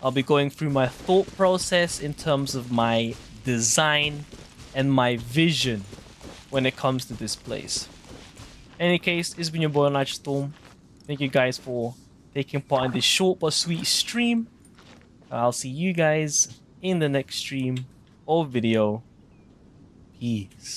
S1: I'll be going through my thought process in terms of my design and my vision when it comes to this place. In any case, it's been your boy Nitrostorm. Thank you guys for taking part in this short but sweet stream. I'll see you guys in the next stream or video. Peace.